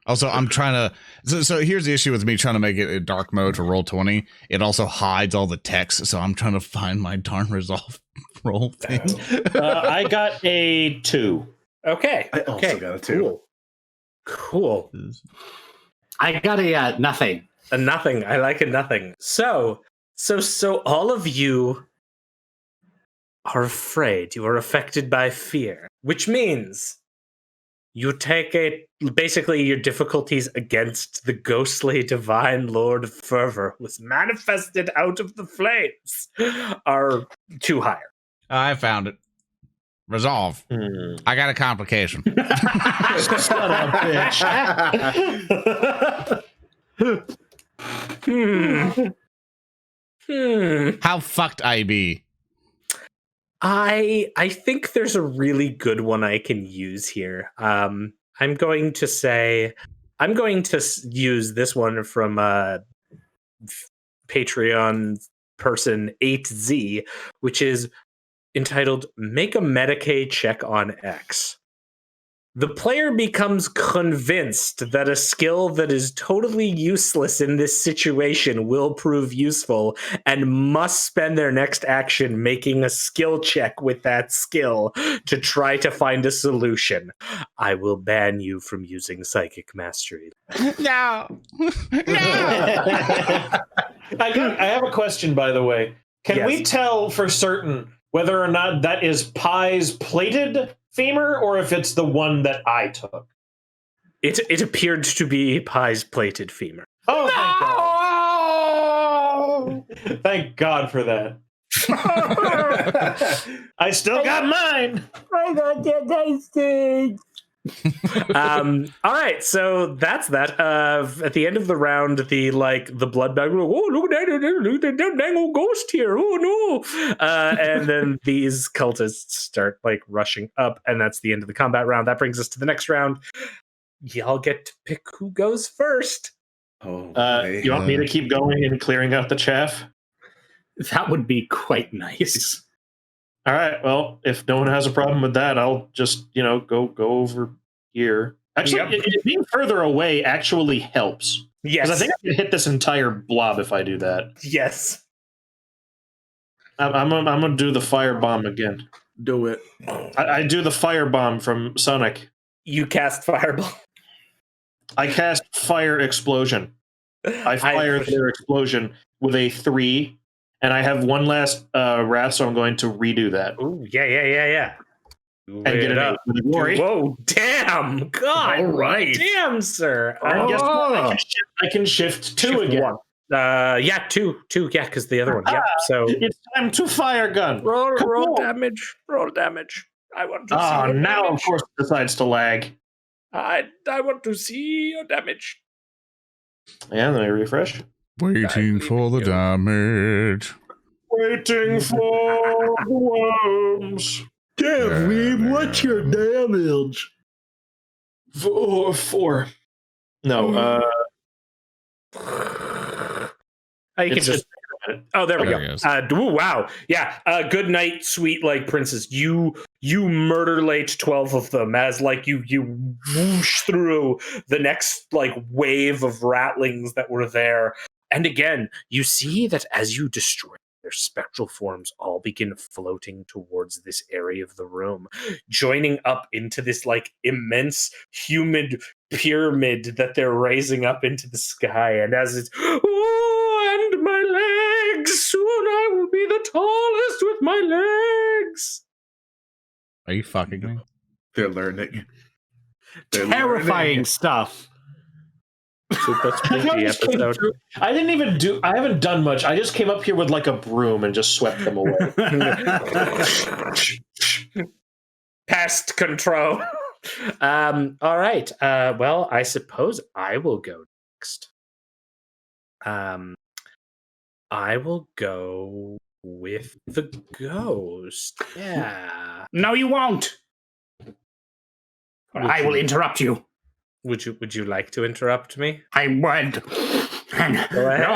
Also, I'm trying to... So here's the issue with me trying to make it a dark mode for Roll20. It also hides all the text, so I'm trying to find my darn resolve roll thing. I got a 2. Okay. I also got a 2. Cool. I got a nothing. A nothing. I like a nothing. So all of you are afraid. You are affected by fear, which means you take basically your difficulties against the ghostly Divine Lord of Fervor, who was manifested out of the flames, are 2 higher. I found it. Resolve. I got a complication. Son of a bitch. How fucked I be? I think there's a really good one I can use here. I'm going to use this one from Patreon person 8Z, which is entitled "Make a Medicaid Check on X." The player becomes convinced that a skill that is totally useless in this situation will prove useful and must spend their next action making a skill check with that skill to try to find a solution. I will ban you from using Psychic Mastery. No. I have a question, by the way. Can we tell for certain whether or not that is Pie's plated femur or if it's the one that I took? It appeared to be Pie's plated femur. Oh, thank God. Thank God for that. I still got mine. I got your dice thing. All right, so that's that. At the end of the round, the blood bag. Oh, look at that dang old ghost here! Oh no! And then these cultists start rushing up, and that's the end of the combat round. That brings us to the next round. Y'all get to pick who goes first. You want me to keep going and clearing out the chaff? That would be quite nice. All right. Well, if no one has a problem with that, I'll just go over here. Actually, being further away actually helps. Yes, because I think I can hit this entire blob if I do that. Yes, I'm gonna do the firebomb again. Do it. I do the firebomb from Sonic. You cast fireball. I cast fire explosion. I fire their explosion with a 3. And I have one last wrath, so I'm going to redo that. Ooh, yeah. And get it up. Whoa, damn. God. All right. Damn, sir. And guess what? I can shift 2 again. Yeah, two. Yeah, because the other one. Yeah. So It's time to fire gun. roll damage. Roll damage. I want to see. Ah, your now damage. of course it decides to lag. I want to see your damage. And then I refresh. Waiting for the damage. Waiting for the worms. Kevin, what's your damage? 4. No, You can It's just. Oh, there we There go. he is. Ooh, wow. Yeah. Good night, sweet like princess. You murder-late 12 of them as like you whoosh through the next like wave of rattlings that were there. And again, you see that as you destroy their spectral forms all begin floating towards this area of the room, joining up into this like immense humid pyramid that they're raising up into the sky. And as it's, oh, and my legs, soon I will be the tallest with my legs. Are you fucking me? They're learning. Terrifying stuff. Super spooky episode. I haven't done much. I just came up here with like a broom and just swept them away. Pest control. All right. Well, I suppose I will go next. I will go with the ghost. Yeah. No, you won't. Or I will interrupt you. Would you like to interrupt me? I would. And Go ahead. no,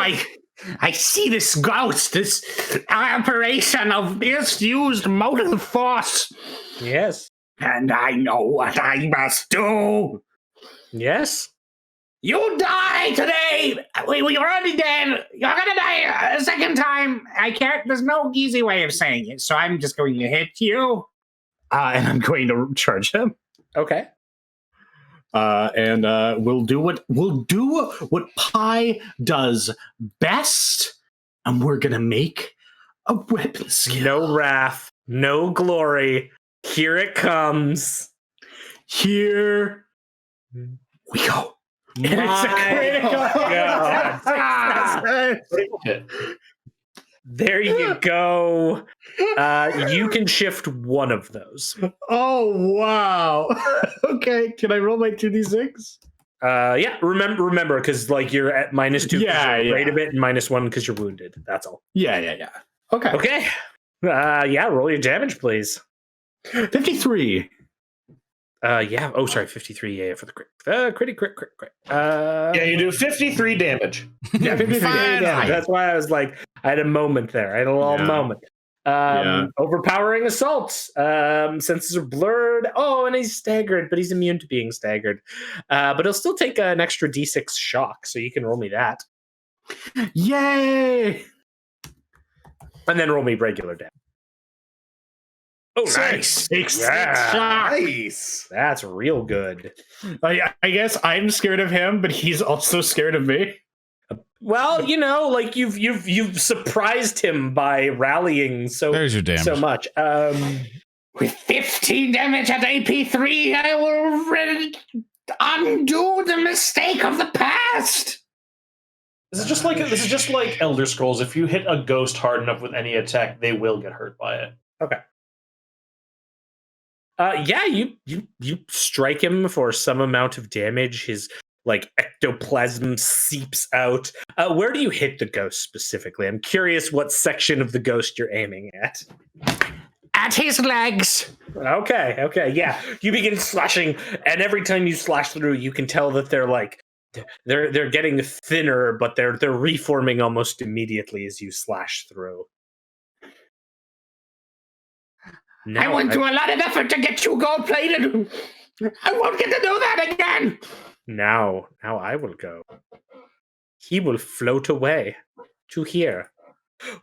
I see this ghost, this operation of misused motive force, Yes. and I know what I must do. Yes. You die today. You're already dead. You're gonna die a second time. I can't. There's no easy way of saying it, so I'm just going to hit you, and I'm going to charge him. Okay. And we'll do what Pi does best, and we're gonna make a weapon skill. No wrath, no glory. Here it comes. Here we go. And it's a critical. God. There you go. You can shift one of those. Oh wow. Okay, can I roll my 2d6? Yeah, remember, because like you're at -2 because Yeah, you're afraid yeah. of it, and -1 because you're wounded. That's all. Yeah. Okay. Okay. Yeah, roll your damage, please. 53. Yeah. Oh, sorry, 53. Yeah, for the crit. Crit. Yeah, you do 53 damage. Yeah, 53. Yeah, that's why I was like, I had a moment there. I had a little moment. Overpowering assault. Senses are blurred. Oh, and he's staggered, but he's immune to being staggered. But he'll still take an extra d6 shock, so you can roll me that. Yay! And then roll me regular damage. Oh, nice. Six. Nice. That's real good. I guess I'm scared of him, but he's also scared of me. Well, you know, like you've surprised him by rallying There's your damage. so much. With 15 damage at AP3, I will undo the mistake of the past. This is just like Elder Scrolls. If you hit a ghost hard enough with any attack, they will get hurt by it. Okay. Yeah, you strike him for some amount of damage. His like ectoplasm seeps out. Where do you hit the ghost specifically? I'm curious what section of the ghost you're aiming at. At his legs. Okay, yeah. You begin slashing, and every time you slash through, you can tell that they're like they're getting thinner, but they're reforming almost immediately as you slash through. No, I went through a lot of effort to get you gold plated. I won't get to do that again. Now I will go. He will float away to here.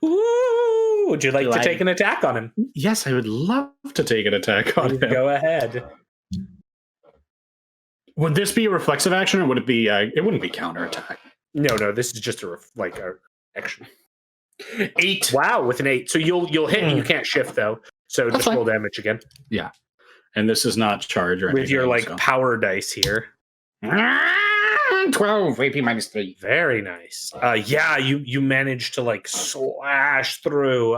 Ooh, would you like to take an attack on him? Yes, I would love to take an attack on him. Go ahead. Would this be a reflexive action, or would it be? It wouldn't be counterattack. No, this is just a action. 8. Wow, with an 8. So you'll hit. You can't shift though. So That's just fine. roll damage again. Yeah, and this is not charge or anything. With your so. power dice here. 12 AP minus 3. Very nice. Yeah, you managed to like slash through.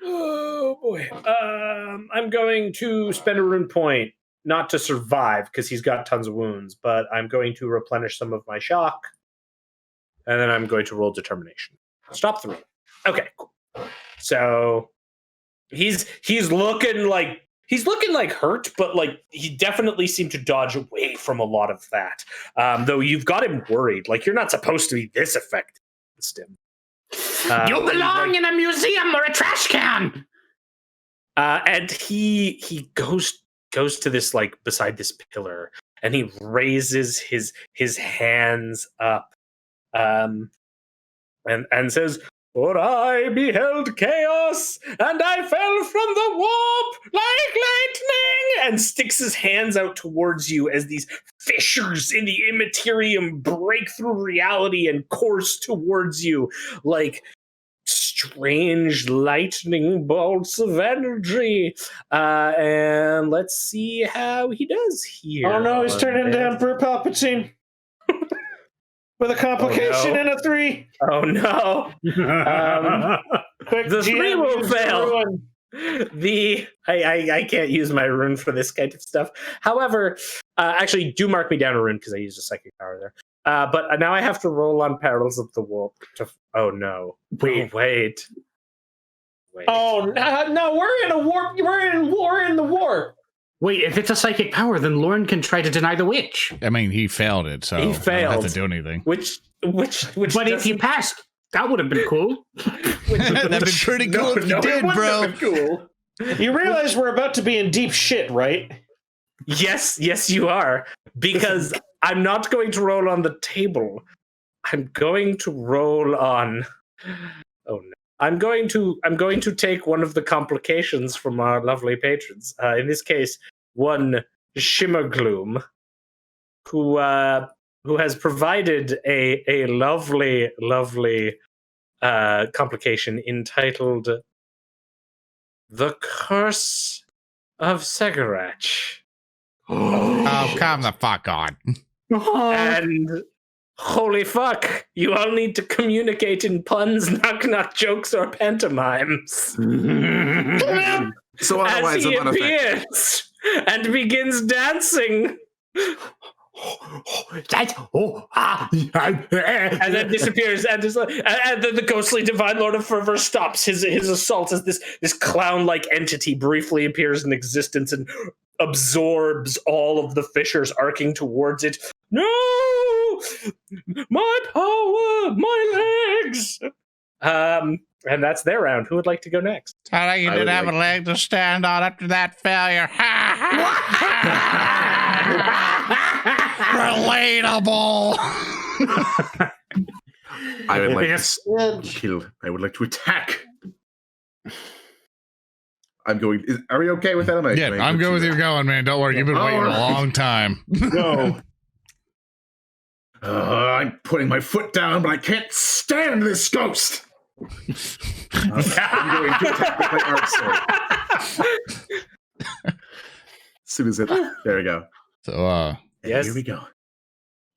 Oh boy. I'm going to spend a rune point, not to survive because he's got tons of wounds, but I'm going to replenish some of my shock, and then I'm going to roll determination. Stop 3. Okay, cool. So he's looking like hurt, but like he definitely seemed to dodge away from a lot of that. Though you've got him worried. Like you're not supposed to be this effective against him. You belong in a museum or a trash can. And he goes to this like beside this pillar, and he raises his hands up, and says, "For I beheld chaos, and I fell from the warp like lightning," and sticks his hands out towards you as these fissures in the immaterium break through reality and course towards you like strange lightning bolts of energy. And let's see how he does here. Oh no, he's turned into Emperor Palpatine. With a complication and a 3. Oh no. Quick, The GM, 3 will use your fail. rune. I can't use my rune for this kind of stuff. However, actually do mark me down a rune because I used a psychic power there. But now I have to roll on Perils of the Warp. Oh no! Wait. Oh no! We're in a warp. We're in the warp. Wait, if it's a psychic power, then Lauren can try to deny the witch. I mean, he failed it, so He I don't failed. have to do anything. Which But if you passed, that would have been cool. That'd be pretty cool if you did, bro. Cool. You realize we're about to be in deep shit, right? Yes, you are. Because I'm not going to roll on the table. I'm going to roll on. Oh no! I'm going to take one of the complications from our lovely patrons. In this case, one Shimmergloom, who has provided a lovely complication entitled "The Curse of Segarach." Oh, come the fuck on. And holy fuck, you all need to communicate in puns, knock jokes, or pantomimes. So otherwise, As he I'm unaffected. appears and begins dancing. And then disappears, and then the ghostly divine lord of fervor stops his assault as this clown-like entity briefly appears in existence and absorbs all of the fissures arcing towards it. No, my power, my legs. And that's their round. Who would like to go next? You didn't have a leg to stand on after that failure. Relatable. I would like to kill. I would like to attack. I'm going. Are we okay with that? I'm good with you going, man. Don't worry. You've been waiting a long time. Go. I'm putting my foot down, but I can't stand this ghost. I'm going to attack with my arc sword. As soon as it, there we go. So, yes. Here we go.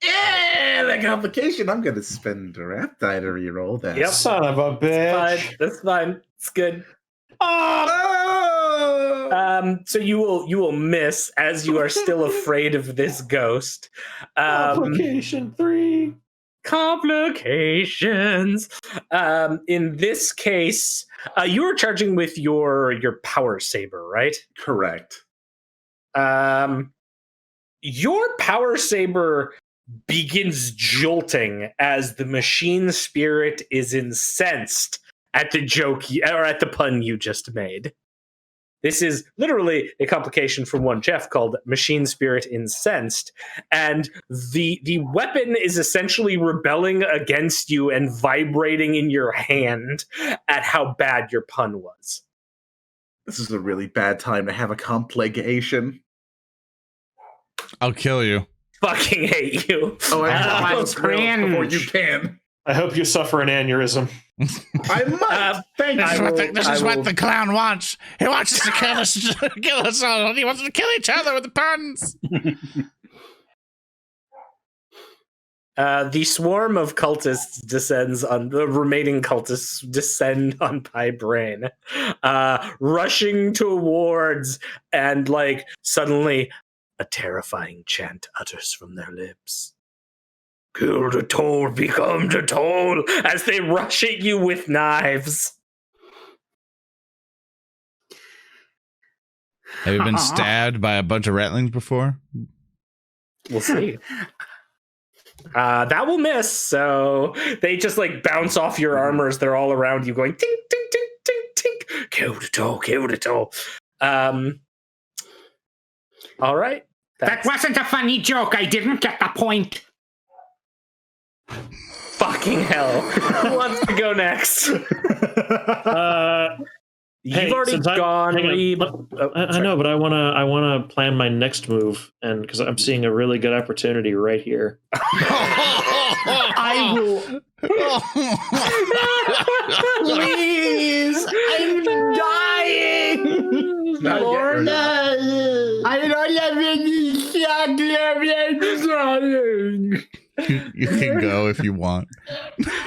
Yeah, the complication. I'm going to spend a rap die to reroll that. Yep. Son of a bitch. That's fine. It's good. Oh! So you will miss as you are still afraid of this ghost. Complication 3. Complications. In this case, you were charging with your power saber, right? Correct. Your power saber begins jolting as the machine spirit is incensed at the joke or at the pun you just made. This is literally a complication from one Jeff called Machine Spirit Incensed, and the weapon is essentially rebelling against you and vibrating in your hand at how bad your pun was. This is a really bad time to have a compligation. I'll kill you. Fucking hate you. Oh, I'm before you can. I hope you suffer an aneurysm. I might. Thank you. This is what the clown wants. He wants us to kill us all. He wants us to kill each other with the puns. The swarm of cultists descends on the remaining cultists descend on Pie-Brain, rushing towards, and like suddenly a terrifying chant utters from their lips. Kill the toll, become the toll, as they rush at you with knives. Have you been stabbed by a bunch of ratlings before? We'll see. That will miss. So they just like bounce off your armor as they're all around you, going tink tink tink tink tink. Kill the toll, kill the toll. All right. That wasn't a funny joke. I didn't get the point. Fucking hell. Who wants to go next? You've already gone. I know, but I wanna plan my next move, and because I'm seeing a really good opportunity right here. I will. Please, I'm dying. Lorna, I don't have any chocolate. You can go if you want.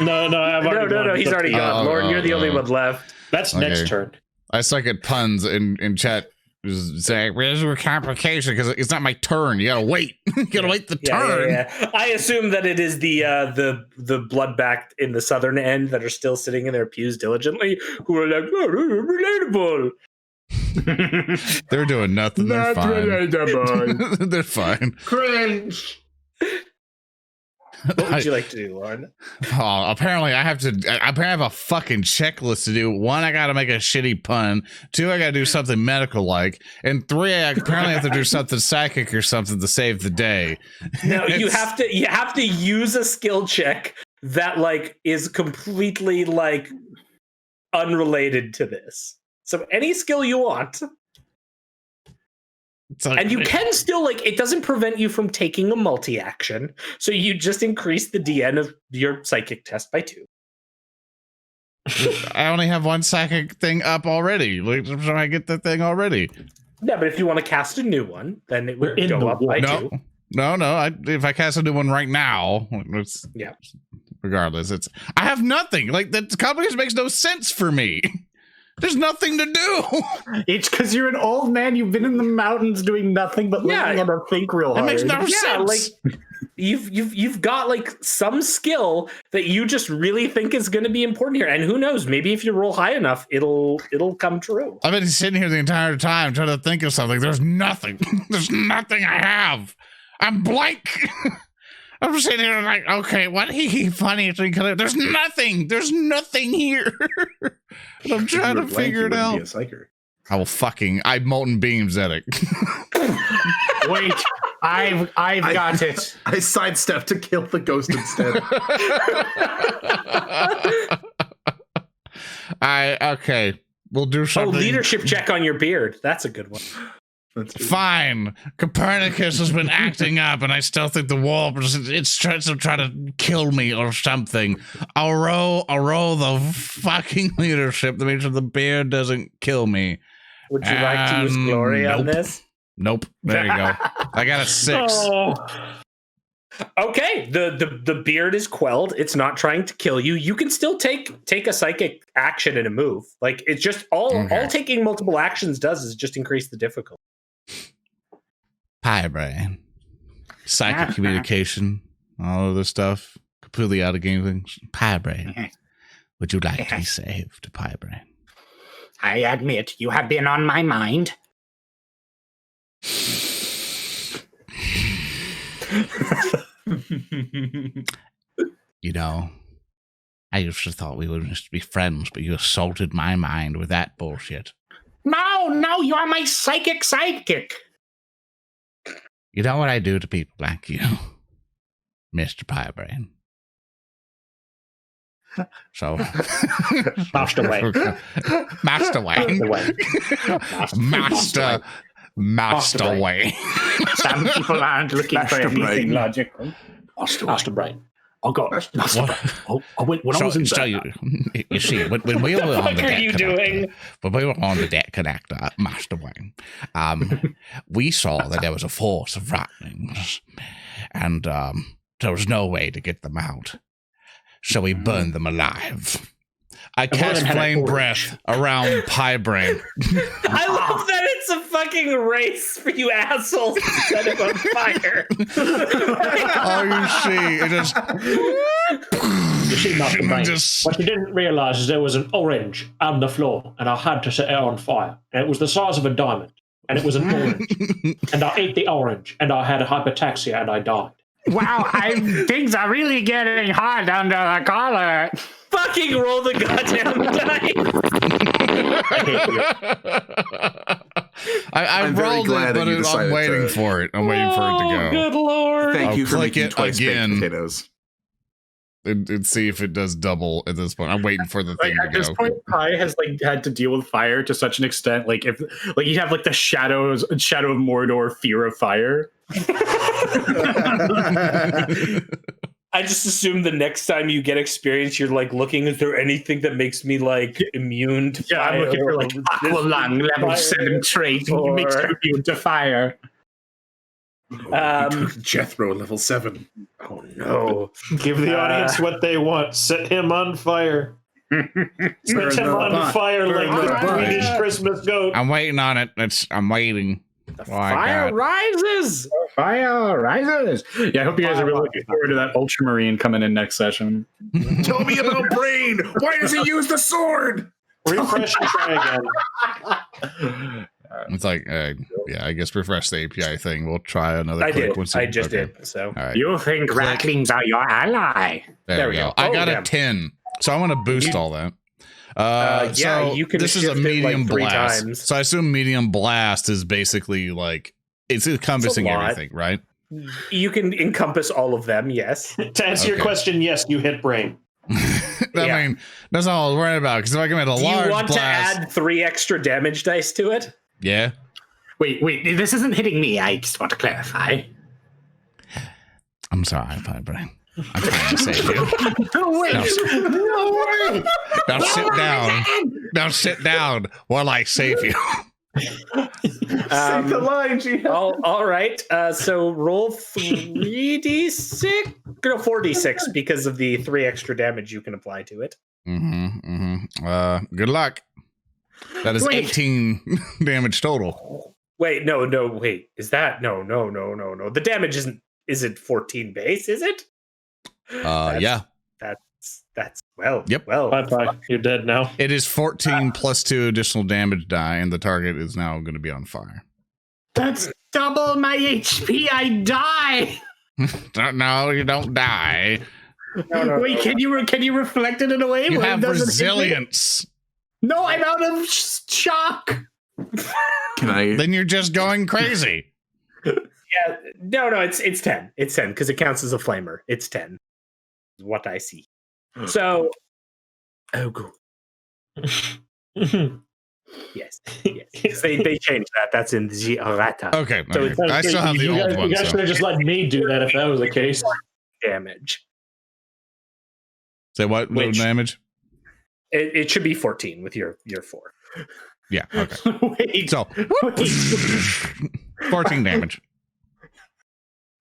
No, no. He's already gone. Lauren, you're the only one left. That's next turn. I suck at puns in chat. Saying, "Where's your complication?" Because it's not my turn. You gotta wait. You gotta wait the turn. Yeah. I assume that it is the bloodback in the southern end that are still sitting in their pews diligently, who are like, oh, relatable. They're doing nothing. They're fine. Relatable. They're fine. Cringe. What would you like to do, Lauren? Oh, apparently I have a fucking checklist to do. 1, I gotta make a shitty pun. 2, I gotta do something medical like, and 3, I apparently have to do something psychic or something to save the day. No, you have to use a skill check that like is completely like unrelated to this. So any skill you want. And you can still, like, it doesn't prevent you from taking a multi-action. So you just increase the DN of your psychic test by 2. I only have 1 psychic thing up already. Like, so I get the thing already. Yeah, but if you want to cast a new one, then it would go up by 2. No. If I cast a new one right now, yeah. Regardless, I have nothing. Like, the combination makes no sense for me. There's nothing to do. It's because you're an old man. You've been in the mountains doing nothing but learning how to think real hard. That makes no sense. Like you've got like some skill that you just really think is going to be important here, and who knows? Maybe if you roll high enough, it'll come true. I've been sitting here the entire time trying to think of something. There's nothing. There's nothing I have. I'm blank. I'm sitting here like, okay, what funny? There's nothing. There's nothing here. I'm trying to figure it out. I will I'm molten beam Zedek. Wait, I've got it. I sidestepped to kill the ghost instead. Okay. We'll do something. Oh, leadership check on your beard. That's a good one. Fine. Copernicus has been acting up, and I still think the wall it's trying to kill me or something. I'll roll the fucking leadership to make sure the beard doesn't kill me. Would you like to use glory on this? Nope. There you go. I got a 6. Oh. Okay, the beard is quelled. It's not trying to kill you. You can still take a psychic action in a move. Like, it's just all taking multiple actions does is just increase the difficulty. Pie-Brain. Psychic communication, all of this stuff. Completely out of game things. Pie-Brain. Would you like to be saved, Pie-Brain? I admit you have been on my mind. You know, I used to thought we would just be friends, but you assaulted my mind with that bullshit. No, you are my psychic sidekick. You know what I do to people like you, Mr. Pie-Brain? So, Master Wayne. Master Wayne. Some people aren't looking for anything logical. Master Brain. Oh God, Master Brain. When I was in bed. You see, when we were on the deck, when we were on the deck connector, Master Wayne, we saw that there was a force of ratlings, and There was no way to get them out, so we burned them alive. I cast flame breath around Pie Brain. I love that it's a fucking race for you assholes to set him on fire. All you see is just... You see nothing, mate. Just- What you didn't realise is there was an orange on the floor, and I had to set it on fire. And it was the size of a diamond, and it was an orange. And I ate the orange, and I had a hypotaxia, and I died. Wow, things are really getting hot under the collar. Fucking roll the goddamn dice. I rolled it, but I'm waiting for it. I'm waiting for it to go. Good lord. Thank you I'll for click making it twice baked again. potatoes. And see if it does double at this point. I'm waiting for the thing At to this go. point, Pi has had to deal with fire to such an extent. Like if you have the shadow of Mordor, fear of fire. I just assume the next time you get experience, you're looking, is there anything that makes me immune to fire? I'm looking for Aqualung level 7 trait makes you immune to fire. Jethro level 7. Oh no. Give the audience what they want. Set him on fire. Set him on fire like the Swedish Christmas goat. I'm waiting on it. I'm waiting. Fire rises! Fire rises! Yeah, I hope you guys are really looking forward to that Ultramarine coming in next session. Tell me about Brain! Why does he use the sword? Refresh and try again. It's I guess refresh the API thing. We'll try another I click. did. I just did. So All right. You think ratlings are your ally? There we go. I got a 10. So I want to boost all that. So you can this is a shift it, medium 3 blast. times. So I assume medium blast is basically it's encompassing lot. everything, right? You can encompass all of them, yes. To answer your question, yes, you hit Brain. I mean, that's all I was worried about. Because if I can make a Do large you want blast, to add 3 extra damage dice to it? yeah. Wait, this isn't hitting me. I just want to clarify. I'm sorry, Pie Brain. I'm trying to save you. No way! No way! Now sit down. Now sit down while I save you. Save the line, Gina. All right. So roll 3d6, no 4d6 because of the 3 extra damage you can apply to it. Good luck. That is Wait. 18 damage total. Wait, no. Wait, is that no? The damage isn't 14 base, is it? Yeah. That's well. Yep. Well, Bye. You're dead now. It is 14 plus 2 additional damage die, and the target is now going to be on fire. That's double my HP. I die. No, you don't die. Wait, can you reflect it in a way You where it have doesn't hit me? resilience. No, I'm out of shock. Can I? Then you're just going crazy. yeah. No. It's 10. It's 10 because it counts as a flamer. It's 10. Is what I see. So. Oh, good. Yes. They changed that. That's in the errata. Okay. So okay. I still have the you old guys, one. You guys should have just let me do that if that was the case. Damage. Say what? No Which- damage? It should be 14 with your 4. Yeah. Okay. Wait, So 14 damage.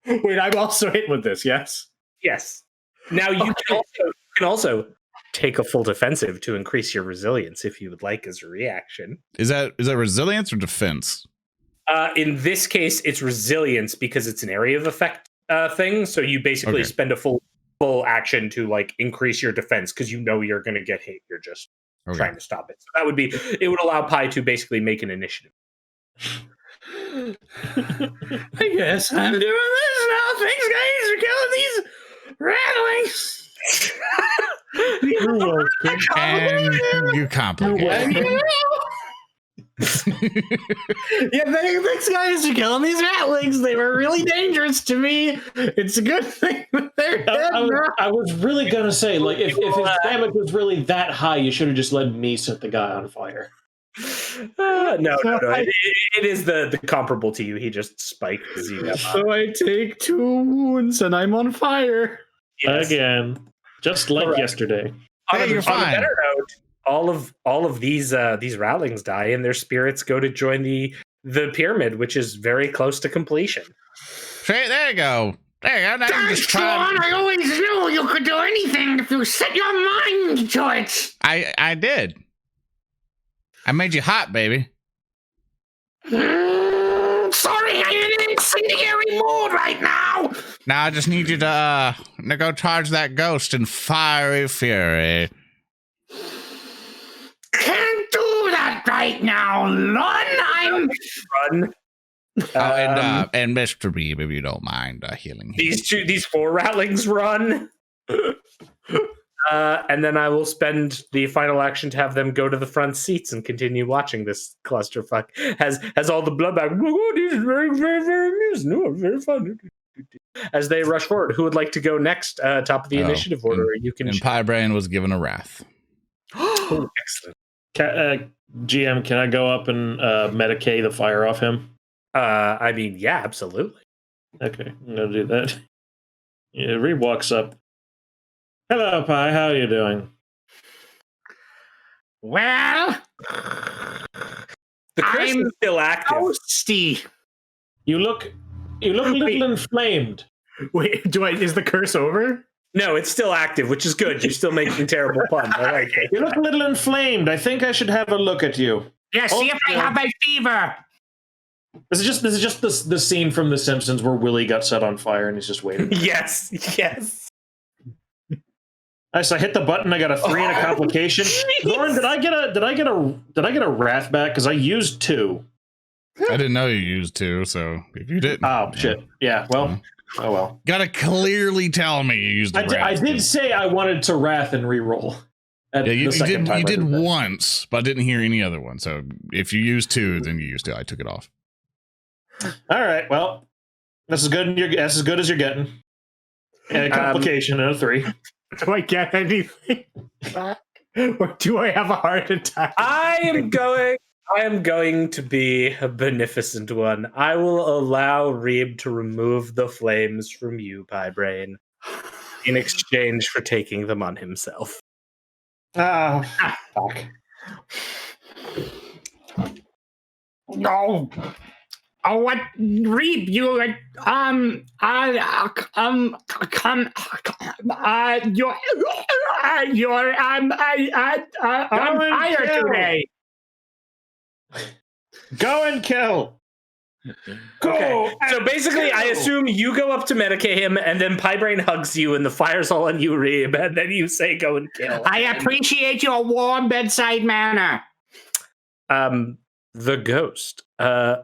Wait, I'm also hit with this, yes? Yes. Now you can also take a full defensive to increase your resilience if you would like as a reaction. Is that resilience or defense? In this case, it's resilience because it's an area of effect thing. So you basically Okay. spend a full action to increase your defense because you know you're going to get hit. You're just Okay. trying to stop it. So that would be it. Would allow Pi to basically make an initiative. I guess I'm doing this now. Thanks, guys, for killing these rattlings. You're welcome. And you complicate. Yeah, thanks, guys, for killing these rattlings. They were really dangerous to me. It's a good thing that they're dead now. I was really gonna say, if his damage was really that high, you should have just let me set the guy on fire. No. It is the comparable to you. He just spiked Z. So I take 2 wounds and I'm on fire. Yes. Again, just like Correct. yesterday. Hey, you're On a fine. better note, all of these rattlings die, and their spirits go to join the pyramid, which is very close to completion. There you go. Hey, I'm Thanks, just trying. Lorne. I always knew you could do anything if you set your mind to it. I did. I made you hot, baby. Sorry, I'm in an incendiary mood right now. Now I just need you to go charge that ghost in fiery fury. Can't do that right now, Lorne. Run. And Mr. Reeb, if you don't mind healing him. These 4 Ratlings run. And then I will spend the final action to have them go to the front seats and continue watching this clusterfuck. Has all the blood back. Oh, this is very, very, very amusing. Oh, very fun. As they rush forward, who would like to go next? Top of the initiative order. You can. And Piebrain was given a wrath. Oh, excellent. GM, can I go up and Medicae the fire off him? I mean, yeah, absolutely. Okay, I'm gonna do that. Yeah, Reeb walks up. Hello, Pie. How are you doing? Well, the curse is still active. Toasty. You look a little inflamed. Wait, is the curse over? No, it's still active, which is good. You're still making terrible puns. I like it. You look a little inflamed. I think I should have a look at you. Yeah, see if I have a fever. This is just the scene from The Simpsons where Willie got set on fire and he's just waiting. Yes. Nice. I hit the button. I got a 3 and a complication. Lauren, did I get a wrath back? Because I used 2. I didn't know you used 2, so if you didn't, oh shit. Yeah. Well. Oh well. Gotta clearly tell me you used. I did say I wanted to wrath and reroll. Yeah, you did once, but I didn't hear any other one. So if you used 2, then you used 2. I took it off. All right. Well, that's as good as you're getting. And a complication and a 3. Do I get anything back? Or do I have a heart attack? I am going to be a beneficent one. I will allow Reeb to remove the flames from you, Piebrain, in exchange for taking them on himself. Oh, fuck. No. Oh, what, Reeb? You're I'm tired today. Go and kill. Go. Okay. So basically, I assume you go up to medicate him, and then Piebrain hugs you, and the fire's all on you, Reeb, and then you say, "Go and kill." I appreciate your warm bedside manner. The ghost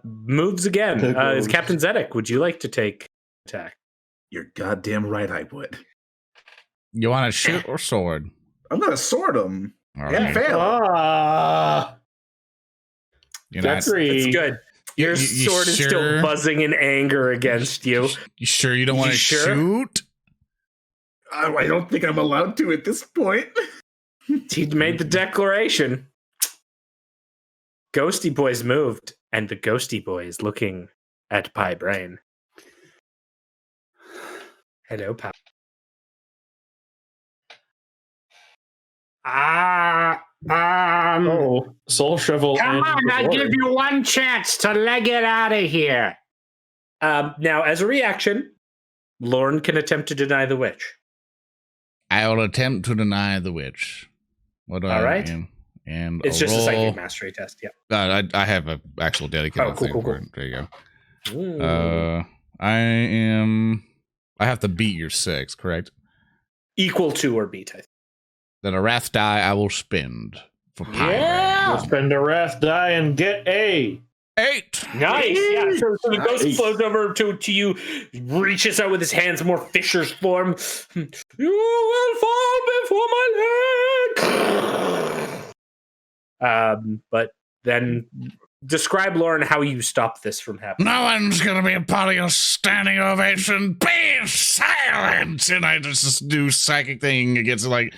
moves again. Is Captain Zedek? Would you like to take attack? You're goddamn right I would. You want to shoot or sword? I'm gonna sword him. All And right. fail. That's good. Your sword is still buzzing in anger against you. You sure you don't want to shoot? I don't think I'm allowed to at this point. He made the declaration. Ghosty Boy's moved, and the Ghosty Boy is looking at Piebrain. Hello, Pie. Soul Shrivel. Come on, I'll give you one chance to leg it out of here. Now, as a reaction, Lorne can attempt to deny the witch. I will attempt to deny the witch. What do All right. And It's just a psychic mastery test. Yeah. I have an actual dedicated thing cool. for it. There you go. I have to beat your 6, correct? Equal to or beat, I think. Then a wrath die I will spend for Piebrain. Yeah. Spend a wrath die and get a 8. Nice. Yeah. So the ghost flows over to you, reaches out with his hands, more fissures form. You will fall before my leg. But then describe, Lauren, how you stop this from happening. No one's gonna be a part of your standing ovation. Be silent! And I just do psychic thing against I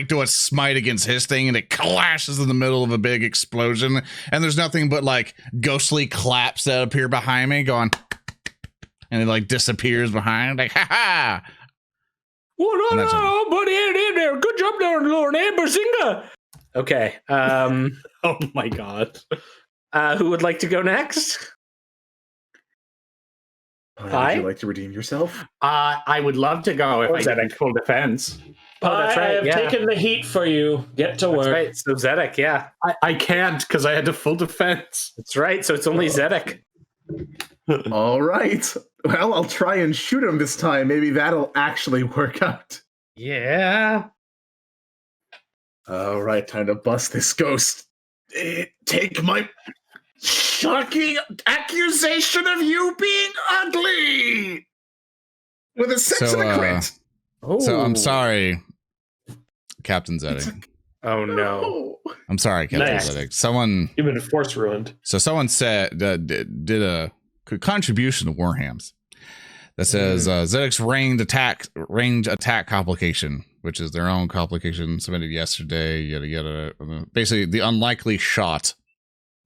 do a smite against his thing, and it clashes in the middle of a big explosion. And there's nothing but ghostly claps that appear behind me, going, and it disappears behind. Ha ha! Oh no, buddy, there. Good job there, Lauren. Bazinga. Okay. Oh my god. Who would like to go next? Would you like to redeem yourself? I would love to go if I did full defense. Oh, that's I right. have Yeah. taken the heat for you. Get to That's work. right. So Zedek, yeah. I can't because I had to full defense. That's right. So it's only Zedek. All right. Well, I'll try and shoot him this time. Maybe that'll actually work out. Yeah. All right, time to bust this ghost. Take my shocking accusation of you being ugly with a 6 and a crit. So I'm sorry, Captain Zedek. Oh no. I'm sorry, Captain Nice. Zedek. Someone You've been force ruined. said did a contribution to Warhams that says Zedek's ranged attack complication, which is their own complication submitted yesterday. Yada yada. Basically, the unlikely shot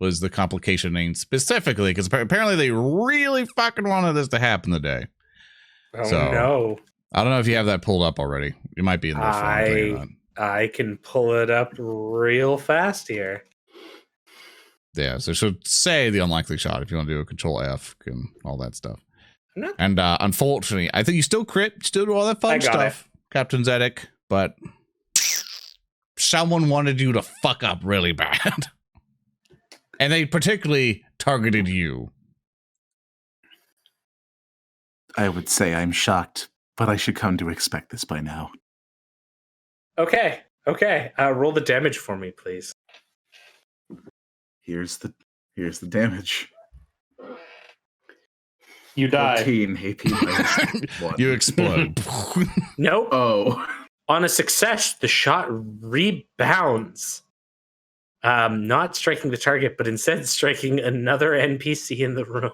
was the complication named specifically because apparently they really fucking wanted this to happen today. Oh So, no. I don't know if you have that pulled up already. It might be in there. I can pull it up real fast here. Yeah, so it should say the unlikely shot if you want to do a Control F and all that stuff. No. And unfortunately, I think you still crit, still do all that I fun got stuff, Captain Zedek, but someone wanted you to fuck up really bad. And they particularly targeted you. I would say I'm shocked, but I should come to expect this by now. Okay. Roll the damage for me, please. Here's the damage. You die. 14 AP minus 1. You explode. Nope. Oh. On a success, the shot rebounds. Not striking the target, but instead striking another NPC in the room.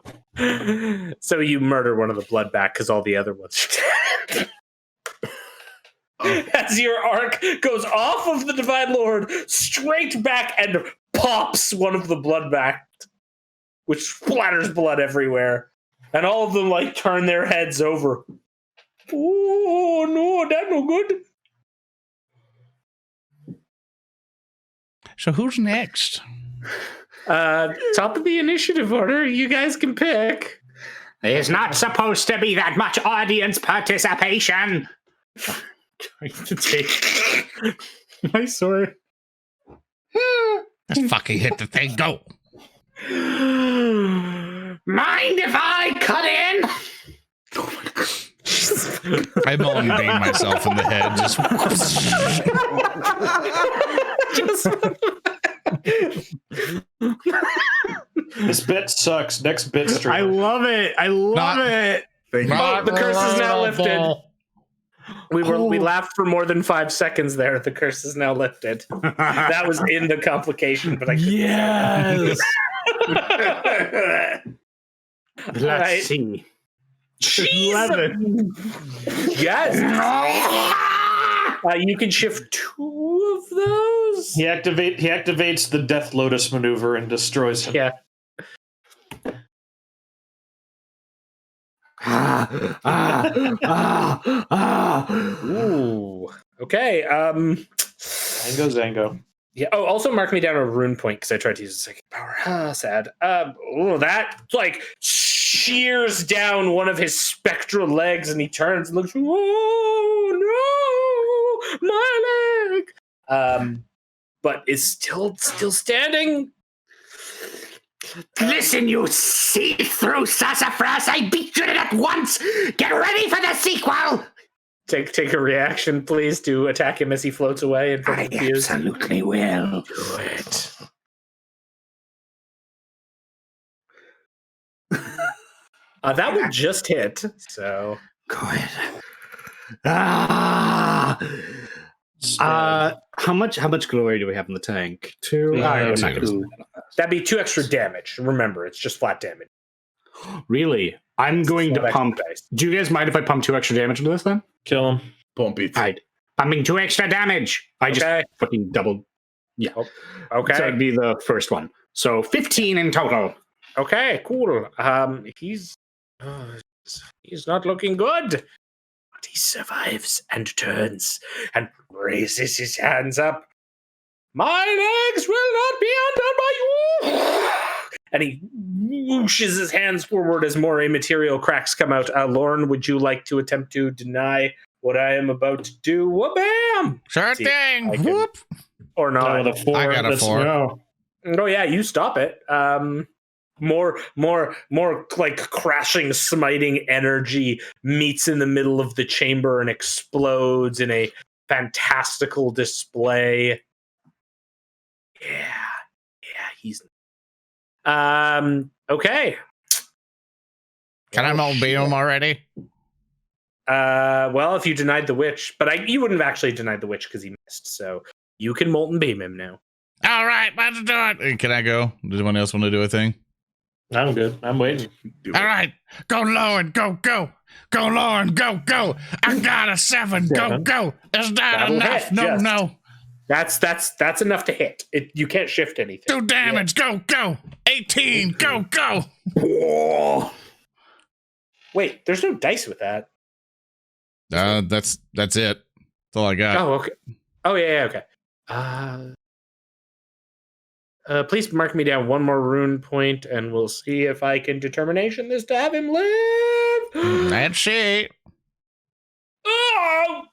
So you murder one of the blood back because all the other ones are dead. As your arc goes off of the Divine Lord, straight back and pops one of the blood back, which splatters blood everywhere. And all of them like turn their heads over. Oh no, that's no good. So who's next? Top of the initiative order, you guys can pick. There's not supposed to be that much audience participation. Trying to take my sword. Let's fucking hit the thing. Go. Mind if I cut in? I moaned myself in the head. This bit sucks. Next bit stream. I love it. I love it. Thank you. Oh, the curse is now lifted. We laughed for more than 5 seconds there. The curse is now lifted. That was in the complication, but I couldn't. Yes. Let's right. see. 11. Yes. You can shift 2 of those. He activates the Death Lotus maneuver and destroys him. Yeah. Ooh. Okay. Zango. Yeah. Oh, also mark me down a rune point because I tried to use a second power. Sad. That like shears down one of his spectral legs, and he turns and looks. Oh no, my leg! But is still standing. Listen, you see-through sassafras, I beat you to it at once! Get ready for the sequel! Take a reaction, please, to attack him as he floats away in front of the fuse. Absolutely will. Do it. That would just hit, so... Good. How much glory do we have in the tank? 2. That'd be 2 extra damage. Remember, it's just flat damage. Really? I'm going to pump. Do you guys mind if I pump 2 extra damage into this then? Kill him. Bump it. All right. Pumping 2 extra damage. I just fucking doubled. Yeah. Okay. So it'd be the first one. So 15 in total. Okay, cool. He's not looking good. But he survives and turns and raises his hands up. My legs will not be undone by you. And he whooshes his hands forward as more immaterial cracks come out. Lauren, would you like to attempt to deny what I am about to do? Wha-bam! Sure thing. Whoop. Or not. No, the 4. I got a 4. No. Oh yeah, you stop it. More like crashing, smiting energy meets in the middle of the chamber and explodes in a fantastical display. Yeah, he's okay. Can I Molten Beam him already? Well, if you denied the witch, but you wouldn't have actually denied the witch because he missed, so you can Molten Beam him now. All right, let's do it. Can I go? Does anyone else want to do a thing? I'm good. I'm waiting. All right, go Lauren, go. Go Lauren, go. I got a 7, go. Is that That'll enough? hit, No. That's enough to hit. You can't shift anything. 2 damage, go. 18, go. Whoa. Wait, there's no dice with that. That's it. That's all I got. Oh, okay. Oh, yeah, okay. Please mark me down 1 more rune point, and we'll see if I can determination this to have him live. Let's see. Oh!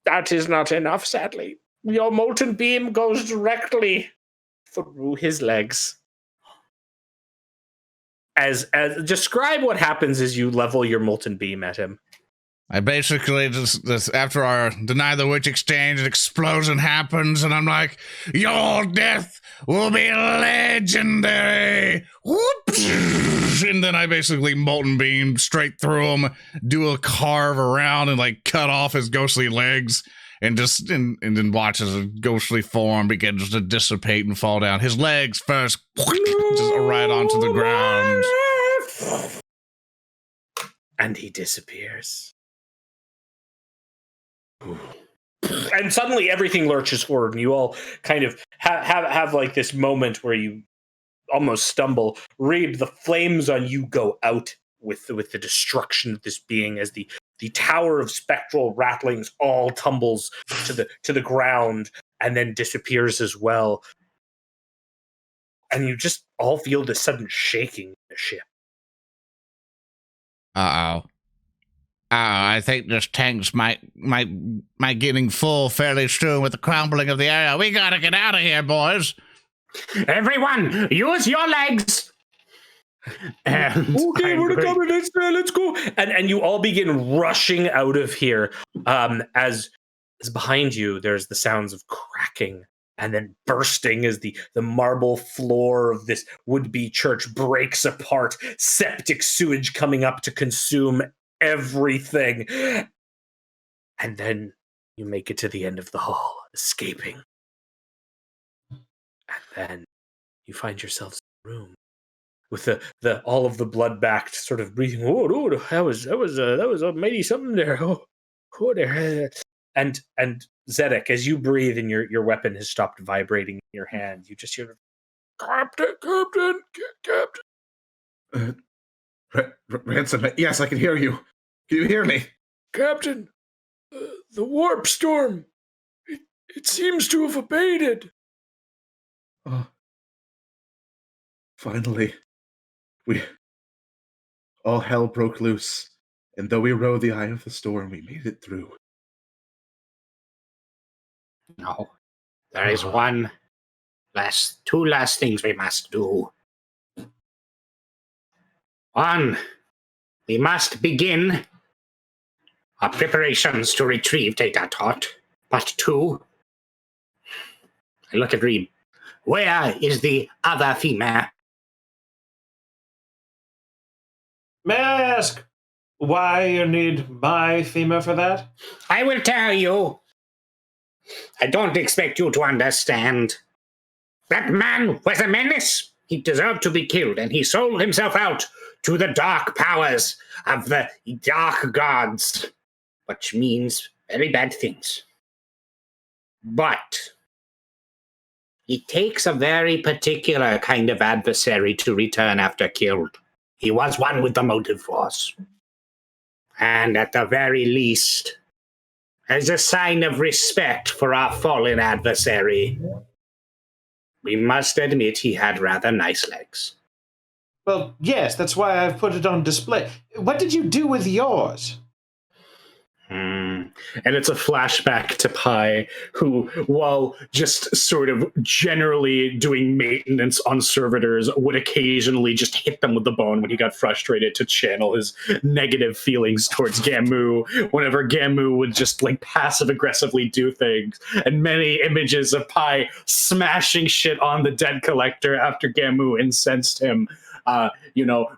That is not enough, sadly. Your molten beam goes directly through his legs. As describe what happens as you level your molten beam at him. I basically just after our Deny the Witch exchange, an explosion happens, and I'm like, your death will be legendary. Whoops! And then I basically Molten Beam straight through him, do a carve around, and like cut off his ghostly legs, and then watch as a ghostly form begins to dissipate and fall down. His legs first, just right onto the ground. And he disappears. And suddenly everything lurches forward, and you all kind of have like this moment where you almost stumble. Reed, the flames on you go out with the destruction of this being as the tower of spectral rattlings all tumbles to the ground and then disappears as well. And you just all feel this sudden shaking in the ship. I think this tank's might getting full fairly soon with the crumbling of the area. We gotta get out of here, boys. Everyone, use your legs. And okay, we're coming. Let's go. And you all begin rushing out of here. As behind you, there's the sounds of cracking and then bursting as the marble floor of this would-be church breaks apart. Septic sewage coming up to consume everything. And then you make it to the end of the hall, escaping. And then you find yourselves in a room with the all of the blood-backed sort of breathing. Oh, that was a mighty something there. Oh there. And Zedek, as you breathe and your weapon has stopped vibrating in your hand, you just hear, Captain. Ransom, yes, I can hear you. Can you hear me? Captain, the warp storm, it seems to have abated. Oh. Finally. All hell broke loose, and though we rode the eye of the storm, we made it through. No, there is two last things we must do. 1, we must begin our preparations to retrieve Data Tot. But 2, I look at Reed. Where is the other female? May I ask why you need my female for that? I will tell you. I don't expect you to understand. That man was a menace. He deserved to be killed, and he sold himself out to the dark powers of the dark gods, which means very bad things. But it takes a very particular kind of adversary to return after killed. He was one with the motive force. And at the very least, as a sign of respect for our fallen adversary, we must admit he had rather nice legs. Well, yes, that's why I've put it on display. What did you do with yours? And it's a flashback to Pi, who, while just sort of generally doing maintenance on servitors, would occasionally just hit them with the bone when he got frustrated to channel his negative feelings towards Gamu, whenever Gamu would just like passive aggressively do things. And many images of Pi smashing shit on the dead collector after Gamu incensed him.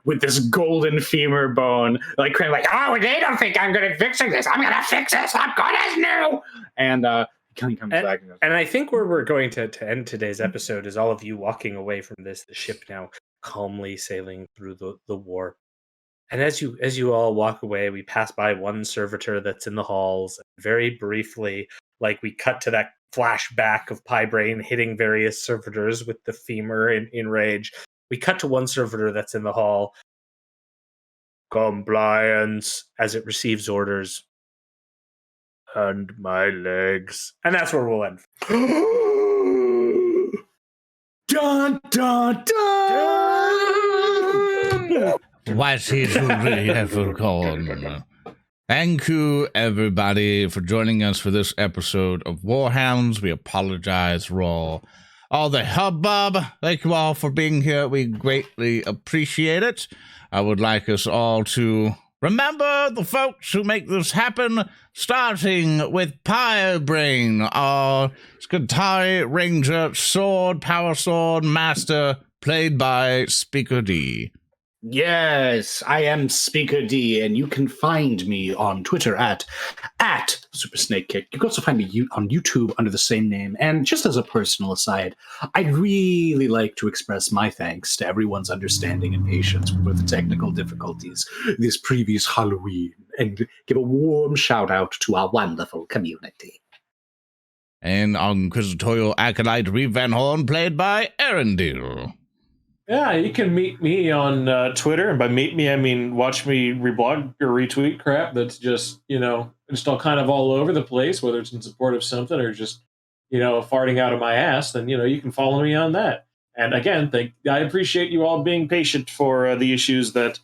With this golden femur bone, like oh, they don't think I'm good at fixing this. I'm gonna fix this. I'm good as new. And he comes back. And I think where we're going to end today's episode is all of you walking away from this. The ship now calmly sailing through the warp. And as you all walk away, we pass by one servitor that's in the halls. Very briefly, like we cut to that flashback of Pie Brain hitting various servitors with the femur in rage. We cut to one servitor that's in the hall. Compliance, as it receives orders. And my legs. And that's where we'll end. Dun, dun, dun! What is really called? Thank you, everybody, for joining us for this episode of Warhounds. We apologize for all the hubbub. Thank you all for being here. We greatly appreciate it. I would like us all to remember the folks who make this happen, starting with Pie Brain, our Skitarii Ranger Power Sword Master, played by Speaker D. Yes, I am Speaker D, and you can find me on Twitter at Super Snake Kick. You can also find me on YouTube under the same name. And just as a personal aside, I'd really like to express my thanks to everyone's understanding and patience with the technical difficulties this previous Halloween, and give a warm shout out to our wonderful community. And on Inquisitorial Acolyte Reeve Van Horn, played by Arendelle. Yeah, you can meet me on Twitter, and by meet me, I mean watch me reblog or retweet crap that's just, just all over the place, whether it's in support of something or just, farting out of my ass, then, you can follow me on that. And again, I appreciate you all being patient for the issues that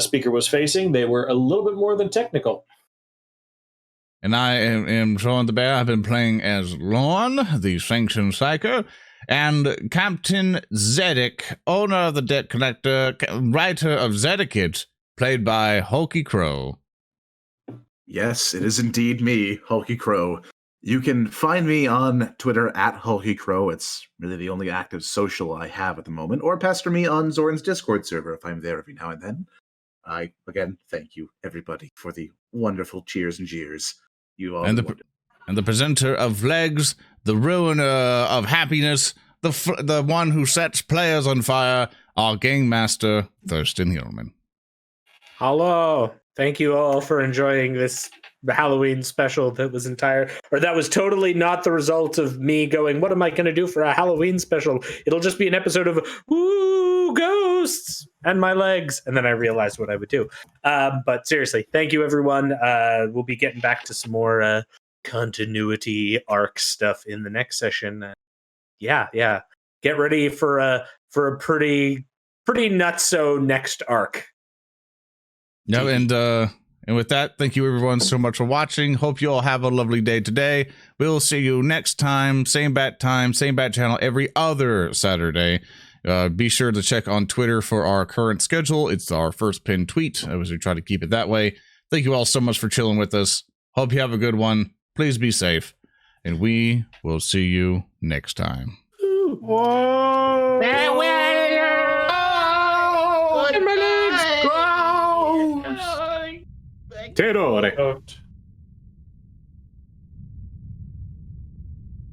Speaker was facing. They were a little bit more than technical. And I am Sean the Bear. I've been playing as Lorne, the Sanctioned Psycho, and Captain Zedek, owner of the Debt Collector, writer of Zedekit, played by Hulky Crow. Yes, it is indeed me, Hulky Crow. You can find me on Twitter at Hulky Crow. It's really the only active social I have at the moment. Or pester me on Zoran's Discord server if I'm there every now and then. I, again, thank you, everybody, for the wonderful cheers and jeers. You all and the presenter of Legs, the ruiner of happiness, the one who sets players on fire, our game master, Thurston Hillman. Hello. Thank you all for enjoying this Halloween special that was totally not the result of me going, what am I going to do for a Halloween special? It'll just be an episode of, woo, ghosts, and my legs. And then I realized what I would do. But seriously, thank you, everyone. We'll be getting back to some more continuity arc stuff in the next session. Yeah. Get ready for a pretty nutso next arc. No, and with that, thank you everyone so much for watching. Hope you all have a lovely day today. We'll see you next time, same bat channel every other Saturday. Be sure to check on Twitter for our current schedule. It's our first pinned tweet, as we try to keep it that way. Thank you all so much for chilling with us. Hope you have a good one. Please be safe, and we will see you next time. Whoa. Terrore.